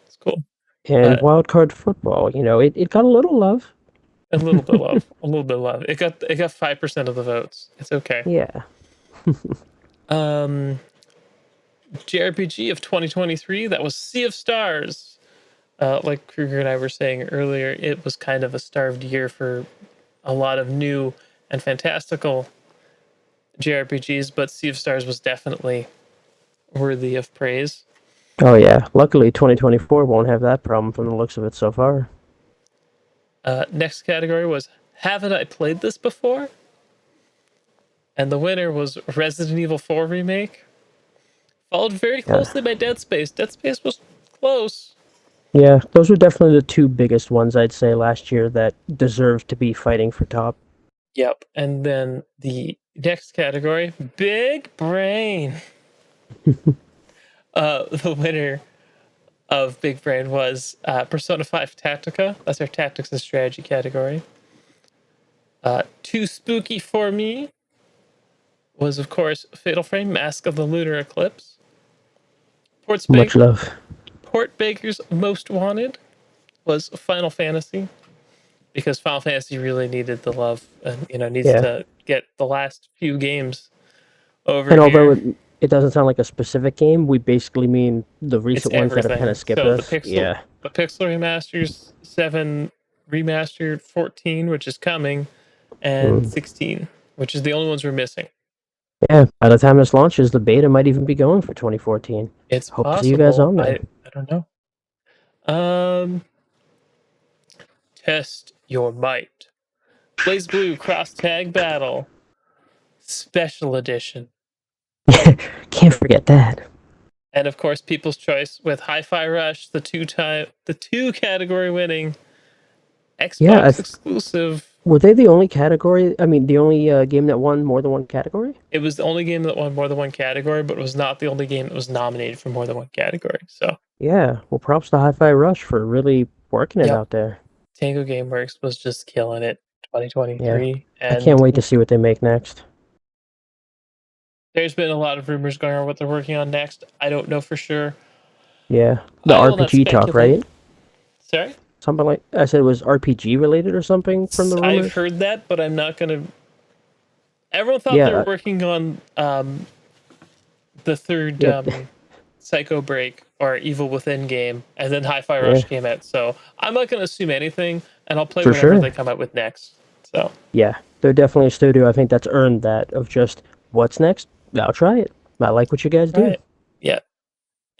Speaker 1: it's cool.
Speaker 2: And wildcard football, it got a little love.
Speaker 1: A little bit of love. A little bit of love. It got 5% of the votes. It's okay.
Speaker 2: Yeah.
Speaker 1: JRPG of 2023, that was Sea of Stars. Like Kruger and I were saying earlier, it was kind of a starved year for a lot of new and fantastical JRPGs, but Sea of Stars was definitely worthy of praise.
Speaker 2: Oh yeah, luckily 2024 won't have that problem from the looks of it so far.
Speaker 1: Next category was Haven't I Played This Before? And the winner was Resident Evil 4 Remake, followed very closely by Dead Space. Dead Space was close.
Speaker 2: Yeah, those were definitely the two biggest ones I'd say last year that deserved to be fighting for top.
Speaker 1: Yep. And then the next category, Big Brain. The winner of Big Brain was Persona 5 Tactica. That's our tactics and strategy category. Too Spooky for Me was, of course, Fatal Frame Mask of the Lunar Eclipse.
Speaker 2: Much love.
Speaker 1: Port Baker's Most Wanted was Final Fantasy, because Final Fantasy really needed the love and needs to get the last few games over
Speaker 2: and
Speaker 1: here.
Speaker 2: although it doesn't sound like a specific game, we basically mean the recent ones that have kind of skipped us.
Speaker 1: The Pixel Remasters 7 Remastered 14, which is coming, and 16, which is the only ones we're missing.
Speaker 2: Yeah, by the time this launches, the beta might even be going for 2014.
Speaker 1: It's
Speaker 2: Hope
Speaker 1: possible.
Speaker 2: to see you guys on there.
Speaker 1: I don't know. Test Your Might. Blaze Blue Cross Tag Battle Special Edition.
Speaker 2: Can't forget that.
Speaker 1: And of course, People's Choice with Hi-Fi Rush, the two category winning Xbox exclusive.
Speaker 2: Were they the only category? I mean, the only game that won more than one category?
Speaker 1: It was the only game that won more than one category, but it was not the only game that was nominated for more than one category. So
Speaker 2: yeah, well, props to Hi-Fi Rush for really working it out there.
Speaker 1: Tango Gameworks was just killing it 2023.
Speaker 2: Yeah.
Speaker 1: And
Speaker 2: I can't wait to see what they make next.
Speaker 1: There's been a lot of rumors going on what they're working on next. I don't know for sure.
Speaker 2: Yeah, the RPG talk, right?
Speaker 1: Sorry?
Speaker 2: Something like I said, it was RPG related or something from the rumors.
Speaker 1: I've heard that, but I'm not gonna. Everyone thought they were working on the third Psycho Break or Evil Within game, and then Hi-Fi Rush came out. So I'm not gonna assume anything, and I'll play whatever they come out with next. So
Speaker 2: yeah, they're definitely a studio. I think that's earned that of just what's next. I'll try it. I like what you guys do.
Speaker 1: Right. Yeah.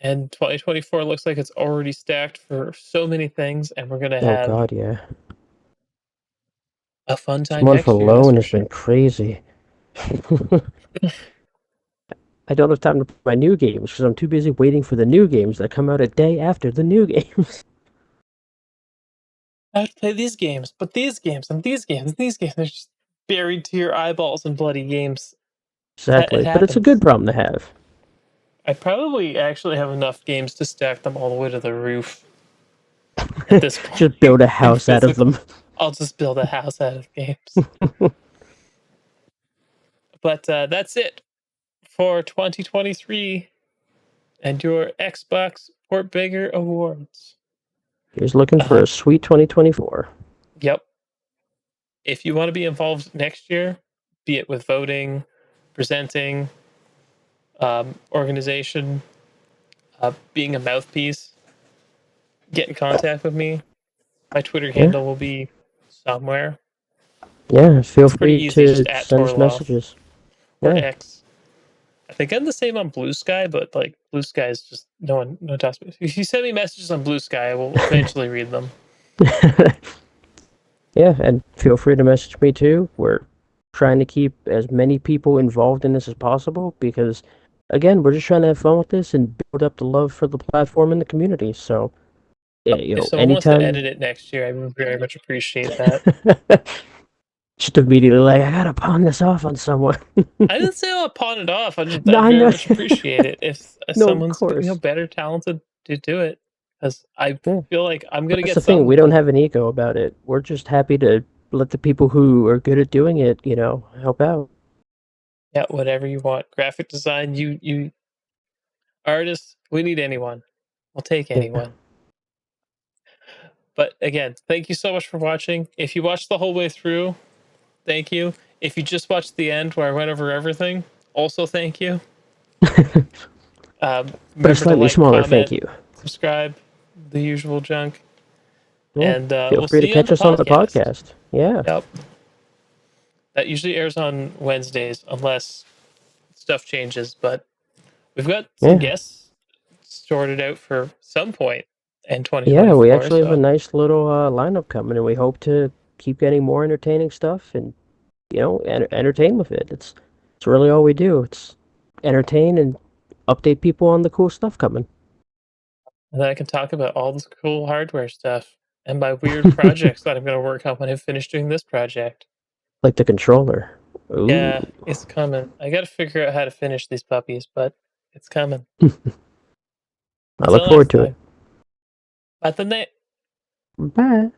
Speaker 1: And 2024 looks like it's already stacked for so many things, and we're gonna have a fun time next year.
Speaker 2: Alone has been crazy. I don't have time to play my new games because I'm too busy waiting for the new games that come out a day after the new games.
Speaker 1: I have to play these games, but these games and these games and these games, they're just buried to your eyeballs in bloody games.
Speaker 2: Exactly, but it's a good problem to have.
Speaker 1: I probably actually have enough games to stack them all the way to the roof at this point.
Speaker 2: Just build a house out of them.
Speaker 1: I'll just build a house out of games. But that's it for 2023 and your Xbox Port Beggar Awards.
Speaker 2: Here's looking for a sweet 2024.
Speaker 1: Yep. If you want to be involved next year, be it with voting, presenting, organization, being a mouthpiece, get in contact with me. My Twitter handle will be somewhere.
Speaker 2: Yeah, feel free to send us messages.
Speaker 1: Or X. I think I'm the same on Blue Sky, but like Blue Sky is just no one talks to me. If you send me messages on Blue Sky, I will eventually read them.
Speaker 2: Yeah, and feel free to message me too. We're trying to keep as many people involved in this as possible because, again, we're just trying to have fun with this and build up the love for the platform and the community. So, yeah,
Speaker 1: if someone wants to edit it next year, I would very much appreciate that.
Speaker 2: Just immediately like, I gotta pawn this off on someone.
Speaker 1: I didn't say I'll pawn it off. I very much appreciate it if someone's better talented to do it. Because I feel like I'm gonna get.
Speaker 2: That's the thing. We don't have an ego about it. We're just happy to let the people who are good at doing it, help out.
Speaker 1: Yeah, whatever you want. Graphic design, you artists, we need anyone. We'll take anyone. But again, thank you so much for watching. If you watched the whole way through, thank you. If you just watched the end where I went over everything, also thank you.
Speaker 2: But a slightly smaller thank you.
Speaker 1: Subscribe, the usual junk.
Speaker 2: Yeah.
Speaker 1: And
Speaker 2: feel free to catch us on the podcast. Yeah.
Speaker 1: Yep. That usually airs on Wednesdays, unless stuff changes. But we've got some guests sorted out for some point in 2024.
Speaker 2: Yeah, we actually have a
Speaker 1: So
Speaker 2: nice little lineup coming, and we hope to keep getting more entertaining stuff and entertain with it. It's really all we do. It's entertain and update people on the cool stuff coming.
Speaker 1: and then I can talk about all this cool hardware stuff and my weird projects that I'm going to work on when I finish doing this project.
Speaker 2: Like the controller. Ooh.
Speaker 1: Yeah, it's coming. I got to figure out how to finish these puppies, but it's coming.
Speaker 2: I look forward to it.
Speaker 1: Bye.
Speaker 2: Bye.